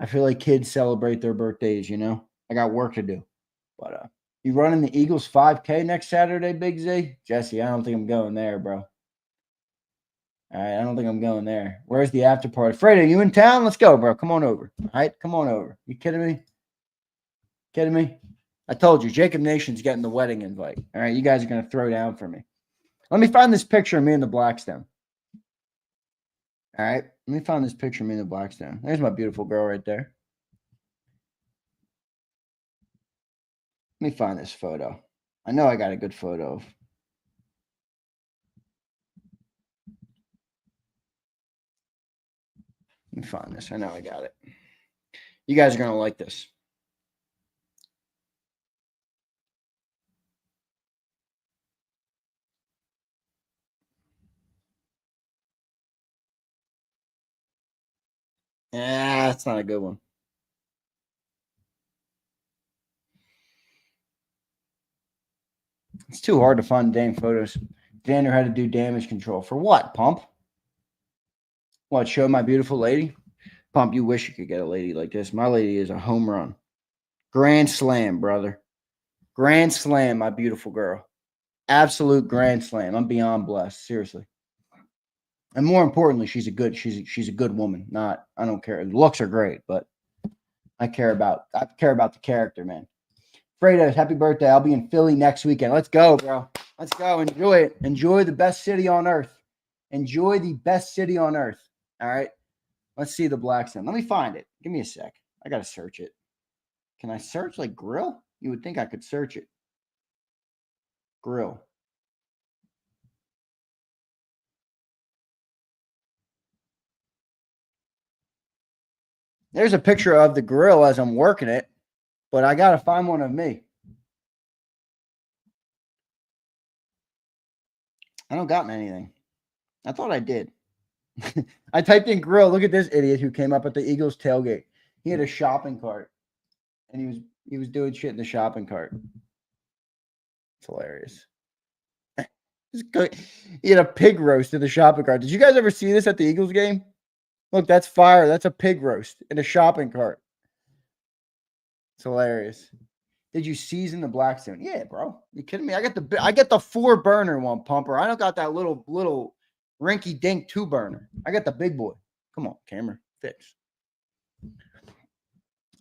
I feel like kids celebrate their birthdays, you know. I got work to do. But you running the Eagles 5K next Saturday, Big Z? Jesse, I don't think I'm going there, bro. All right, I don't think I'm going there. Where's the after party? Fredo, you in town? Let's go, bro. Come on over. All right, come on over. You kidding me? Kidding me? I told you, JAKIB Nation's getting the wedding invite. All right, you guys are going to throw down for me. Let me find this picture of me in the Blackstone. All right, let me find this picture of me in the Blackstone. There's my beautiful girl right there. Let me find this photo. I know I got a good photo of. Let me find this. I know I got it. You guys are going to like this. Yeah, that's not a good one. It's too hard to find dang photos. Zander had to do damage control. For what, Pump? What, show my beautiful lady? Pump, you wish you could get a lady like this. My lady is a home run. Grand slam, brother. Grand slam, my beautiful girl. Absolute grand slam. I'm beyond blessed, seriously. And more importantly, she's a good woman. I don't care. The looks are great, but I care about the character, man. Fredo, happy birthday. I'll be in Philly next weekend. Let's go, bro. Let's go. Enjoy it. Enjoy the best city on earth. Enjoy the best city on earth. All right. Let's see the Blackstone. Let me find it. Give me a sec. I got to search it. Can I search like grill? You would think I could search it. Grill. There's a picture of the grill as I'm working it, but I got to find one of me. I don't got anything. I thought I did. I typed in grill. Look at this idiot who came up at the Eagles tailgate. He had a shopping cart, and he was doing shit in the shopping cart. It's hilarious. He had a pig roast in the shopping cart. Did you guys ever see this at the Eagles game? Look, that's fire. That's a pig roast in a shopping cart. It's hilarious. Did you season the Blackstone? Yeah, bro. You kidding me? I get the 4-burner one, Pumper. I don't got that little rinky dink 2-burner. I got the big boy. Come on, camera, fix.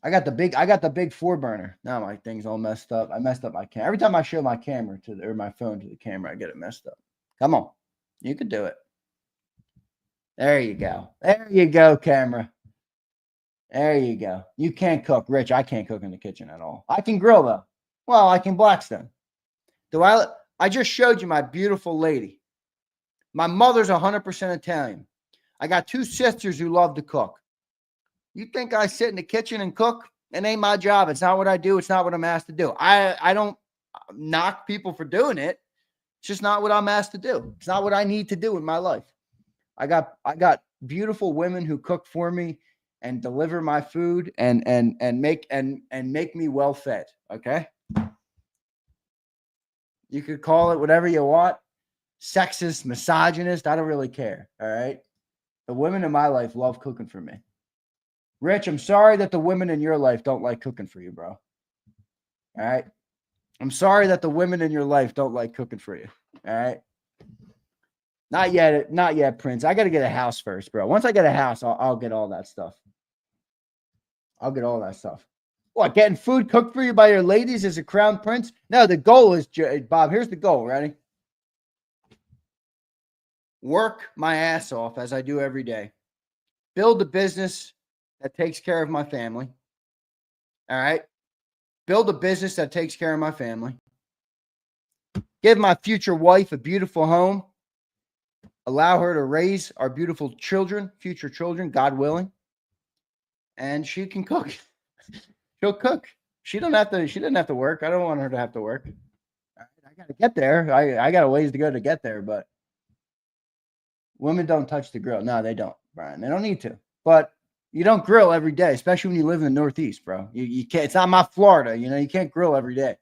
I got the big 4-burner. Now my thing's all messed up. I messed up my camera. Every time I show my camera or my phone to the camera, I get it messed up. Come on. You could do it. There you go. There you go, camera. There you go. You can't cook. Rich, I can't cook in the kitchen at all. I can grill, though. Well, I can Blackstone. I just showed you my beautiful lady. My mother's 100% Italian. I got 2 sisters who love to cook. You think I sit in the kitchen and cook? It ain't my job. It's not what I do. It's not what I'm asked to do. I don't knock people for doing it. It's just not what I'm asked to do. It's not what I need to do in my life. I got beautiful women who cook for me and deliver my food and make me well fed. Okay. You could call it whatever you want. Sexist, misogynist. I don't really care. All right. The women in my life love cooking for me. Rich, I'm sorry that the women in your life don't like cooking for you, bro. All right. I'm sorry that the women in your life don't like cooking for you. All right. Not yet, Prince. I got to get a house first, bro. Once I get a house, I'll get all that stuff. I'll get all that stuff. What, getting food cooked for you by your ladies as a crown prince? No, the goal is, Bob, here's the goal. Ready? Work my ass off as I do every day. Build a business that takes care of my family. All right? Build a business that takes care of my family. Give my future wife a beautiful home. Allow her to raise our beautiful children, future children, God willing. And she can cook. She'll cook. She doesn't have to work. I don't want her to have to work. I got to get there. I got a ways to go to get there, but women don't touch the grill. No, they don't, Brian. They don't need to. But you don't grill every day, especially when you live in the Northeast, bro. You can't. It's not my Florida. You know, you can't grill every day.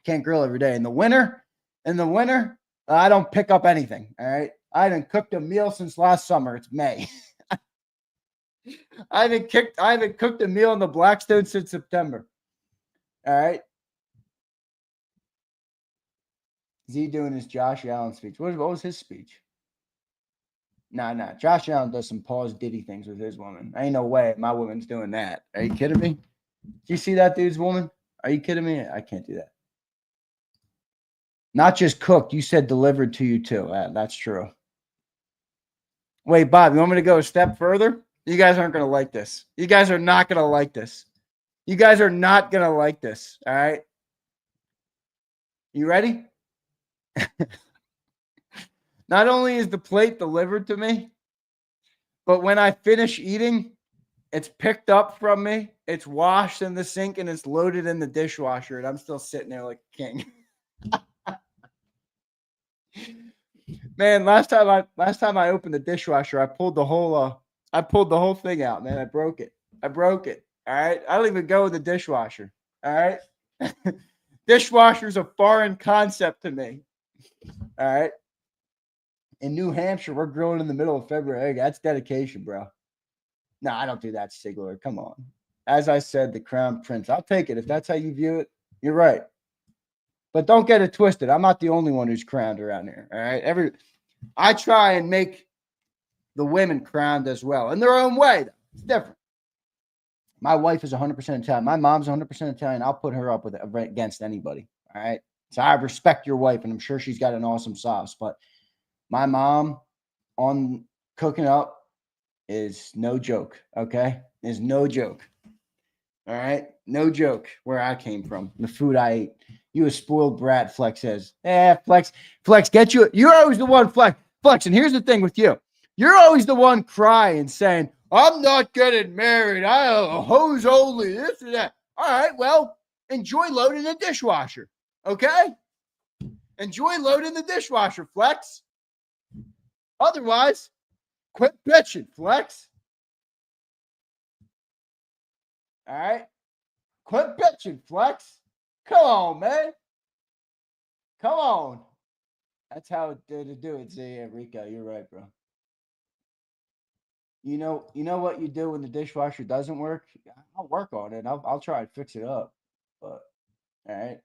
Can't grill every day. In the winter, I don't pick up anything. All right. I haven't cooked a meal since last summer. It's May. I haven't cooked a meal in the Blackstone since September. All right. Z doing his Josh Allen speech. What was his speech? Nah. Josh Allen does some pause Diddy things with his woman. Ain't no way my woman's doing that. Are you kidding me? Do you see that dude's woman? Are you kidding me? I can't do that. Not just cooked. You said delivered to you too. That's true. Wait, Bob, you want me to go a step further? You guys aren't going to like this. You guys are not going to like this. You guys are not going to like this. All right. You ready? Not only is the plate delivered to me, but when I finish eating, it's picked up from me, it's washed in the sink, and it's loaded in the dishwasher, and I'm still sitting there like a king. Man, last time I opened the dishwasher, I pulled the whole thing out, man. I broke it. All right. I don't even go with the dishwasher. All right. Dishwasher's a foreign concept to me. All right. In New Hampshire, we're grilling in the middle of February. Hey, that's dedication, bro. No, I don't do that, Sigler. Come on. As I said, the crown prince. I'll take it. If that's how you view it, you're right. But don't get it twisted. I'm not the only one who's crowned around here. All right. I try and make the women crowned as well in their own way. Though. It's different. My wife is 100% Italian. My mom's 100% Italian. I'll put her up against anybody. All right. So I respect your wife, and I'm sure she's got an awesome sauce. But my mom on cooking up is no joke. Okay. Is no joke. All right. No joke where I came from. The food I ate. You a spoiled brat, Flex says. Flex, get you. You're always the one, Flex. And here's the thing with you. You're always the one crying, saying, I'm not getting married. I a hose only, this and that. All right, well, enjoy loading the dishwasher. Okay? Enjoy loading the dishwasher, Flex. Otherwise, quit bitching, Flex. All right? Quit bitching, Flex. Come on, man. Come on. That's how to do it, Z. Rico, you're right, bro. You know what you do when the dishwasher doesn't work? I'll work on it. I'll try and fix it up. But all right.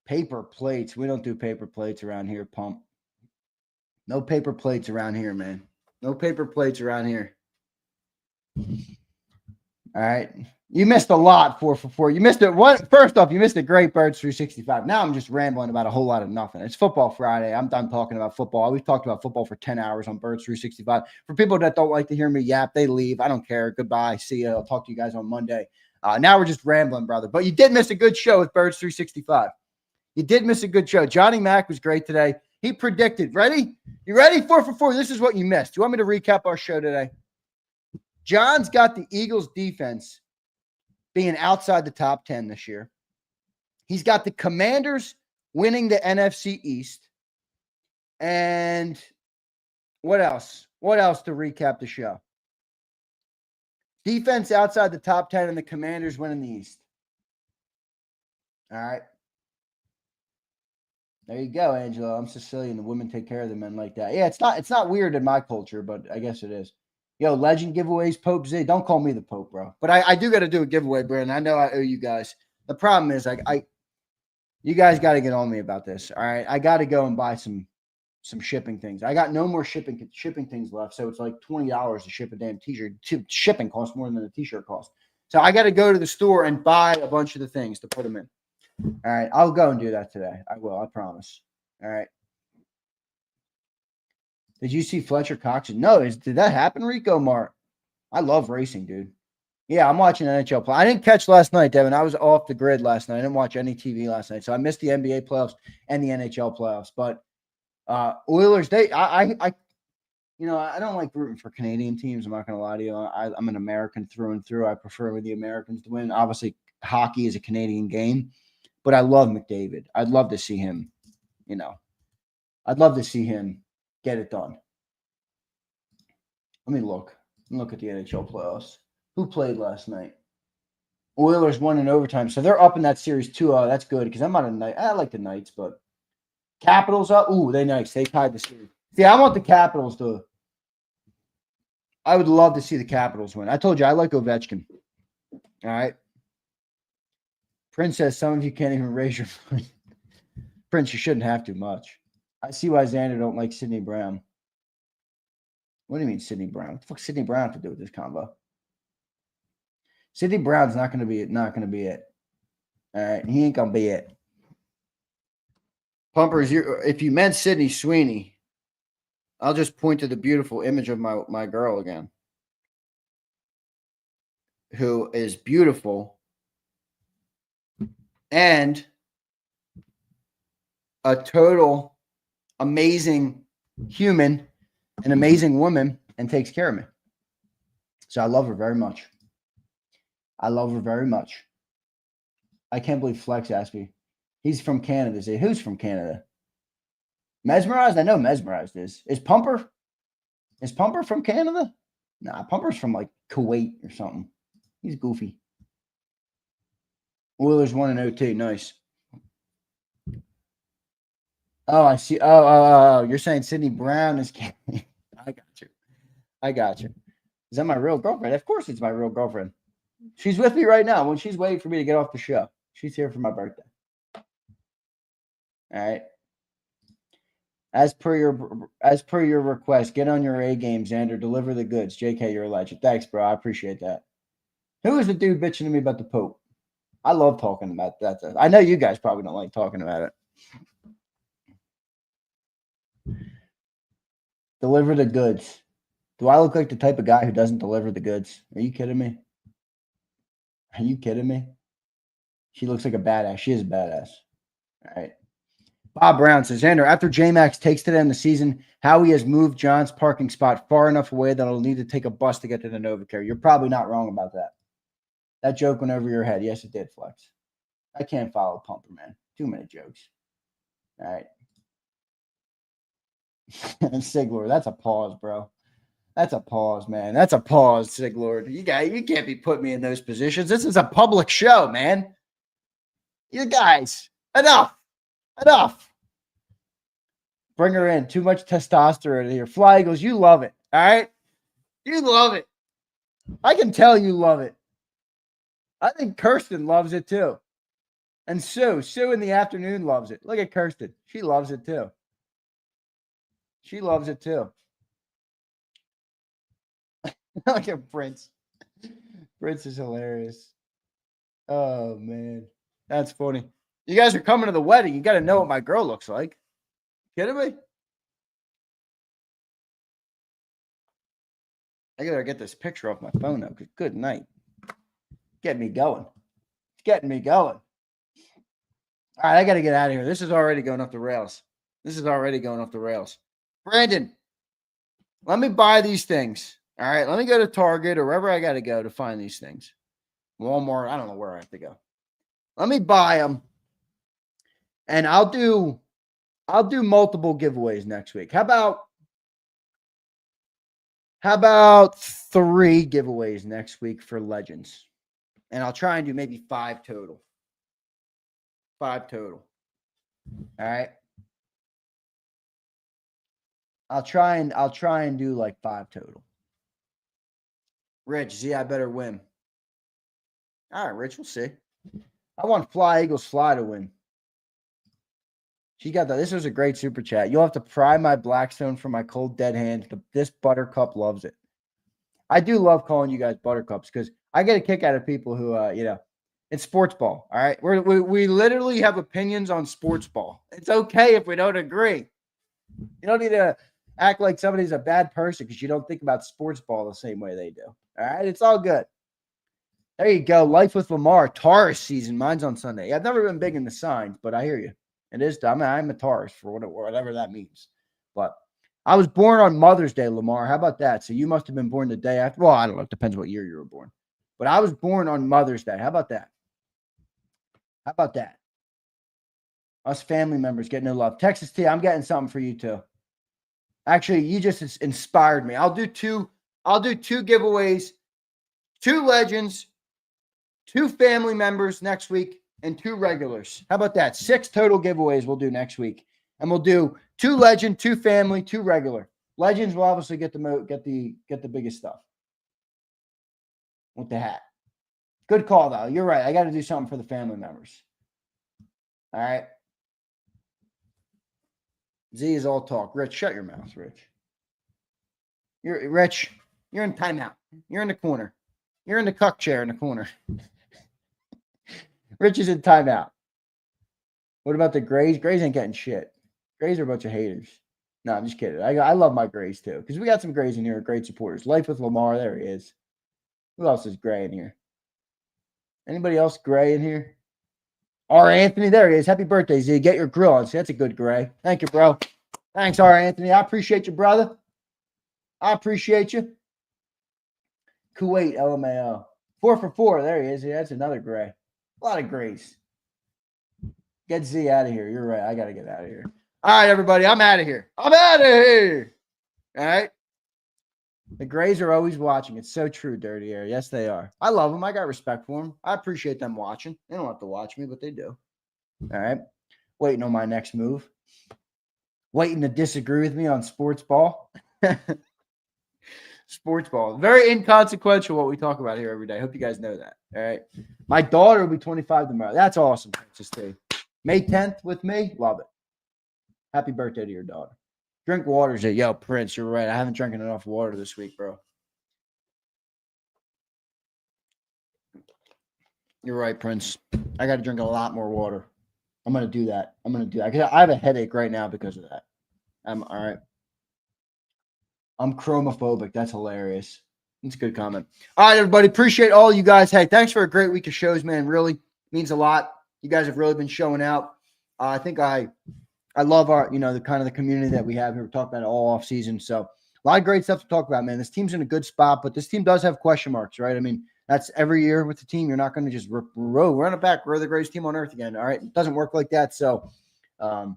Paper plates. We don't do paper plates around here, pump. No paper plates around here, man. No paper plates around here. All right. You missed a lot, 4 for 4. You missed it. First off, you missed a great Birds 365. Now I'm just rambling about a whole lot of nothing. It's Football Friday. I'm done talking about football. We've talked about football for 10 hours on Birds 365. For people that don't like to hear me yap, they leave. I don't care. Goodbye. See you. I'll talk to you guys on Monday. Now we're just rambling, brother. But you did miss a good show with Birds 365. You did miss a good show. Johnny Mack was great today. He predicted. Ready? You ready? 4 for 4. This is what you missed. Do you want me to recap our show today? John's got the Eagles defense being outside the top 10 this year. He's got the Commanders winning the NFC East. And what else? What else to recap the show? Defense outside the top 10 and the Commanders winning the East. All right. There you go, Angelo. I'm Sicilian. The women take care of the men like that. Yeah, it's not weird in my culture, but I guess it is. Yo, legend giveaways, Pope Z. Don't call me the Pope, bro. But I do got to do a giveaway, Brandon. I know I owe you guys. The problem is, you guys got to get on me about this. All right, I got to go and buy some shipping things. I got no more shipping things left, so it's like $20 to ship a damn t-shirt. Shipping costs more than a t-shirt costs. So I got to go to the store and buy a bunch of the things to put them in. All right, I'll go and do that today. I will. I promise. All right. Did you see Fletcher Cox? No, did that happen, Rico Mart? I love racing, dude. Yeah, I'm watching NHL play. I didn't catch last night, Devin. I was off the grid last night. I didn't watch any TV last night, so I missed the NBA playoffs and the NHL playoffs. But Oilers, I don't like rooting for Canadian teams. I'm not going to lie to you. I'm an American through and through. I prefer the Americans to win. Obviously, hockey is a Canadian game, but I love McDavid. I'd love to see him, I'd love to see him get it done. Let me look at the NHL playoffs. Who played last night? Oilers won in overtime. So they're up in that series 2-0. That's good because I'm on a night. I like the Knights, but Capitals up. Ooh, they nice. They tied the series. See, I want the Capitals to. I would love to see the Capitals win. I told you I like Ovechkin. All right. Prince says some of you can't even raise your money. Prince, you shouldn't have too much. I see why Xander don't like Sidney Brown. What do you mean Sidney Brown? What the fuck Sidney Brown have to do with this combo? Sidney Brown's not going to be it. Not going to be it. All right. He ain't going to be it. Pumpers, if you meant Sydney Sweeney, I'll just point to the beautiful image of my girl again, who is beautiful and a total amazing human, an amazing woman, and takes care of me. So I love her very much. I love her very much. I can't believe Flex asked me. He's from Canada. Say, who's from Canada? Mesmerized? I know Mesmerized is. Is Pumper from Canada? Nah, Pumper's from like Kuwait or something. He's goofy. Oilers won in OT. Nice. Oh, I see. Oh. You're saying Sidney Brown is Canadian. I got you. Is that my real girlfriend? Of course it's my real girlfriend. She's with me right now when she's waiting for me to get off the show. She's here for my birthday. All right. As per your request, get on your A game, Xander. Deliver the goods. JK, you're a legend. Thanks, bro. I appreciate that. Who is the dude bitching to me about the Pope? I love talking about that. I know you guys probably don't like talking about it. Deliver the goods. Do I look like the type of guy who doesn't deliver the goods? Are you kidding me? Are you kidding me? She looks like a badass. She is a badass. All right. Bob Brown says, Xander, after J-Max takes to them the season, Howie has moved John's parking spot far enough away that he'll need to take a bus to get to the NovaCare. You're probably not wrong about that. That joke went over your head. Yes, it did, Flex. I can't follow Pumper, man. Too many jokes. All right. Siglord, that's a pause, bro. That's a pause, man. That's a pause, Siglord. You can't be putting me in those positions. This is a public show, man. You guys, enough. Bring her in. Too much testosterone here. Fly Eagles, you love it. All right? You love it. I can tell you love it. I think Kirsten loves it too. And Sue in the afternoon loves it. Look at Kirsten. She loves it too. Look at Prince. Prince is hilarious. Oh, man. That's funny. You guys are coming to the wedding. You got to know what my girl looks like. Kidding me? I got to get this picture off my phone now. Good night. Get me going. It's getting me going. All right, I got to get out of here. This is already going off the rails. Brandon, let me buy these things. All right, let me go to Target or wherever I got to go to find these things. Walmart, I don't know where I have to go. Let me buy them, and I'll do multiple giveaways next week. How about 3 giveaways next week for Legends? And I'll try and do maybe 5 total. 5 total. All right. I'll try and do like 5 total. Rich, I better win. All right, Rich, we'll see. I want Fly Eagles Fly to win. She got that. This was a great super chat. You'll have to pry my Blackstone from my cold dead hand. This Buttercup loves it. I do love calling you guys Buttercups because I get a kick out of people who, it's sports ball. All right. We literally have opinions on sports ball. It's okay if we don't agree. You don't need to act like somebody's a bad person because you don't think about sports ball the same way they do. All right. It's all good. There you go. Life with Lamar. Taurus season. Mine's on Sunday. I've never been big in the signs, but I hear you. It is. I'm a Taurus for whatever that means. But I was born on Mother's Day, Lamar. How about that? So you must have been born the day after. Well, I don't know. It depends what year you were born. But I was born on Mother's Day. How about that? Us family members get no love. Texas T, I'm getting something for you too. Actually, you just inspired me. I'll do two giveaways, 2 Legends, 2 family members next week and 2 regulars. How about that? 6 total giveaways we'll do next week. And we'll do 2 legend, 2 family, 2 regular. Legends will obviously get the biggest stuff with the hat. Good call, though. You're right. I got to do something for the family members. All right. Z is all talk. Rich, shut your mouth, Rich. Rich, you're in timeout. You're in the corner. You're in the cuck chair in the corner. Rich is in timeout. What about the Grays? Grays ain't getting shit. Grays are a bunch of haters. No, I'm just kidding. I love my Grays, too, because we got some Grays in here, great supporters. Life with Lamar, there he is. Who else is gray in here? Anybody else gray in here? R. Anthony, there he is. Happy birthday, Z. Get your grill on. See, that's a good gray. Thank you, bro. Thanks, R. Anthony. I appreciate you, brother. I appreciate you. Kuwait, LMAO. 4 for 4. There he is. Yeah, that's another gray. A lot of grays. Get Z out of here. You're right. I got to get out of here. All right, everybody. I'm out of here. I'm out of here. All right. The Grays are always watching. It's so true, Dirty Air. Yes, they are. I love them. I got respect for them. I appreciate them watching. They don't have to watch me, but they do. All right. Waiting on my next move. Waiting to disagree with me on sports ball. Sports ball. Very inconsequential what we talk about here every day. I hope you guys know that. All right. My daughter will be 25 tomorrow. That's awesome. Just May 10th with me. Love it. Happy birthday to your daughter. Drink water, Zay. Yo, Prince, you're right. I haven't drank enough water this week, bro. You're right, Prince. I got to drink a lot more water. I'm going to do that. I have a headache right now because of that. All right. I'm chromophobic. That's hilarious. That's a good comment. All right, everybody. Appreciate all you guys. Hey, thanks for a great week of shows, man. Really means a lot. You guys have really been showing out. I think I love our, the kind of the community that we have here. We're talking about it all off season. So a lot of great stuff to talk about, man. This team's in a good spot, but this team does have question marks, right? I mean, that's every year with the team. You're not going to just run it back. We're the greatest team on earth again. All right. It doesn't work like that. So a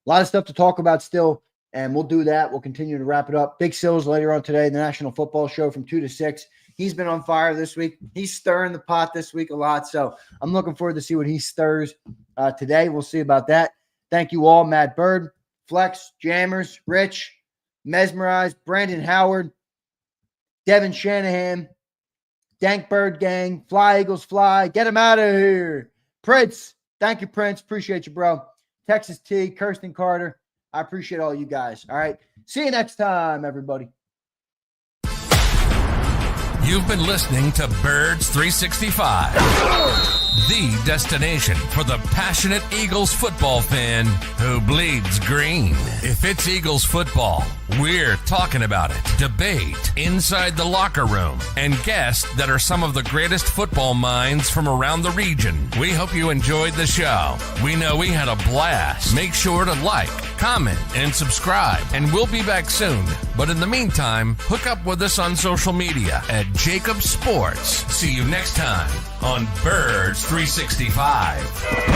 lot of stuff to talk about still, and we'll do that. We'll continue to wrap it up. Big Sills later on today, the National Football Show from 2 to 6. He's been on fire this week. He's stirring the pot this week a lot. So I'm looking forward to see what he stirs today. We'll see about that. Thank you all, Matt Bird, Flex, Jammers, Rich, Mesmerized, Brandon Howard, Devin Shanahan, Dank Bird Gang, Fly Eagles Fly. Get him out of here. Prince, thank you, Prince. Appreciate you, bro. Texas T, Kirsten Carter. I appreciate all you guys. All right. See you next time, everybody. You've been listening to Birds 365, the destination for the passionate Eagles football fan who bleeds green. If it's Eagles football, we're talking about it. Debate, inside the locker room, and guests that are some of the greatest football minds from around the region. We hope you enjoyed the show. We know we had a blast. Make sure to like, comment, and subscribe, and we'll be back soon. But in the meantime, hook up with us on social media at JAKIB Sports. See you next time on Birds 365.